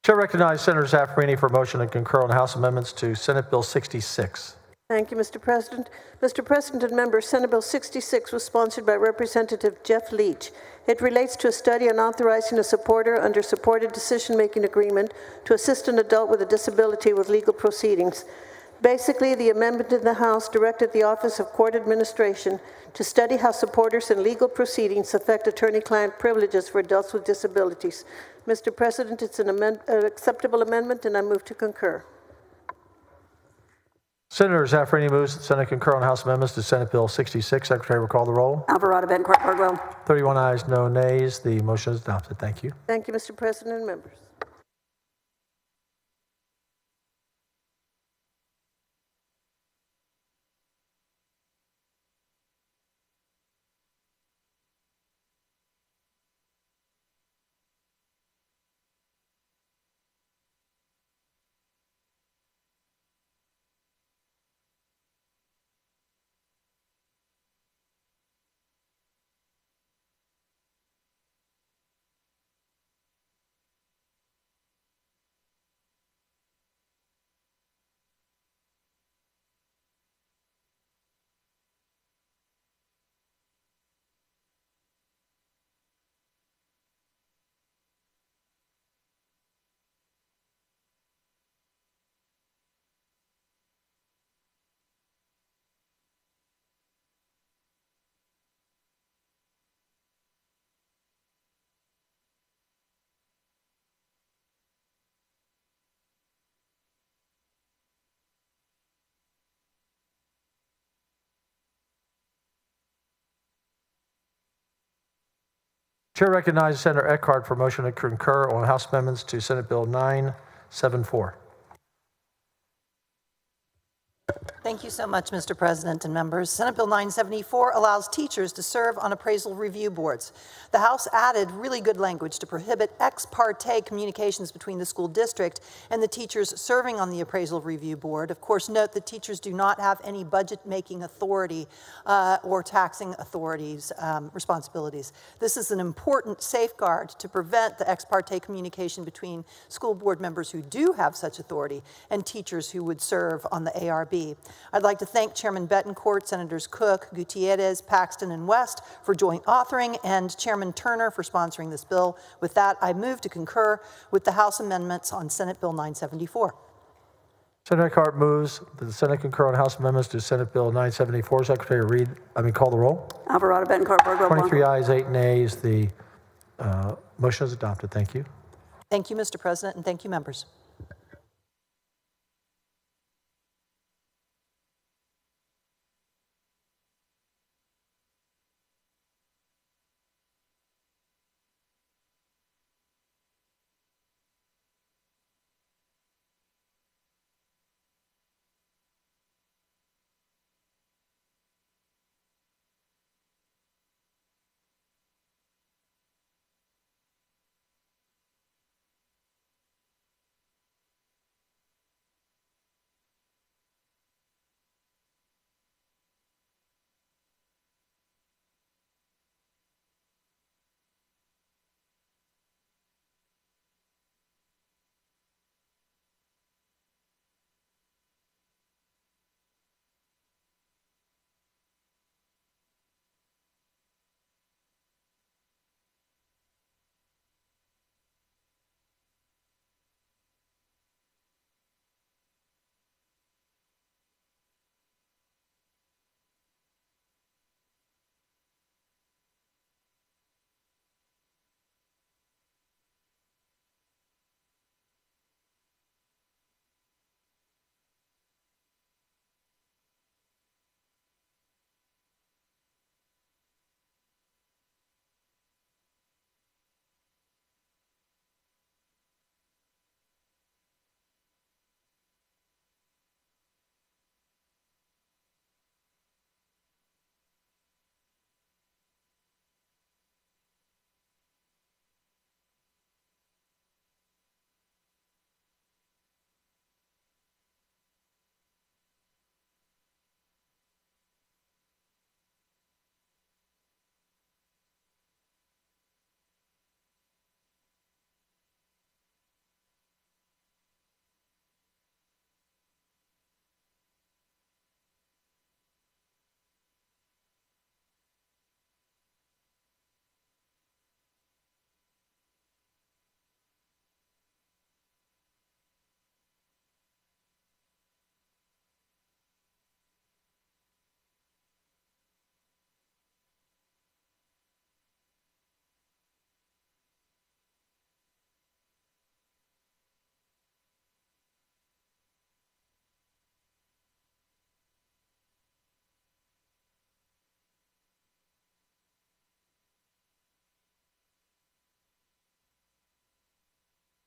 Chair recognizes Senator Zaffarini for a motion to concur on House amendments to Senate Bill 66. Thank you, Mr. President. Mr. President and members, Senate Bill 66 was sponsored by Representative Jeff Leach. It relates to a study on authorizing a supporter under supported decision-making agreement to assist an adult with a disability with legal proceedings. Basically, the amendment in the House directed the Office of Court Administration to study how supporters in legal proceedings affect attorney-client privileges for adults with disabilities. Mr. President, it's an acceptable amendment, and I move to concur. Senator Zaffarini moves that the Senate concur on House amendments to Senate Bill 66. Secretary will call the roll. Alvarado, Betancourt, Boardwell. 31 ayes, no nays. The motion is adopted. Thank you. Thank you, Mr. President and members. Chair recognizes Senator Eckhart for a motion to concur on House amendments to Senate Bill 974. Thank you so much, Mr. President and members. Senate Bill 974 allows teachers to serve on appraisal review boards. The House added really good language to prohibit ex parte communications between the school district and the teachers serving on the appraisal review board. Of course, note that teachers do not have any budget-making authority or taxing authorities responsibilities. This is an important safeguard to prevent the ex parte communication between school board members who do have such authority and teachers who would serve on the ARB. I'd like to thank Chairman Betancourt, Senators Cook, Gutierrez, Paxton, and West for joint authoring, and Chairman Turner for sponsoring this bill. With that, I move to concur with the House amendments on Senate Bill 974. Senator Eckhart moves that the Senate concur on House amendments to Senate Bill 974. Secretary call the roll. Alvarado, Betancourt, Boardwell, 23 ayes, 8 nays. The motion is adopted. Thank you. Thank you, Mr. President, and thank you, members.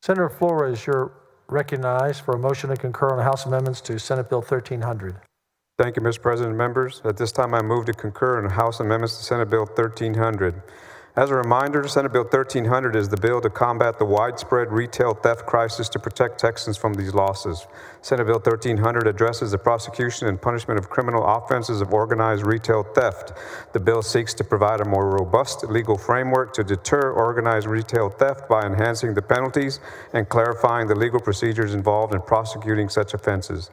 Senator Flores, you're recognized for a motion to concur on the House amendments to Senate Bill 1300. Thank you, Mr. President and members. At this time, I move to concur in House amendments to Senate Bill 1300. As a reminder, Senate Bill 1300 is the bill to combat the widespread retail theft crisis to protect Texans from these losses. Senate Bill 1300 addresses the prosecution and punishment of criminal offenses of organized retail theft. The bill seeks to provide a more robust legal framework to deter organized retail theft by enhancing the penalties and clarifying the legal procedures involved in prosecuting such offenses.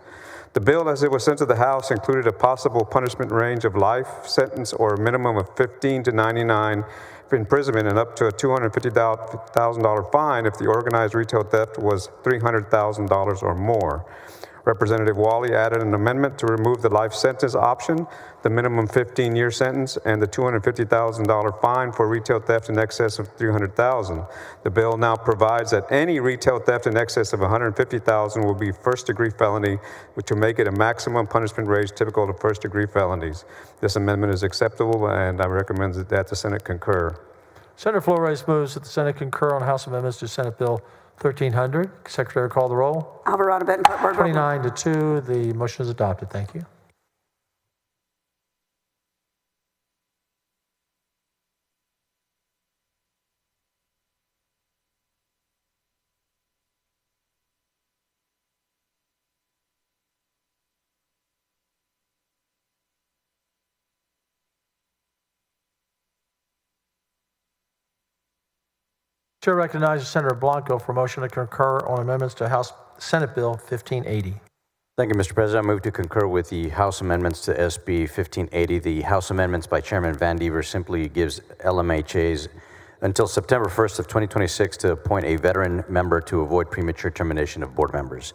The bill, as it was sent to the House, included a possible punishment range of life sentence or a minimum of 15 to 99 imprisonment and up to a $250,000 fine if the organized retail theft was $300,000 or more. Representative Wally added an amendment to remove the life sentence option, the minimum 15-year sentence, and the $250,000 fine for retail theft in excess of $300,000. The bill now provides that any retail theft in excess of $150,000 will be first-degree felony, which will make it a maximum punishment range typical of first-degree felonies. This amendment is acceptable, and I recommend that the Senate concur. Senator Flores moves that the Senate concur on House amendments to Senate Bill 1300. Secretary, call the roll. Alvarado, Betancourt, Birdwell. 29 to 2. The motion is adopted. Thank you. Chair recognizes Senator Blanco for motion to concur on amendments to Senate Bill 1580. Thank you, Mr. President. I move to concur with the House amendments to SB 1580. The House amendments by Chairman Van Dever simply gives LMHAs until September 1st of 2026 to appoint a veteran member to avoid premature termination of board members.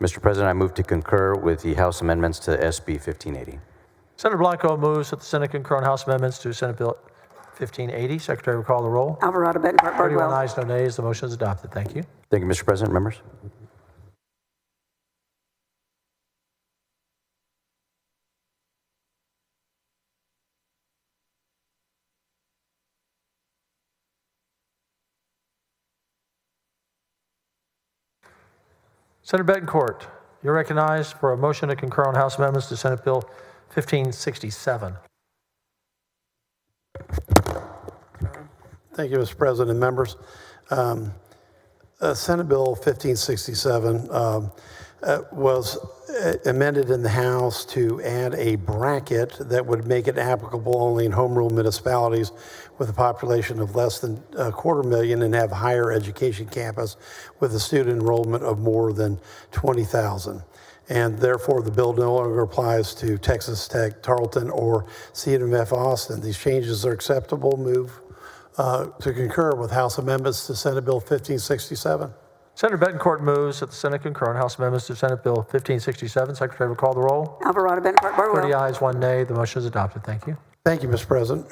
Mr. President, I move to concur with the House amendments to SB 1580. Senator Blanco moves that the Senate concur on House amendments to Senate Bill 1580. Secretary will call the roll. Alvarado, Betancourt, 31 Birdwell. ayes, no nays. The motion is adopted. Thank you. Thank you, Mr. President. Members. Senator Betancourt, you're recognized for a motion to concur on House amendments to Senate Bill 1567. Thank you, Mr. President and members. Senate Bill 1567 was amended in the House to add a bracket that would make it applicable only in home rule municipalities with a population of less than 250,000 and have higher education campus with a student enrollment of more than 20,000. And therefore, the bill no longer applies to Texas Tech, Tarleton, or CMF Austin. These changes are acceptable. Move to concur with House amendments to Senate Bill 1567. Senator Betancourt moves that the Senate concur on House amendments to Senate Bill 1567. Secretary will call the roll. Alvarado, Betancourt, Birdwell. 30 ayes, 1 nay. The motion is adopted. Thank you. Thank you, Mr. President.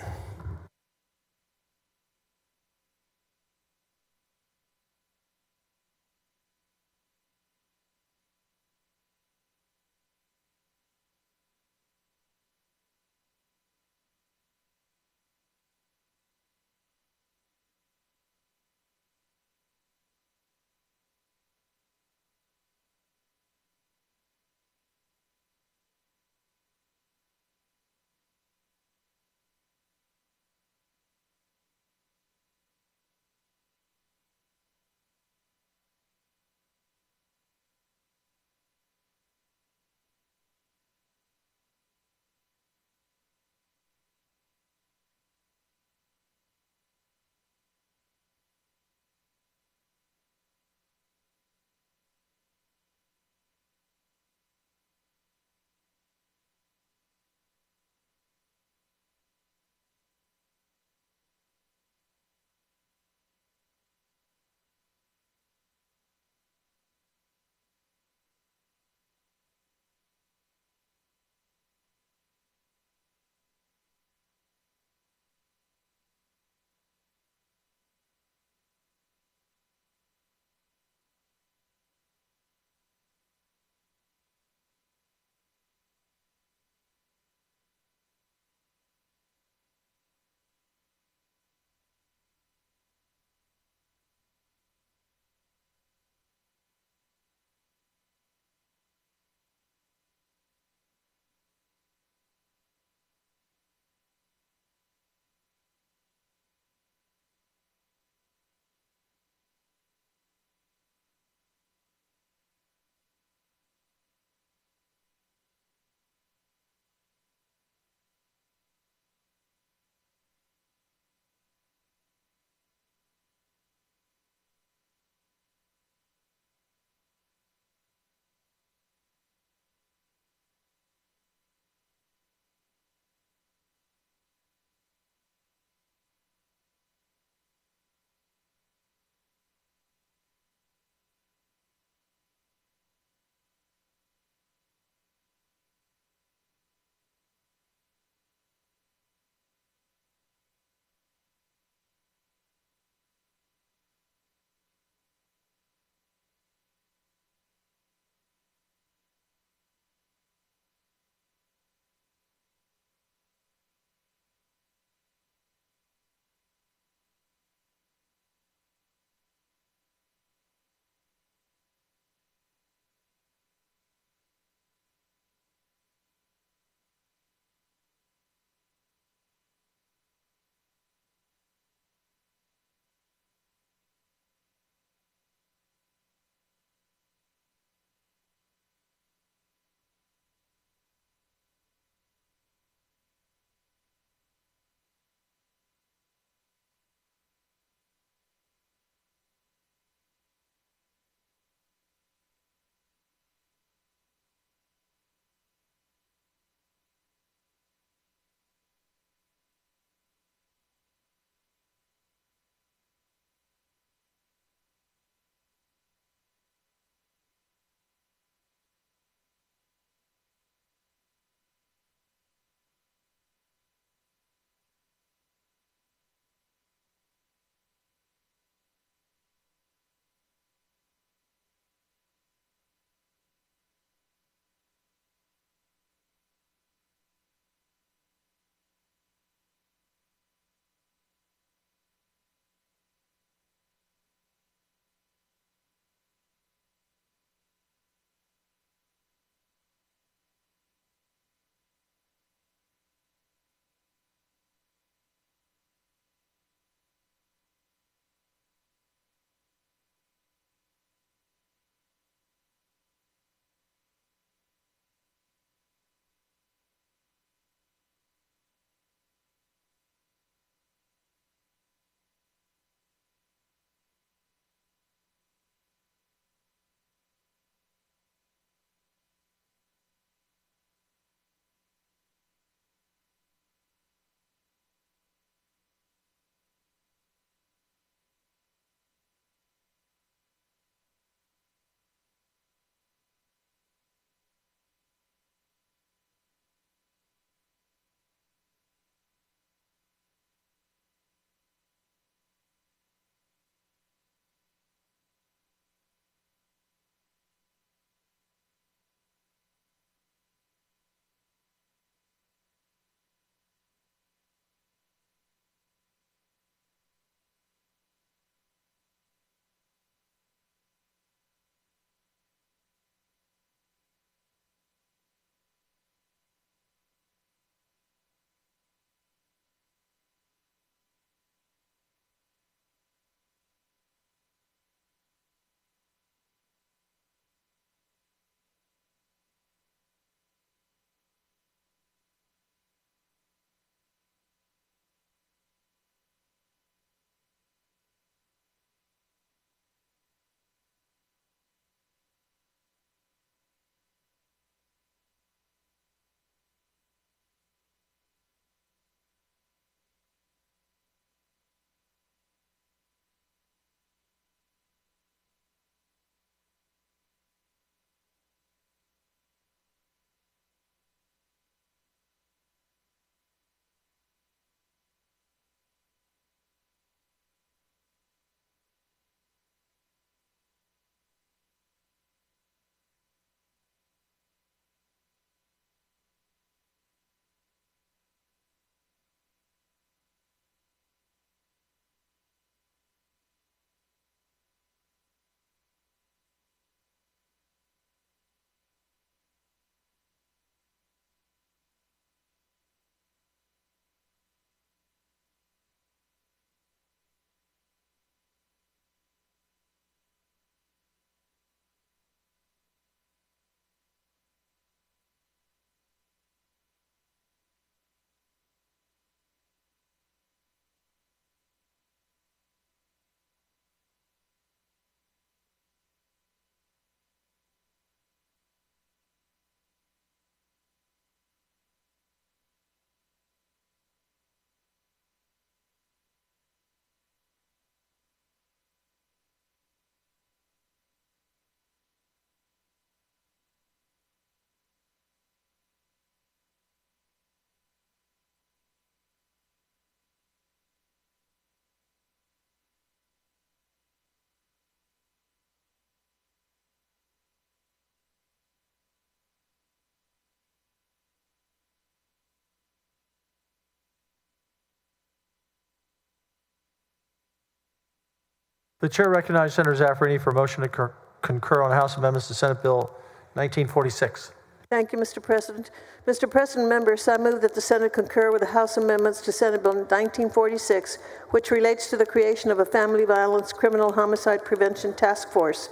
The chair recognizes Senator Zaffarini for a motion to concur on House amendments to Senate Bill 1946. Thank you, Mr. President. Mr. President, members, I move that the Senate concur with the House amendments to Senate Bill 1946, which relates to the creation of a family violence criminal homicide prevention task force.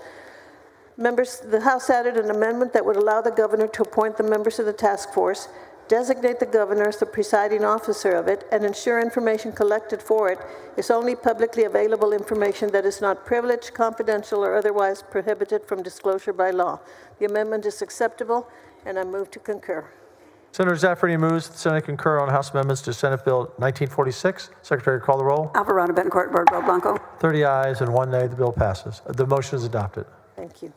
Members, the House added an amendment that would allow the governor to appoint the members of the task force, designate the governor as the presiding officer of it, and ensure information collected for it is only publicly available information that is not privileged, confidential, or otherwise prohibited from disclosure by law. The amendment is acceptable, and I move to concur. Senator Zaffarini moves that the Senate concur on House amendments to Senate Bill 1946. Secretary, call the roll. Alvarado, Betancourt, Birdwell, Blanco. 30 ayes and 1 nay. The bill passes. The motion is adopted. Thank you.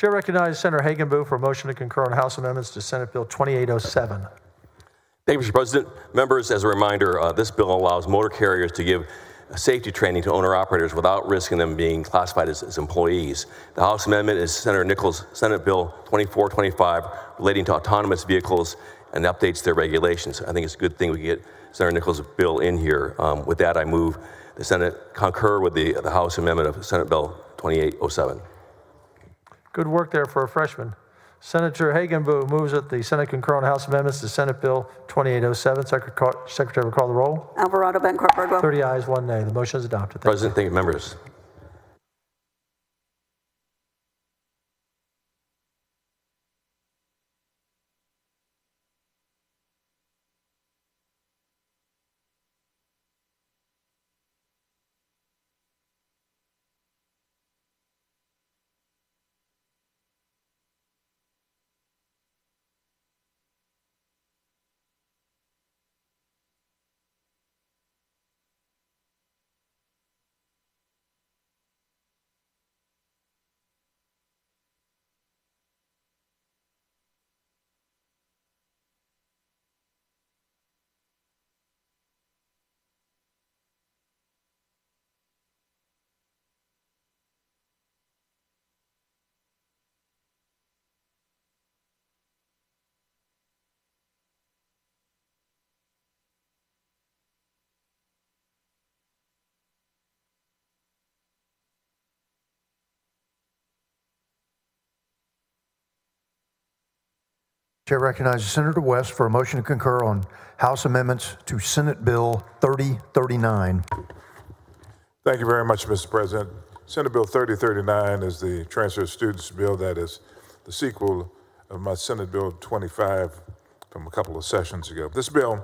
Chair recognizes Senator Hagenbu for a motion to concur on House amendments to Senate Bill 2807. Thank you, Mr. President. Members, as a reminder, this bill allows motor carriers to give safety training to owner-operators without risking them being classified as employees. The House amendment is Senator Nichols' Senate Bill 2425 relating to autonomous vehicles and updates their regulations. I think it's a good thing we get Senator Nichols' bill in here. With that, I move the Senate concur with the House amendment of Senate Bill 2807. Good work there for a freshman. Senator Hagenbu moves that the Senate concur on House amendments to Senate Bill 2807. Secretary will call the roll. Alvarado, Betancourt, Birdwell. 30 ayes, 1 nay. The motion is adopted. President, thank you, members. Chair recognizes Senator West for a motion to concur on House amendments to Senate Bill 3039. Thank you very much, Mr. President. Senate Bill 3039 is the transfer of students bill that is the sequel of my Senate Bill 25 from a couple of sessions ago. This bill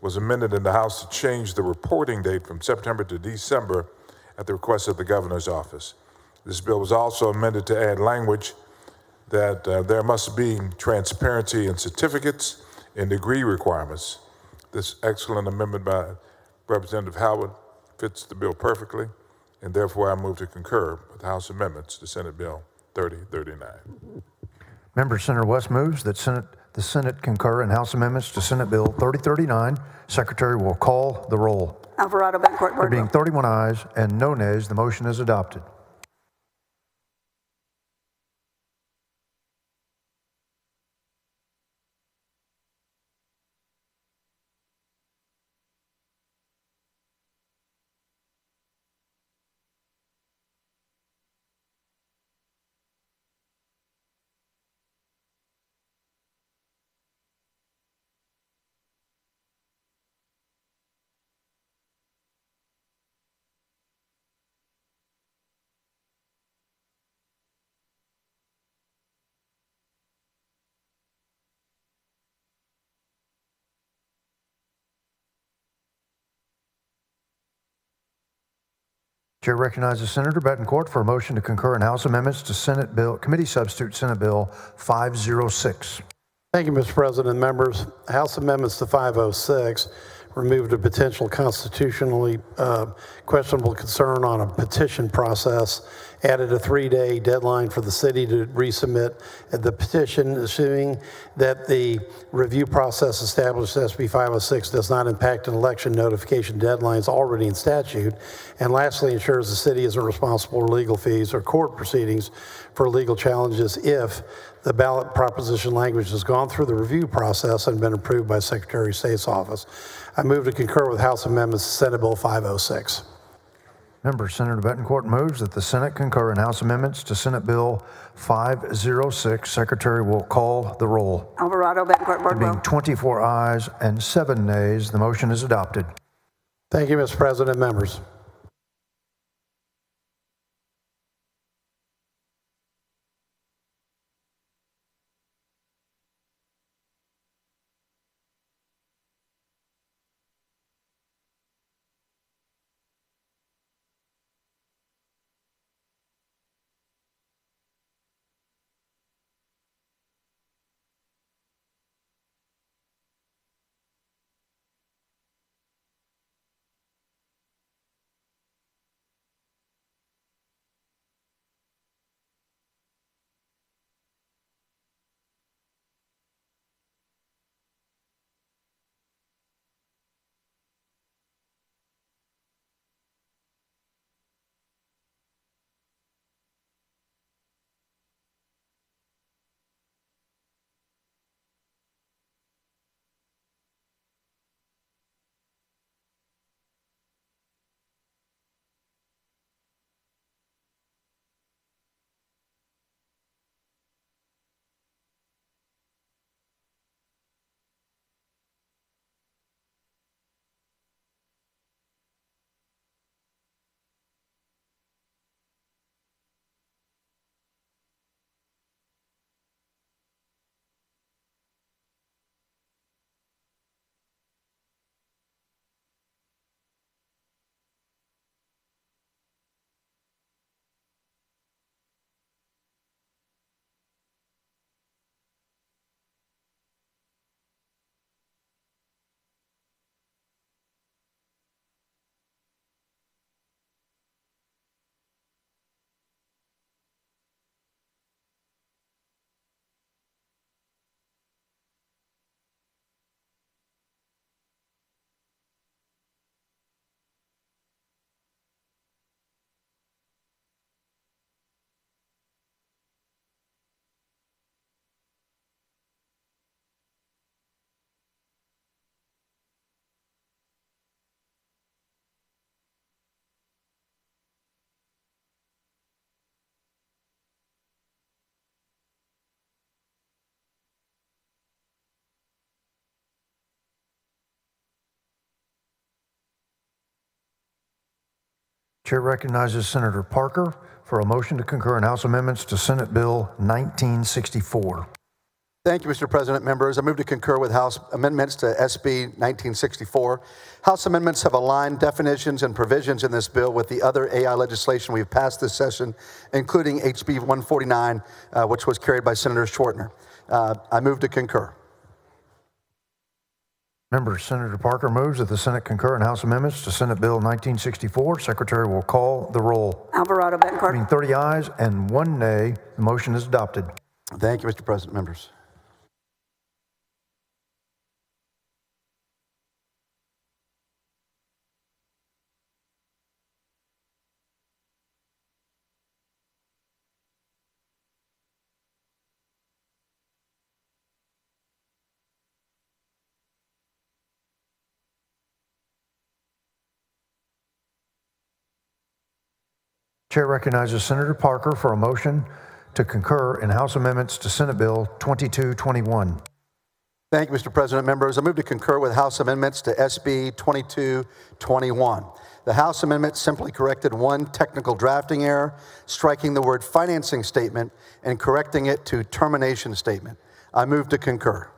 was amended in the House to change the reporting date from September to December at the request of the governor's office. This bill was also amended to add language that there must be transparency in certificates and degree requirements. This excellent amendment by Representative Howard fits the bill perfectly, and therefore I move to concur with the House amendments to Senate Bill 3039. Member Senator West moves that the Senate concur in House amendments to Senate Bill 3039. Secretary will call the roll. Alvarado, Betancourt, There being Birdwell. 31 ayes and no nays, the motion is adopted. Chair recognizes Senator Betancourt for a motion to concur in House amendments to Senate Bill, Committee Substitute Senate Bill 506. Thank you, Mr. President. Members, House amendments to 506 removed a potential constitutionally questionable concern on a petition process, added a 3-day deadline for the city to resubmit the petition, assuming that the review process established SB 506 does not impact an election notification deadlines already in statute. And lastly, ensures the city isn't responsible for legal fees or court proceedings for legal challenges if the ballot proposition language has gone through the review process and been approved by Secretary of State's office. I move to concur with House amendments to Senate Bill 506. Members, Senator Betancourt moves that the Senate concur in House amendments to Senate Bill 506. Secretary will call the roll. Alvarado, Betancourt, There being Boardwell. 24 ayes and 7 nays, the motion is adopted. Thank you, Mr. President. Members. Chair recognizes Senator Parker for a motion to concur in House amendments to Senate Bill 1964. Thank you, Mr. President. Members, I move to concur with House amendments to SB 1964. House amendments have aligned definitions and provisions in this bill with the other AI legislation we've passed this session, including HB 149, which was carried by Senator Schwartner. I move to concur. Members, Senator Parker moves that the Senate concur in House amendments to Senate Bill 1964. Secretary will call the roll. Alvarado, Betancourt. Being 30 ayes and 1 nay, the motion is adopted. Thank you, Mr. President. Members. Chair recognizes Senator Parker for a motion to concur in House amendments to Senate Bill 2221. Thank you, Mr. President. Members, I move to concur with House amendments to SB 2221. The House amendment simply corrected one technical drafting error, striking the word financing statement and correcting it to termination statement. I move to concur.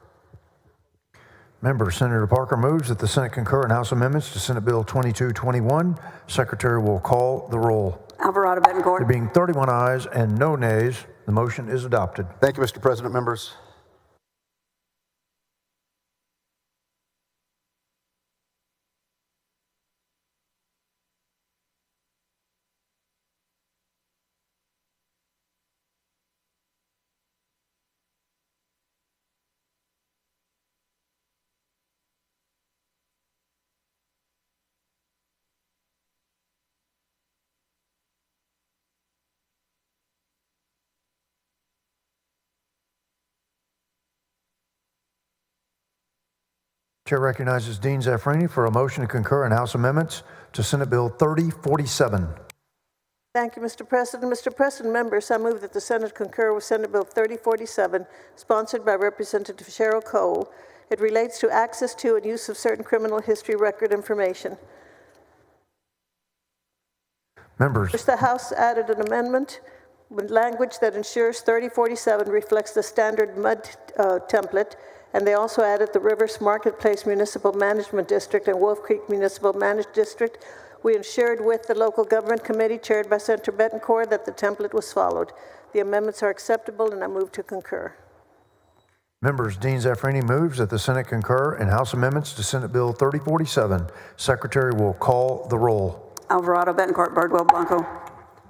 Members, Senator Parker moves that the Senate concur in House amendments to Senate Bill 2221. Secretary will call the roll. Alvarado Betancourt. There being 31 ayes and no nays, the motion is adopted. Thank you, Mr. President. Members. Chair recognizes Dean Zafrini for a motion to concur in House amendments to Senate Bill 3047. Thank you, Mr. President. Mr. President, members, I move that the Senate concur with Senate Bill 3047, sponsored by Representative Cheryl Cole. It relates to access to and use of certain criminal history record information. Members. The House added an amendment with language that ensures 3047 reflects the standard MUD template, and they also added the Rivers Marketplace Municipal Management District and Wolf Creek Municipal Managed District. We ensured with the Local Government Committee, chaired by Senator Betancourt, that the template was followed. The amendments are acceptable, and I move to concur. Members, Dean Zafrini moves that the Senate concur in House amendments to Senate Bill 3047. Secretary will call the roll. Alvarado Betancourt, Birdwell Blanco.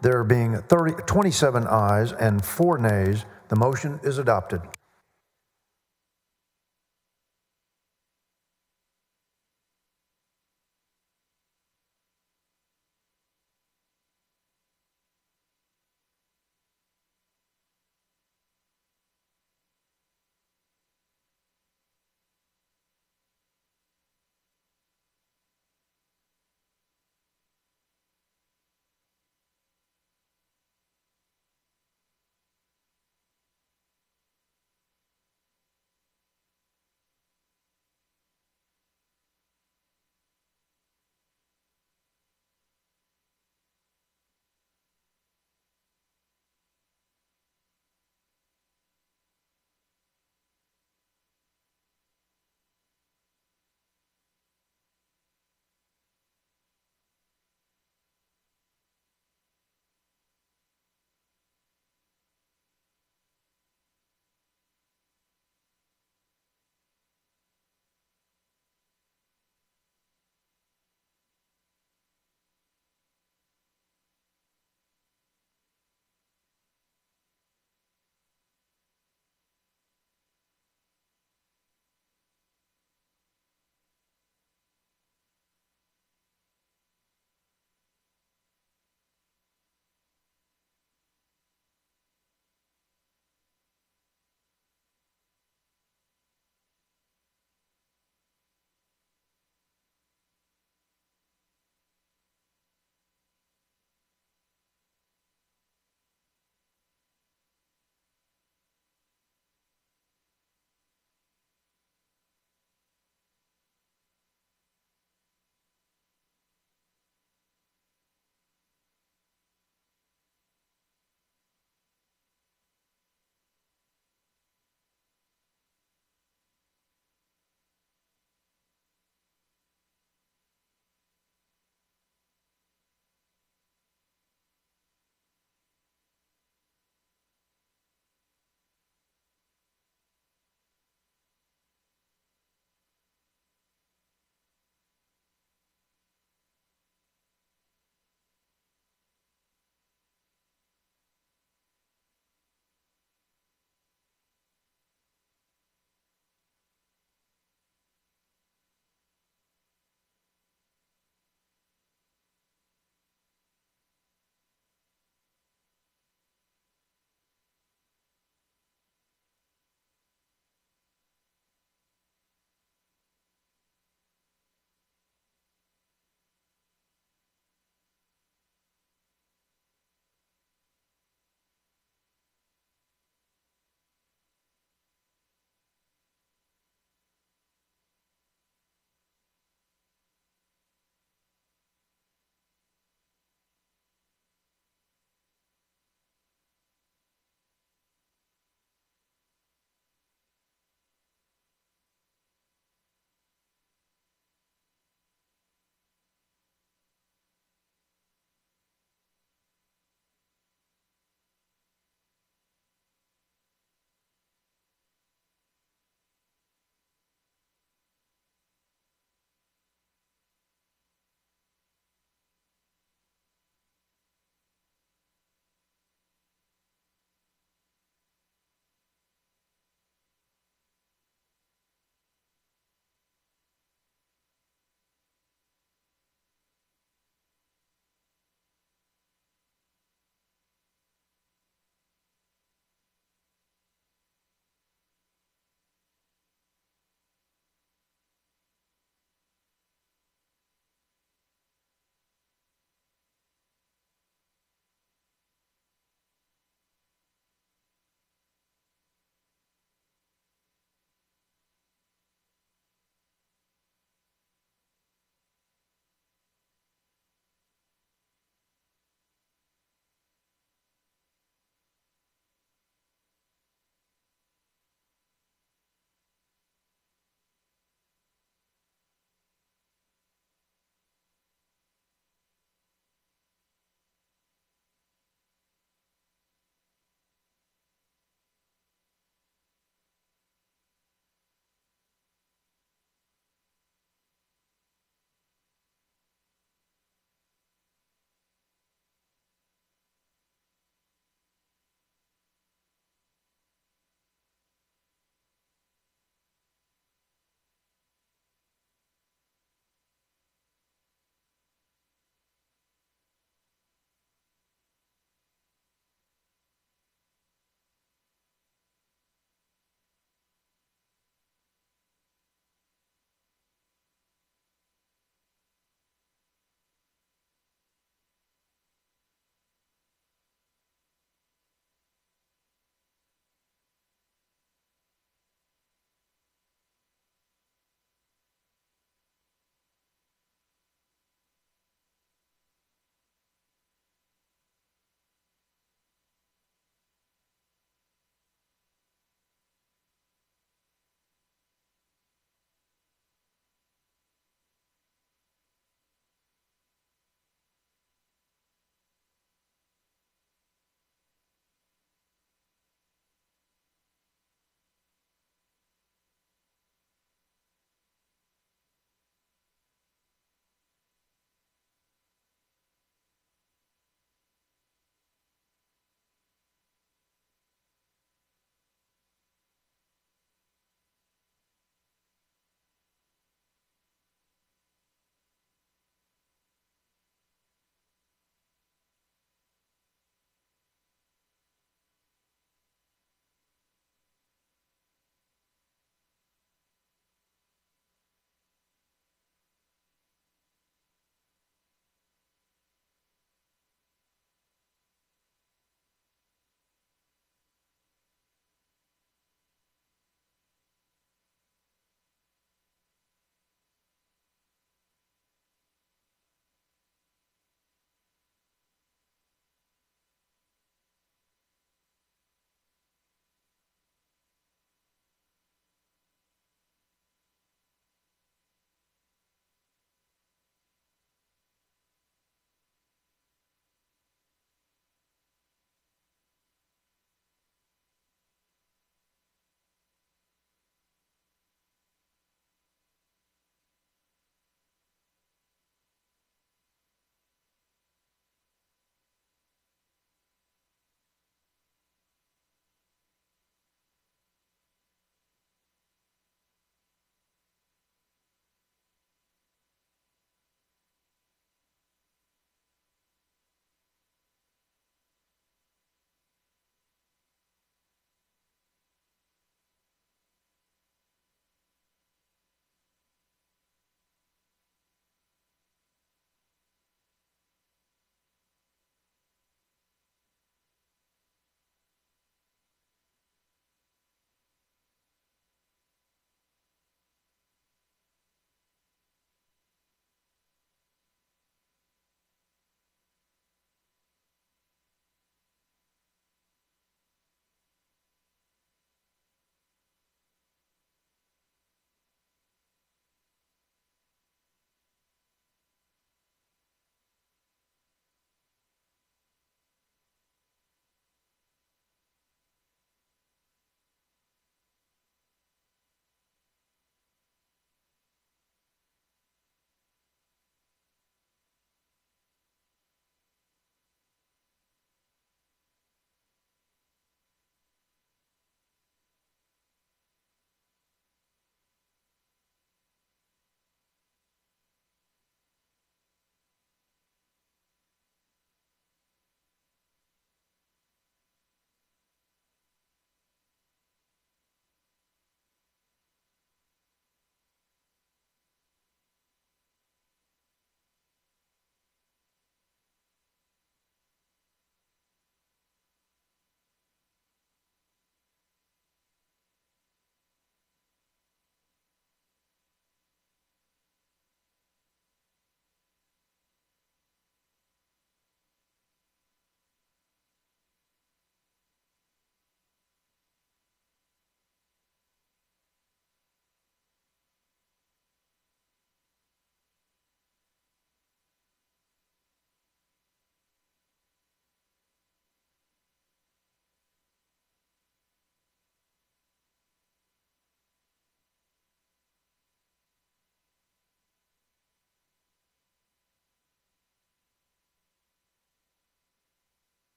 There being 27 ayes and 4 nays, the motion is adopted.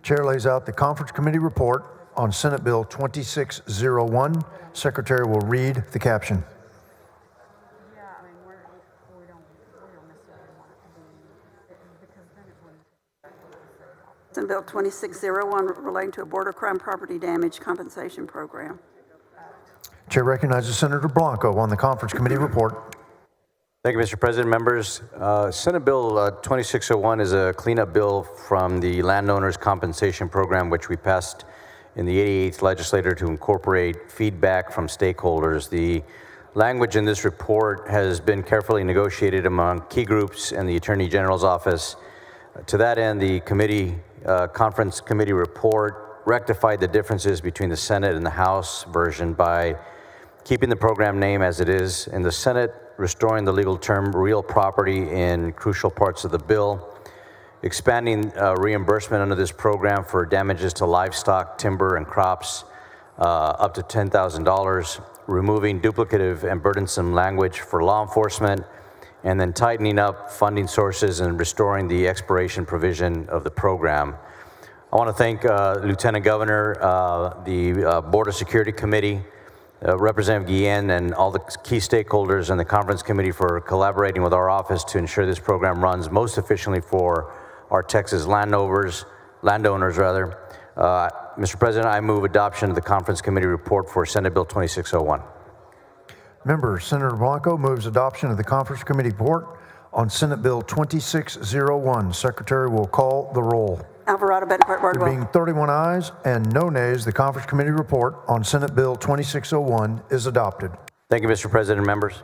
Chair lays out the conference committee report on Senate Bill 2601. Secretary will read the caption. Senate Bill 2601 relating to a border crime property damage compensation program. Chair recognizes Senator Blanco on the conference committee report. Thank you, Mr. President. Members, Senate Bill 2601 is a cleanup bill from the Landowners Compensation Program, which we passed in the 88th legislature to incorporate feedback from stakeholders. The language in this report has been carefully negotiated among key groups and the Attorney General's office. To that end, the conference committee report rectified the differences between the Senate and the House version by keeping the program name as it is in the Senate, restoring the legal term real property in crucial parts of the bill, expanding reimbursement under this program for damages to livestock, timber, and crops up to $10,000, removing duplicative and burdensome language for law enforcement, and then tightening up funding sources and restoring the expiration provision of the program. I want to thank Lieutenant Governor, the Border Security Committee, Representative Guillen, and all the key stakeholders in the conference committee for collaborating with our office to ensure this program runs most efficiently for our Texas landowners. Mr. President, I move adoption of the conference committee report for Senate Bill 2601. Members, Senator Blanco moves adoption of the conference committee report on Senate Bill 2601. Secretary will call the roll. Alvarado, Bettencourt, There Bardwell. being 31 ayes and no nays, the conference committee report on Senate Bill 2601 is adopted. Thank you, Mr. President and members.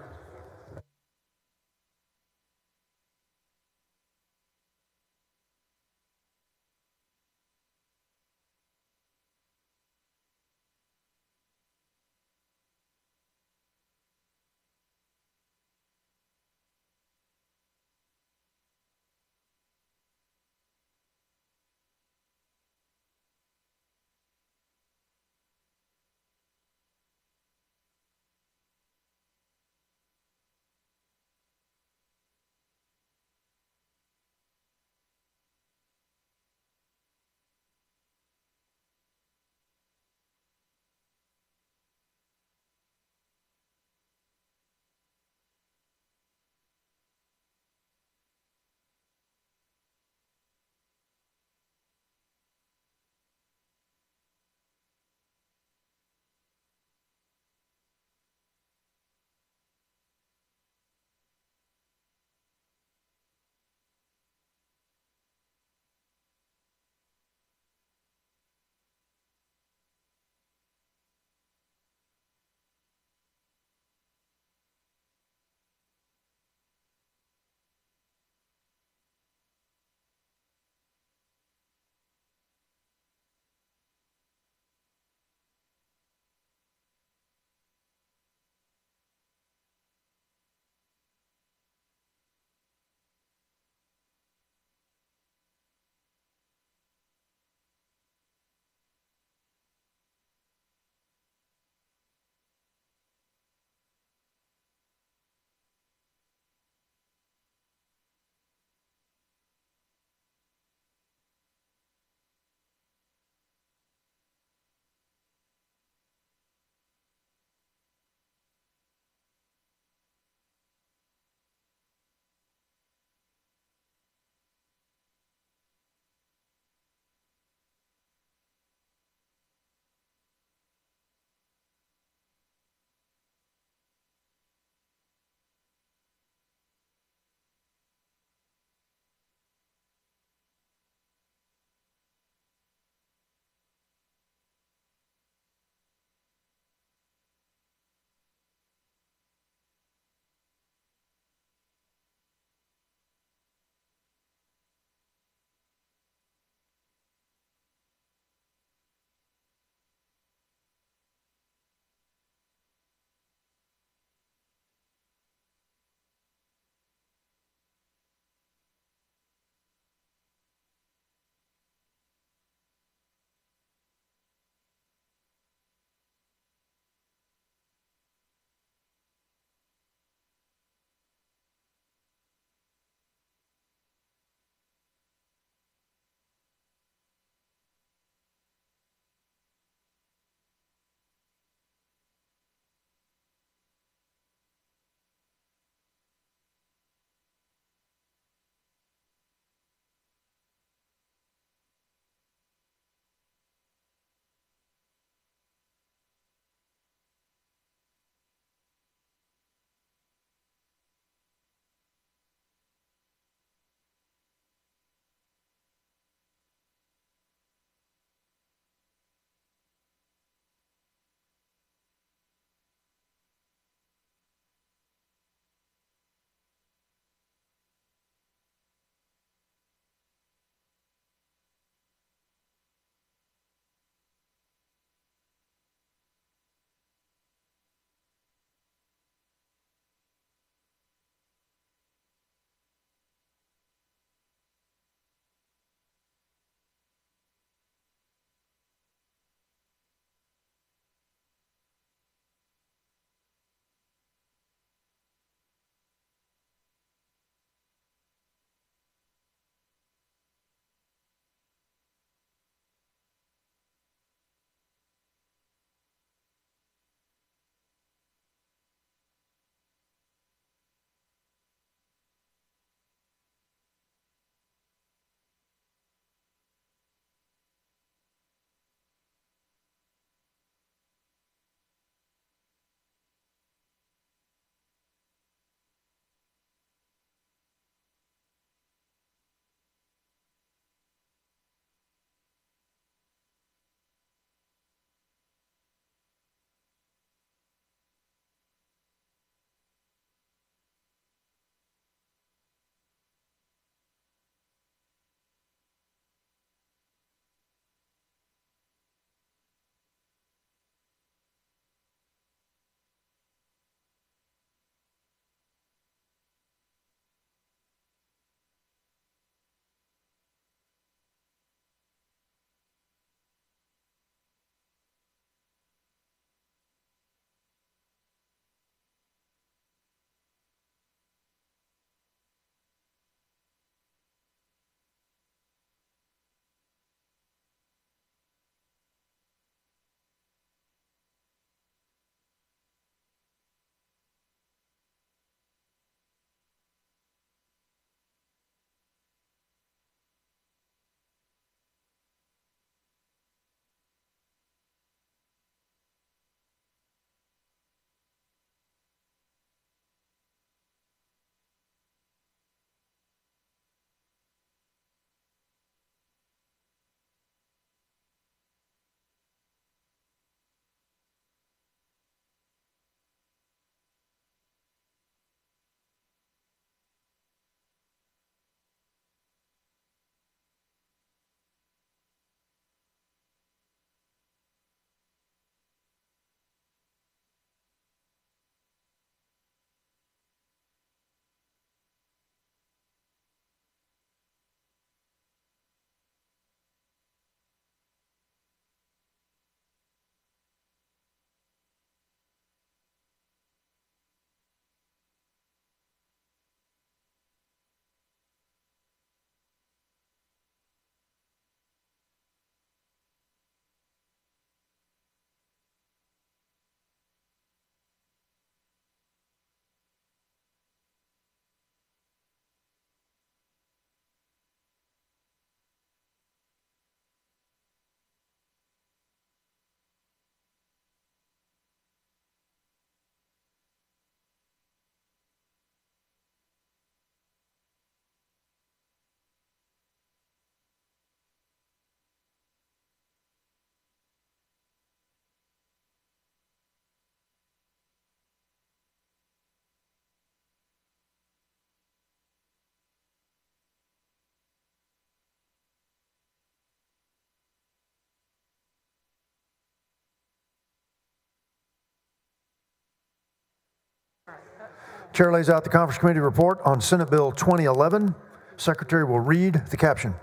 Chair lays out the Conference Committee report on Senate Bill 2011. Secretary will read the caption.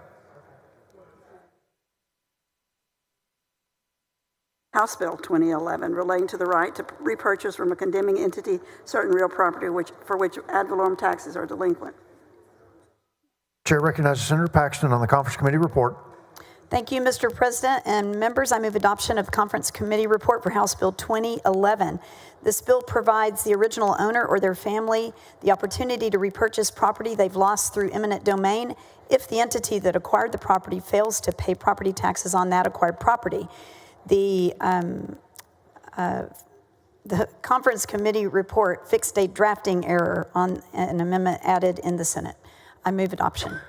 House Bill 2011 relating to the right to repurchase from a condemning entity certain real property for which ad valorem taxes are delinquent. Chair recognizes Senator Paxton on the Conference Committee report. Thank you, Mr. President and members. I move adoption of Conference Committee report for House Bill 2011. This bill provides the original owner or their family the opportunity to repurchase property they've lost through eminent domain if the entity that acquired the property fails to pay property taxes on that acquired property. The Conference Committee report fixed a drafting error on an amendment added in the Senate. I move adoption.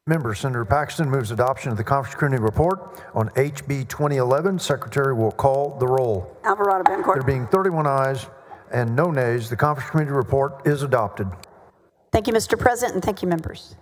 Member Senator Paxton moves adoption of the Conference Committee report on HB 2011. Secretary will call the roll. Alvarado Bencourt. There being 31 ayes and no nays, the Conference Committee report is adopted. Thank you, Mr. President, and thank you, members.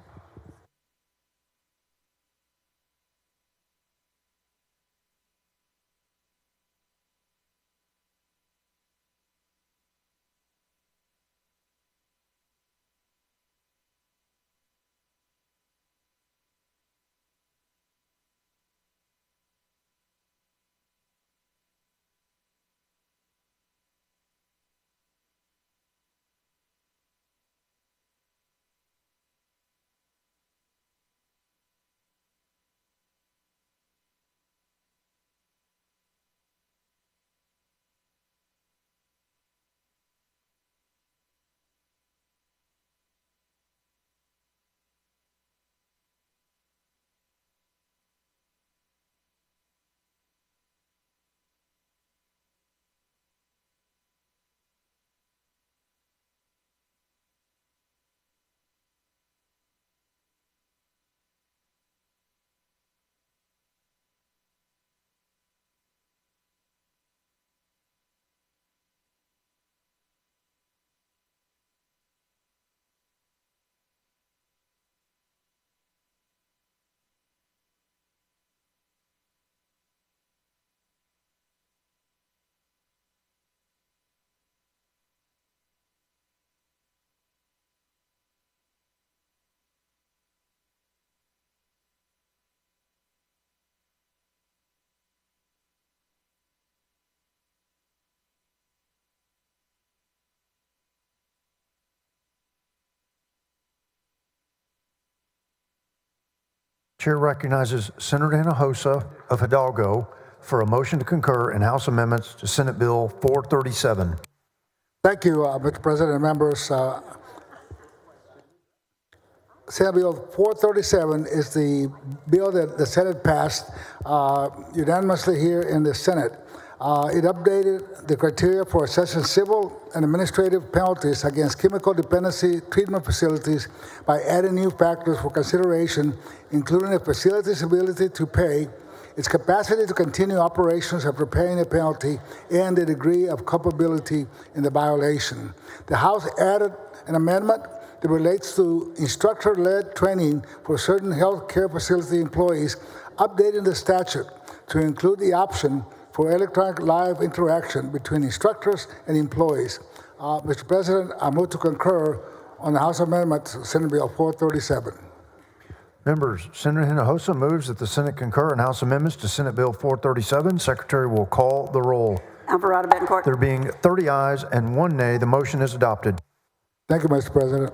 Chair recognizes Senator Hinojosa of Hidalgo for a motion to concur in House amendments to Senate Bill 437. Thank you, Mr. President and members. Senate Bill 437 is the bill that the Senate passed unanimously here in the Senate. It updated the criteria for assessing civil and administrative penalties against chemical dependency treatment facilities by adding new factors for consideration, including a facility's ability to pay, its capacity to continue operations after paying a penalty, and the degree of culpability in the violation. The House added an amendment that relates to instructor-led training for certain health care facility employees, updating the statute to include the option for electronic live interaction between instructors and employees. Mr. President, I move to concur on the House amendment to Senate Bill 437. Members, Senator Hinojosa moves that the Senate concur in House amendments to Senate Bill 437. Secretary will call the roll. Alvarado Bencourt. There being 30 ayes and 1 nay, the motion is adopted. Thank you, Mr. President.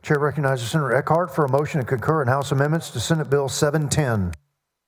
Chair recognizes Senator Eckhart for a motion to concur in House amendments to Senate Bill 710.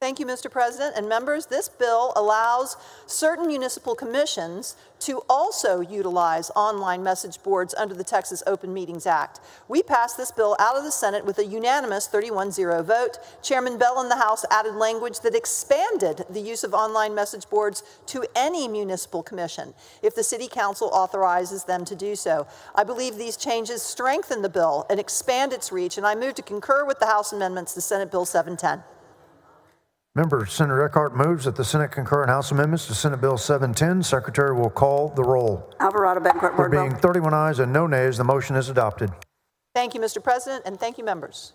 Thank you, Mr. President and members. This bill allows certain municipal commissions to also utilize online message boards under the Texas Open Meetings Act. We passed this bill out of the Senate with a unanimous 31-0 vote. Chairman Bell in the House added language that expanded the use of online message boards to any municipal commission if the City Council authorizes them to do so. I believe these changes strengthen the bill and expand its reach, and I move to concur with the House amendments to Senate Bill 710. Members, Senator Eckhart moves that the Senate concur in House amendments to Senate Bill 710. Secretary will call the roll. Alvarado, Bencourt, There Boardwell. being 31 ayes and no nays, the motion is adopted. Thank you, Mr. President, and thank you, members.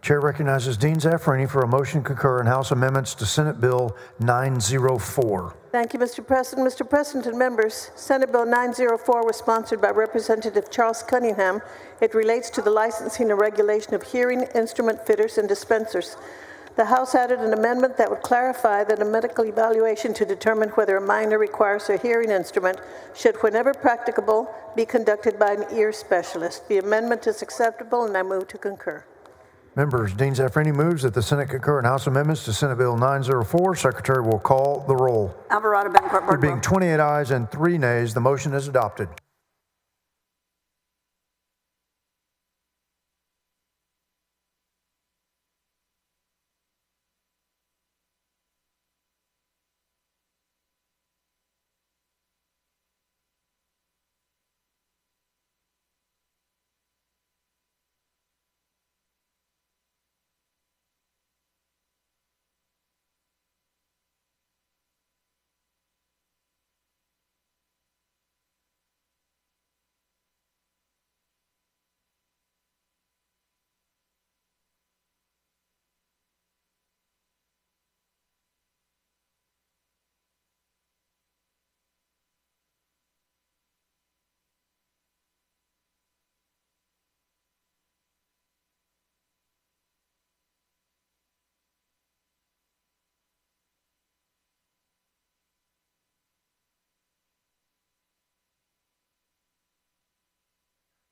Chair recognizes Dean Zaffarini for a motion to concur in House amendments to Senate Bill 904. Thank you, Mr. President. Mr. President and members, Senate Bill 904 was sponsored by Representative Charles Cunningham. It relates to the licensing and regulation of hearing instrument fitters and dispensers. The House added an amendment that would clarify that a medical evaluation to determine whether a minor requires a hearing instrument should, whenever practicable, be conducted by an ear specialist. The amendment is acceptable, and I move to concur. Members, Dean Zaffarini moves that the Senate concur in House amendments to Senate Bill 904. Secretary will call the roll. Alvarado, Bencourt, There being Boardwell. 28 ayes and 3 nays, the motion is adopted.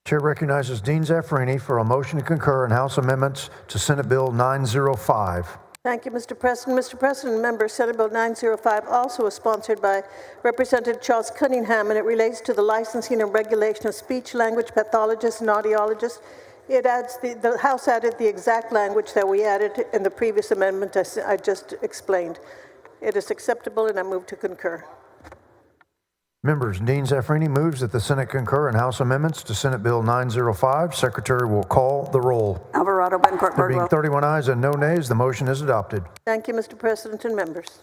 Chair recognizes Dean Zaffarini for a motion to concur in House amendments to Senate Bill 905. Thank you, Mr. President. Mr. President, members, Senate Bill 905 also is sponsored by Representative Charles Cunningham, and it relates to the licensing and regulation of speech language pathologists and audiologists. It adds the House added the exact language that we added in the previous amendment I just explained. It is acceptable, and I move to concur. Members, Dean Zaffarini moves that the Senate concur in House amendments to Senate Bill 905. Secretary will call the roll. Alvarado, Bencourt, There being Boardwell. 31 ayes and no nays, the motion is adopted. Thank you, Mr. President and members.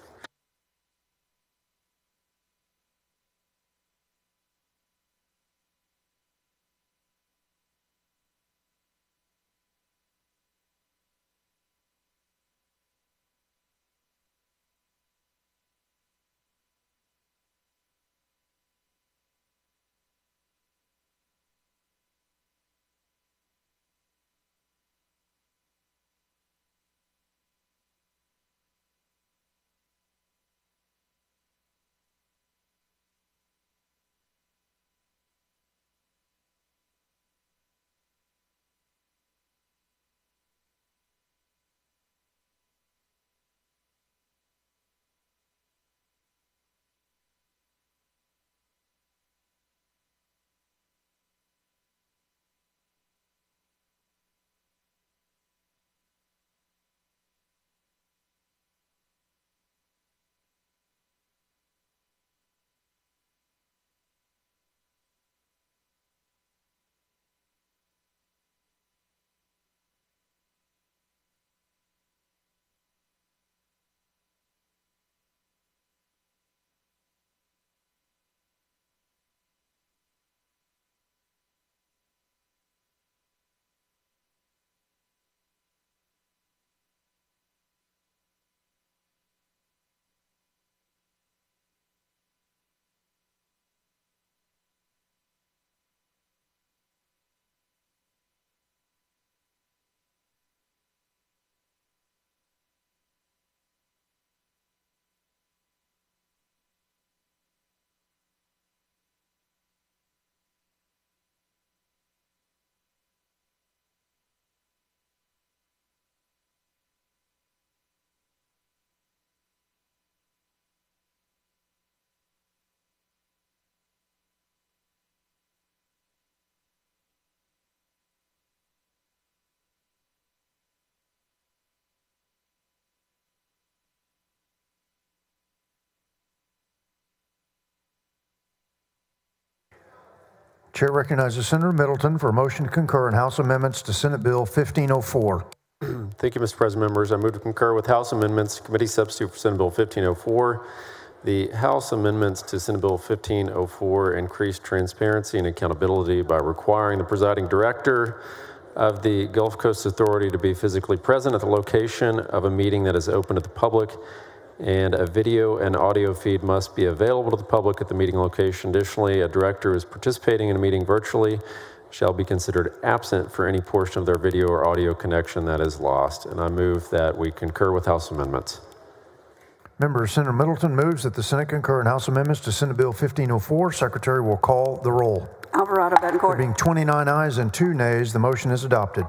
Chair recognizes Senator Middleton for a motion to concur in House amendments to Senate Bill 1504. Thank you, Mr. President. Members, I move to concur with House amendments, committee substitute for Senate Bill 1504. The House amendments to Senate Bill 1504 increase transparency and accountability by requiring the presiding director of the Gulf Coast Authority to be physically present at the location of a meeting that is open to the public, and a video and audio feed must be available to the public at the meeting location. Additionally, a director who is participating in a meeting virtually shall be considered absent for any portion of their video or audio connection that is lost. And I move that we concur with House amendments. Member Senator Middleton moves that the Senate concur in House amendments to Senate Bill 1504. Secretary will call the roll. Alvarado, Betancourt. There being 29 ayes and 2 nays, the motion is adopted.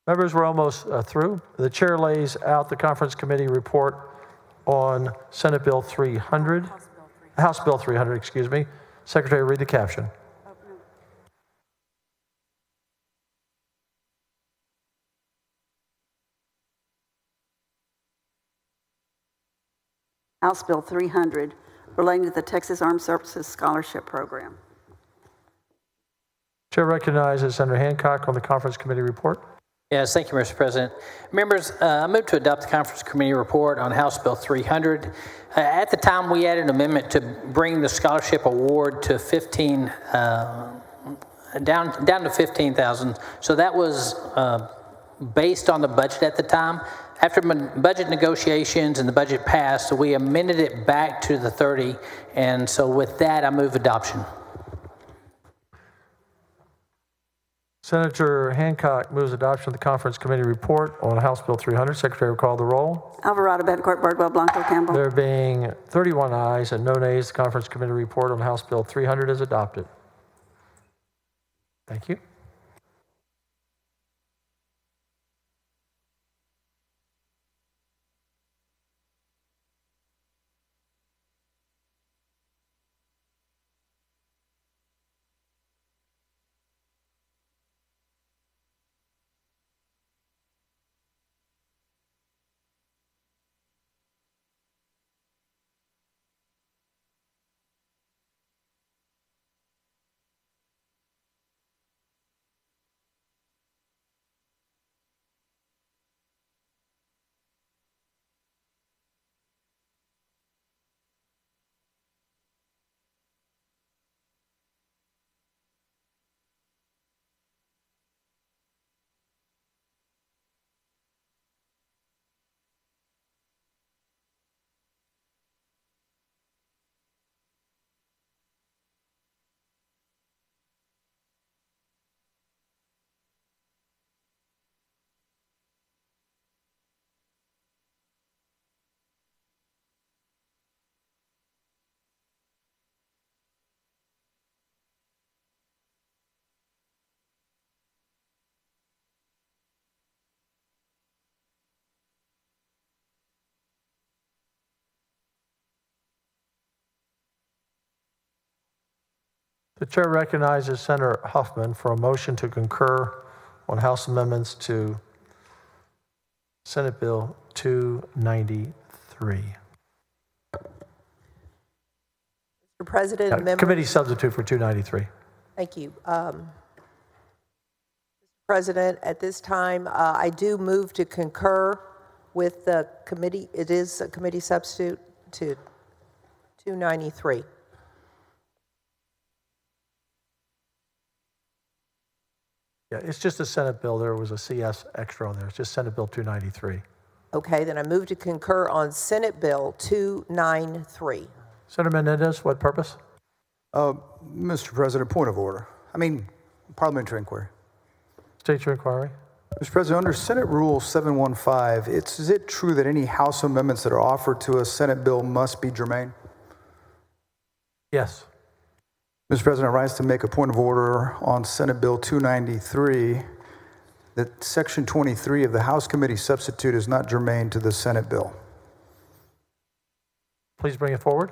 Members, we're almost through. The chair lays out the conference committee report on Senate Bill 300, House Bill 300, excuse me. Secretary, read the caption. House Bill 300, relating to the Texas Armed Services Scholarship Program. Chair recognizes Senator Hancock on the conference committee report. Yes, thank you, Mr. President. Members, I move to adopt the conference committee report on House Bill 300. At the time, we added an amendment to bring the scholarship award to down to $15,000. So that was based on the budget at the time. After budget negotiations and the budget passed, so we amended it back to the 30. And so with that, I move adoption. Senator Hancock moves adoption of the conference committee report on House Bill 300. Secretary will call the roll. Alvarado, Bettencourt, Birdwell, Blanco, Campbell. There being 31 ayes and no nays, the conference committee report on House Bill 300 is adopted. Thank you. The chair recognizes Senator Huffman for a motion to concur on House amendments to Senate Bill 293. Mr. President, members. Committee substitute for 293. Thank you. Mr. President, at this time, I do move to concur with the committee. It is a committee substitute to 293. Yeah, it's just a Senate bill. There was a CS extra on there. It's just Senate Bill 293. Okay, then I move to concur on Senate Bill 293. Senator Menendez, what purpose? Mr. President, point of order. Parliamentary inquiry. State your inquiry. Mr. President, under Senate Rule 715, is it true that any House amendments that are offered to a Senate bill must be germane? Yes. Mr. President, I rise to make a point of order on Senate Bill 293 that Section 23 of the House Committee substitute is not germane to the Senate bill. Please bring it forward.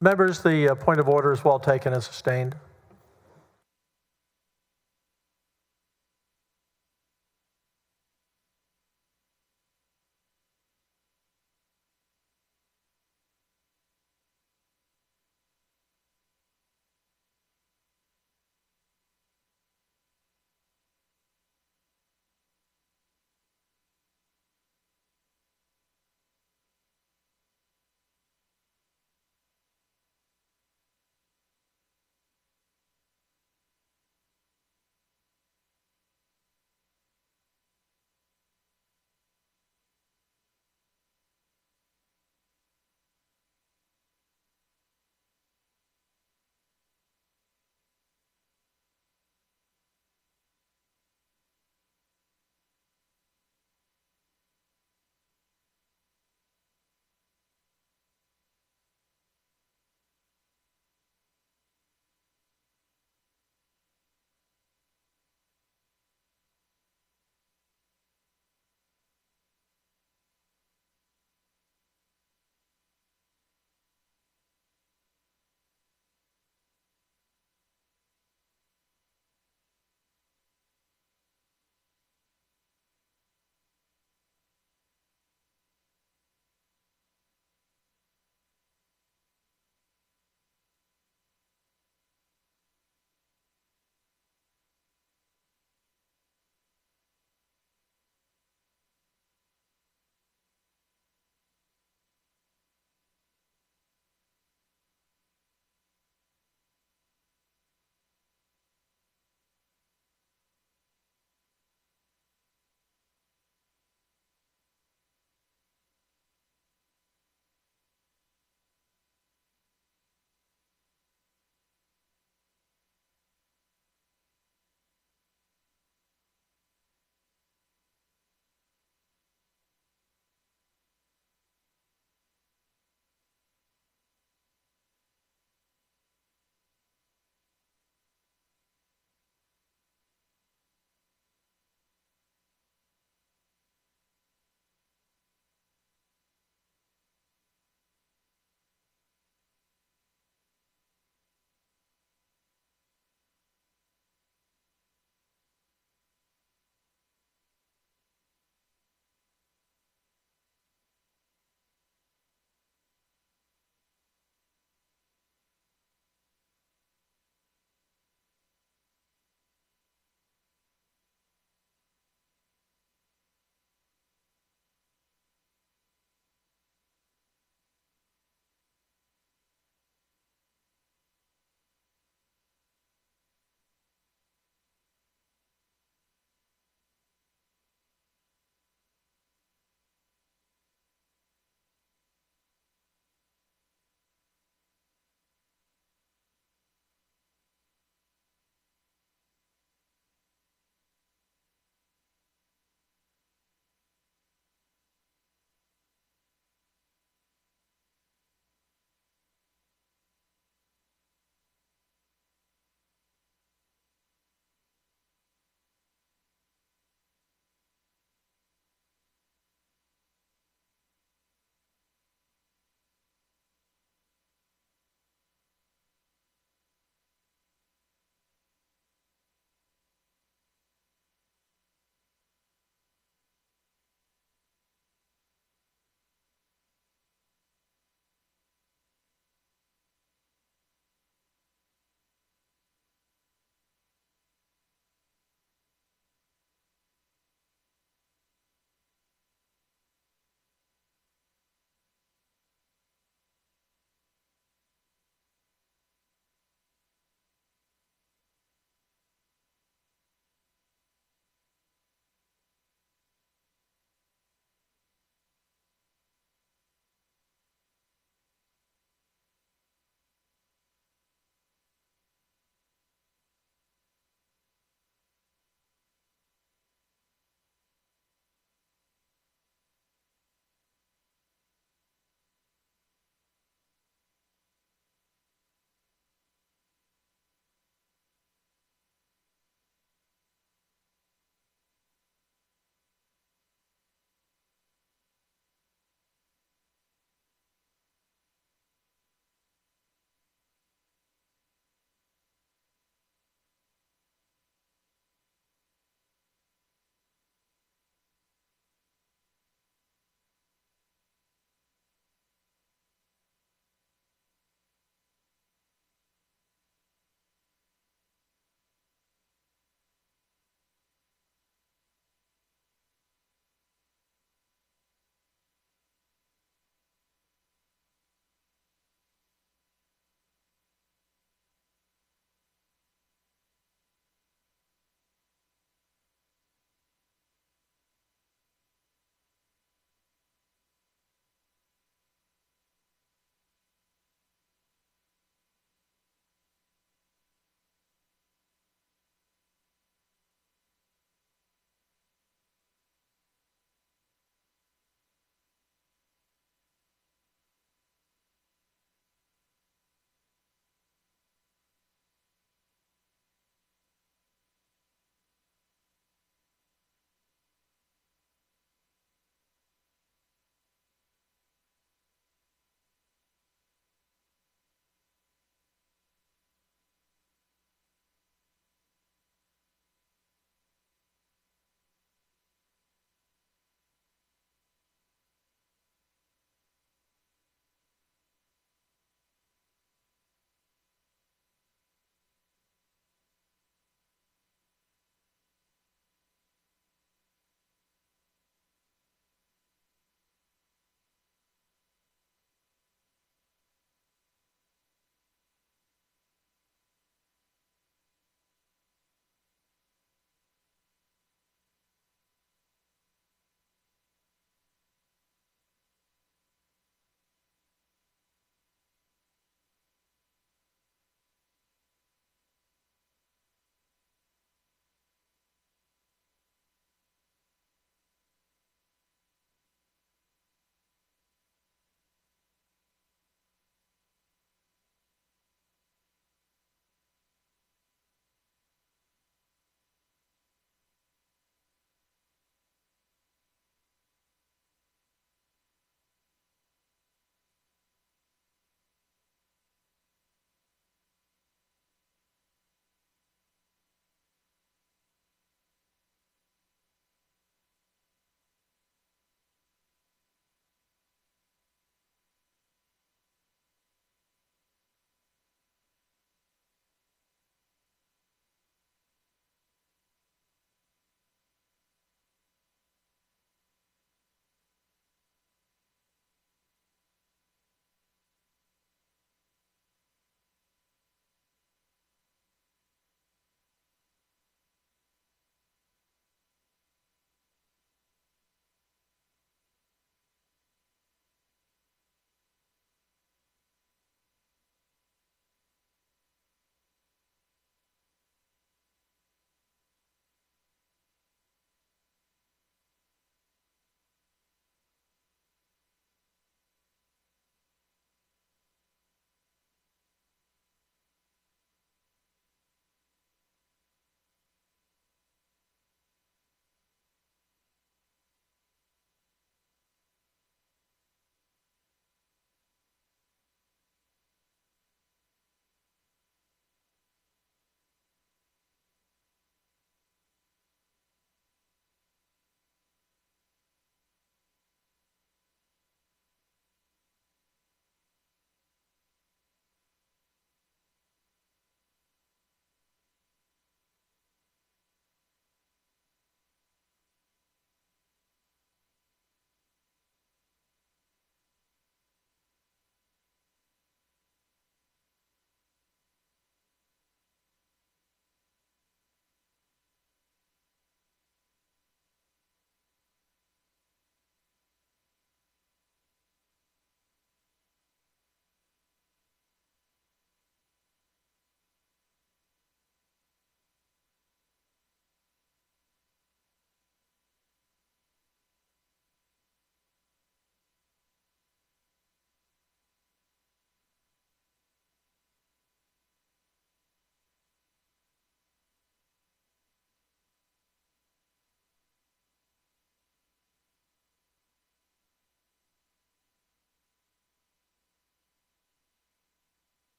Members, the point of order is well taken and sustained.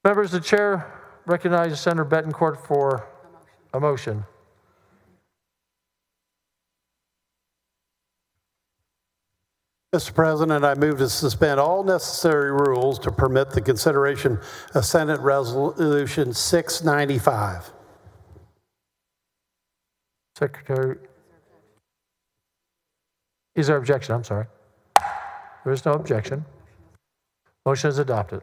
Members, the chair recognizes Senator Betancourt for a motion. Mr. President, I move to suspend all necessary rules to permit the consideration of Senate Resolution 695. Secretary, is there objection? I'm sorry. There is no objection. Motion is adopted.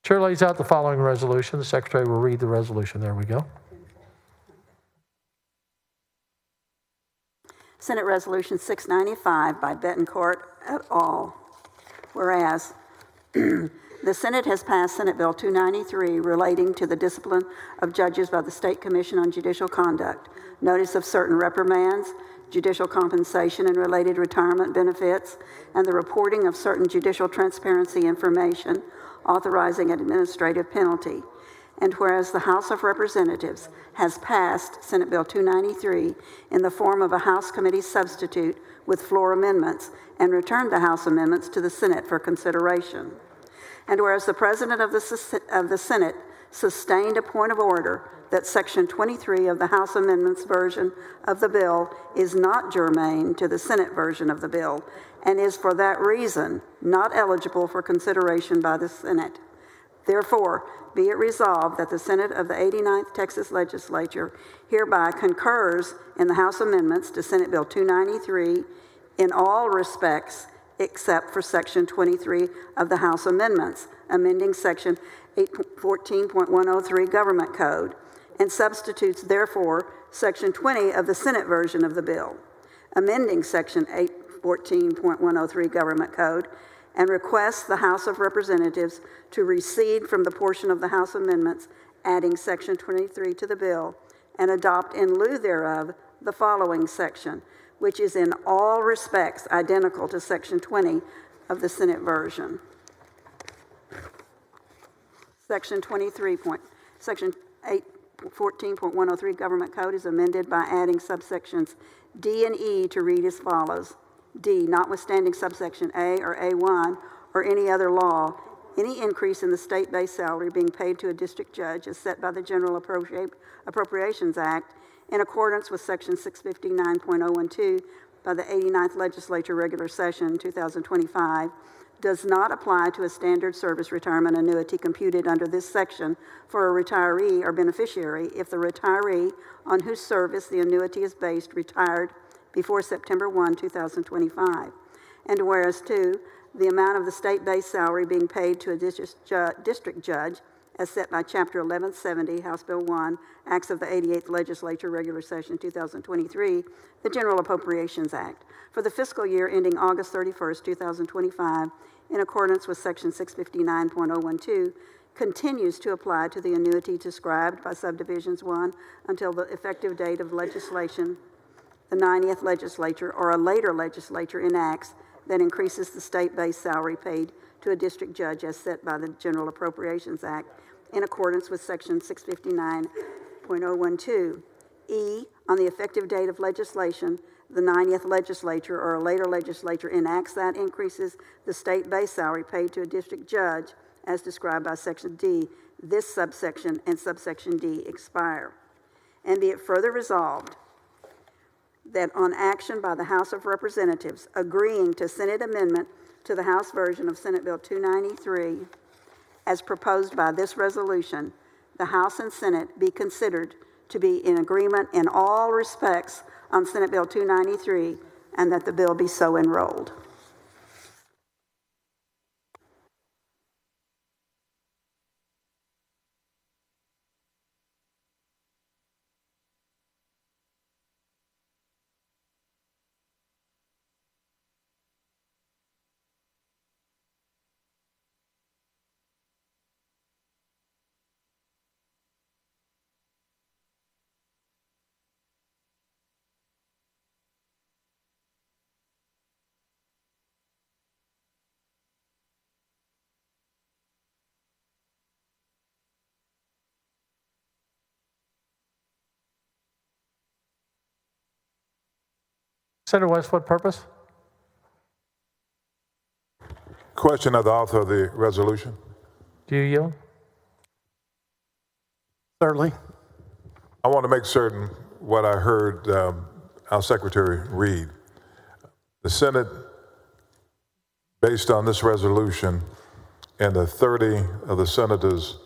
Chair lays out the following resolution. The Secretary will read the resolution. There we go. Senate Resolution 695 by Betancourt et al. Whereas the Senate has passed Senate Bill 293 relating to the discipline of judges by the State Commission on Judicial Conduct, notice of certain reprimands, judicial compensation and related retirement benefits, and the reporting of certain judicial transparency information, authorizing an administrative penalty. And whereas the House of Representatives has passed Senate Bill 293 in the form of a House committee substitute with floor amendments and returned the House amendments to the Senate for consideration. And whereas the President of the Senate sustained a point of order that Section 23 of the House amendments version of the bill is not germane to the Senate version of the bill and is for that reason not eligible for consideration by the Senate. Therefore, be it resolved that the Senate of the 89th Texas Legislature hereby concurs in the House amendments to Senate Bill 293 in all respects except for Section 23 of the House amendments, amending Section 814.103 Government Code, and substitutes, therefore, Section 20 of the Senate version of the bill, amending Section 814.103 Government Code, and requests the House of Representatives to recede from the portion of the House amendments adding Section 23 to the bill and adopt in lieu thereof the following section, which is in all respects identical to Section 20 of the Senate version. Section 814.103 Government Code is amended by adding subsections D and E to read as follows. D, notwithstanding subsection A or A1 or any other law, any increase in the state-based salary being paid to a district judge is set by the General Appropriations Act in accordance with Section 659.012 by the 89th Legislature Regular Session 2025, does not apply to a standard service retirement annuity computed under this section for a retiree or beneficiary if the retiree on whose service the annuity is based retired before September 1, 2025. And whereas 2, the amount of the state-based salary being paid to a district judge as set by Chapter 1170, House Bill 1, Acts of the 88th Legislature, Regular Session 2023, the General Appropriations Act, for the fiscal year ending August 31st, 2025, in accordance with Section 659.012, continues to apply to the annuity described by Subdivisions 1 until the effective date of legislation the 90th Legislature or a later legislature enacts that increases the state-based salary paid to a district judge as set by the General Appropriations Act in accordance with Section 659.012. E, on the effective date of legislation, the 90th Legislature or a later legislature enacts that increases the state-based salary paid to a district judge as described by Section D. This subsection and subsection D expire. And be it further resolved that on action by the House of Representatives agreeing to Senate amendment to the House version of Senate Bill 293, as proposed by this resolution, the House and Senate be considered to be in agreement in all respects on Senate Bill 293, and that the bill be so enrolled. Senator West, what purpose? Question of the author of the resolution. Do you yield? Certainly. I want to make certain what I heard our secretary read. The Senate, based on this resolution and the 30 of the senators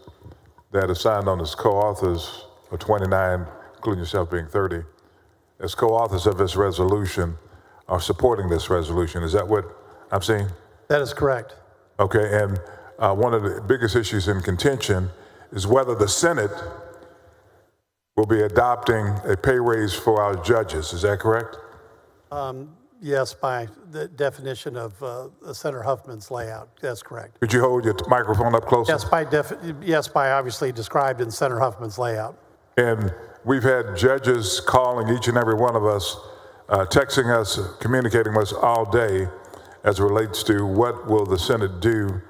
that have signed on as co-authors, or 29, including yourself being 30, as co-authors of this resolution, are supporting this resolution. Is that what I'm seeing? That is correct. Okay, and one of the biggest issues in contention is whether the Senate will be adopting a pay raise for our judges. Is that correct? Yes, by the definition of Senator Huffman's layout. That's correct. Could you hold your microphone up closer? Yes, by obviously described in Senator Huffman's layout. And we've had judges calling each and every one of us, texting us, communicating with us all day as it relates to what will the Senate do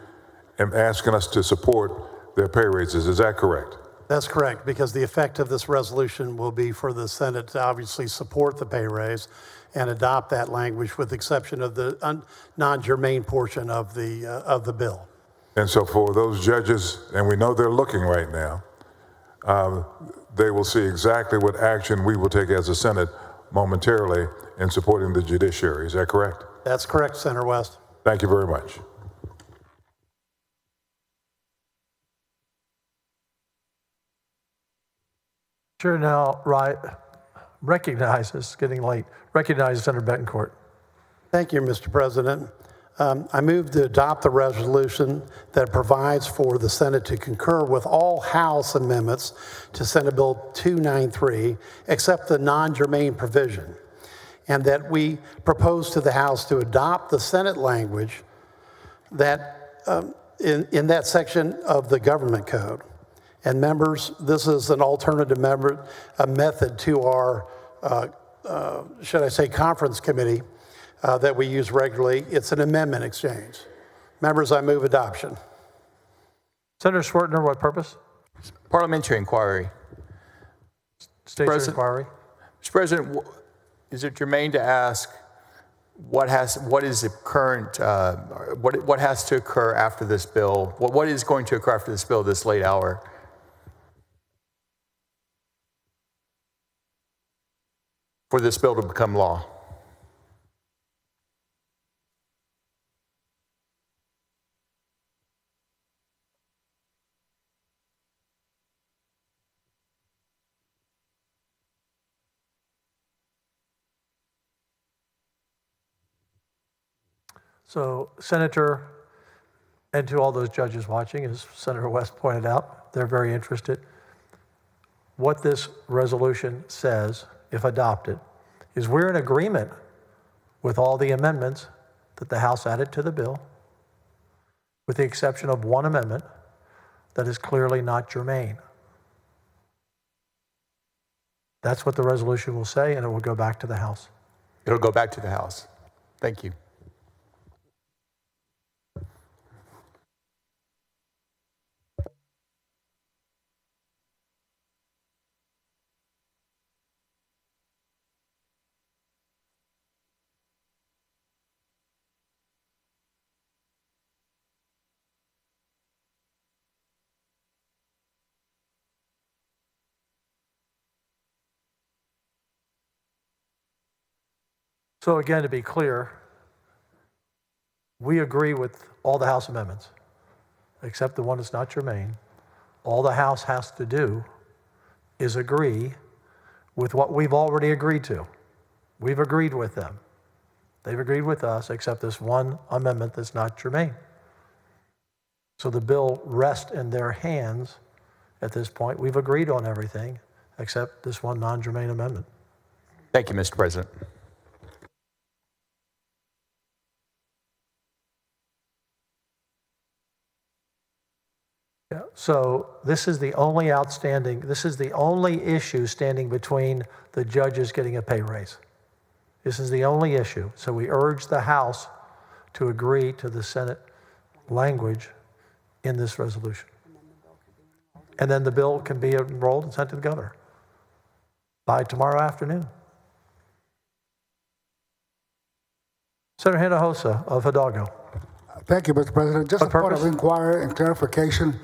and asking us to support their pay raises. Is that correct? That's correct, because the effect of this resolution will be for the Senate to obviously support the pay raise and adopt that language with the exception of the non-germane portion of the bill. And so for those judges, and we know they're looking right now, they will see exactly what action we will take as a Senate momentarily in supporting the judiciary. Is that correct? That's correct, Senator West. Thank you very much. Chair now recognizes Senator Betancourt. Thank you, Mr. President. I move to adopt the resolution that provides for the Senate to concur with all House amendments to Senate Bill 293, except the non-germane provision, and that we propose to the House to adopt the Senate language that in that section of the Government Code. And members, this is an alternative method to our, should I say, conference committee that we use regularly. It's an amendment exchange. Members, I move adoption. Senator Schwertner, what purpose? Parliamentary inquiry. State your inquiry. Mr. President, is it germane to ask what is the current, what has to occur after this bill? What is going to occur after this bill this late hour? For this bill to become law? So, Senator, and to all those judges watching, as Senator West pointed out, they're very interested. What this resolution says, if adopted, is we're in agreement with all the amendments that the House added to the bill, with the exception of one amendment that is clearly not germane. That's what the resolution will say, and it will go back to the House. It'll go back to the House. Thank you. So again, to be clear, we agree with all the House amendments, except the one that's not germane. All the House has to do is agree with what we've already agreed to. We've agreed with them. They've agreed with us, except this one amendment that's not germane. So the bill rests in their hands at this point. We've agreed on everything, except this one non-germane amendment. Thank you, Mr. President. Yeah, so this is the only issue standing between the judges getting a pay raise. This is the only issue. So we urge the House to agree to the Senate language in this resolution. And then the bill can be enrolled and sent to the governor by tomorrow afternoon. Senator Hinojosa of Hidalgo. Thank you, Mr. President. Just What a point purpose? of inquiry and clarification.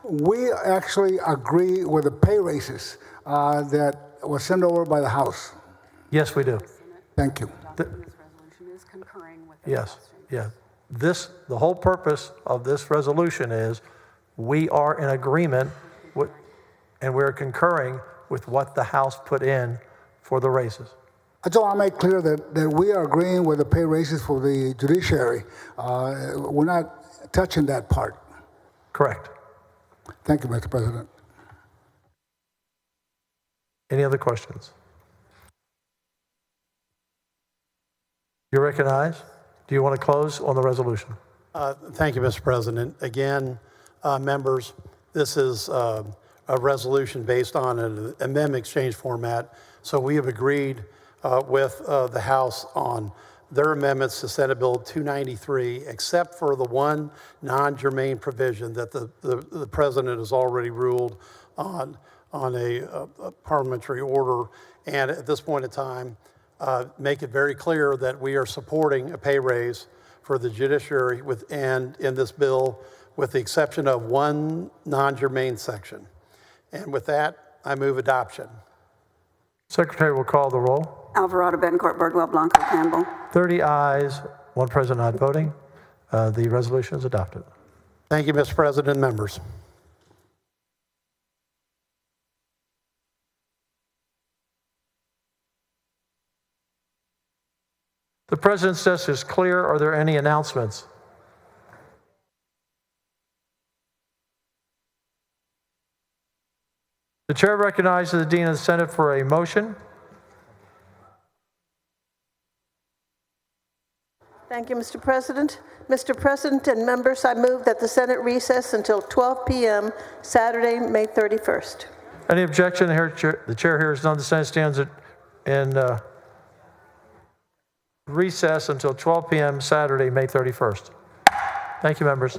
We actually agree with the pay raises that was sent over by the House. Yes, we do. Thank you. Yes, yeah. The whole purpose of this resolution is we are in agreement with, and we're concurring with what the House put in for the raises. I just want to make clear that we are agreeing with the pay raises for the judiciary. We're not touching that part. Correct. Thank you, Mr. President. Any other questions? You're recognized. Do you want to close on the resolution? Thank you, Mr. President. Again, members, this is a resolution based on an amendment exchange format. So we have agreed with the House on their amendments to Senate Bill 293, except for the one non-germane provision that the President has already ruled on a parliamentary order. And at this point in time, make it very clear that we are supporting a pay raise for the judiciary and in this bill, with the exception of one non-germane section. And with that, I move adoption. Secretary will call the roll. Alvarado, Bettencourt, Birdwell, Blanco, Campbell. 30 ayes, 1 president not voting. The resolution is adopted. Thank you, Mr. President and members. The president's desk is clear. Are there any announcements? The chair recognizes the Dean of the Senate for a motion. Thank you, Mr. President. Mr. President and members, I move that the Senate recess until 12 p.m. Saturday, May 31st. Any objection? The chair hears none. The Senate stands in recess until 12 p.m. Saturday, May 31st. Thank you, members.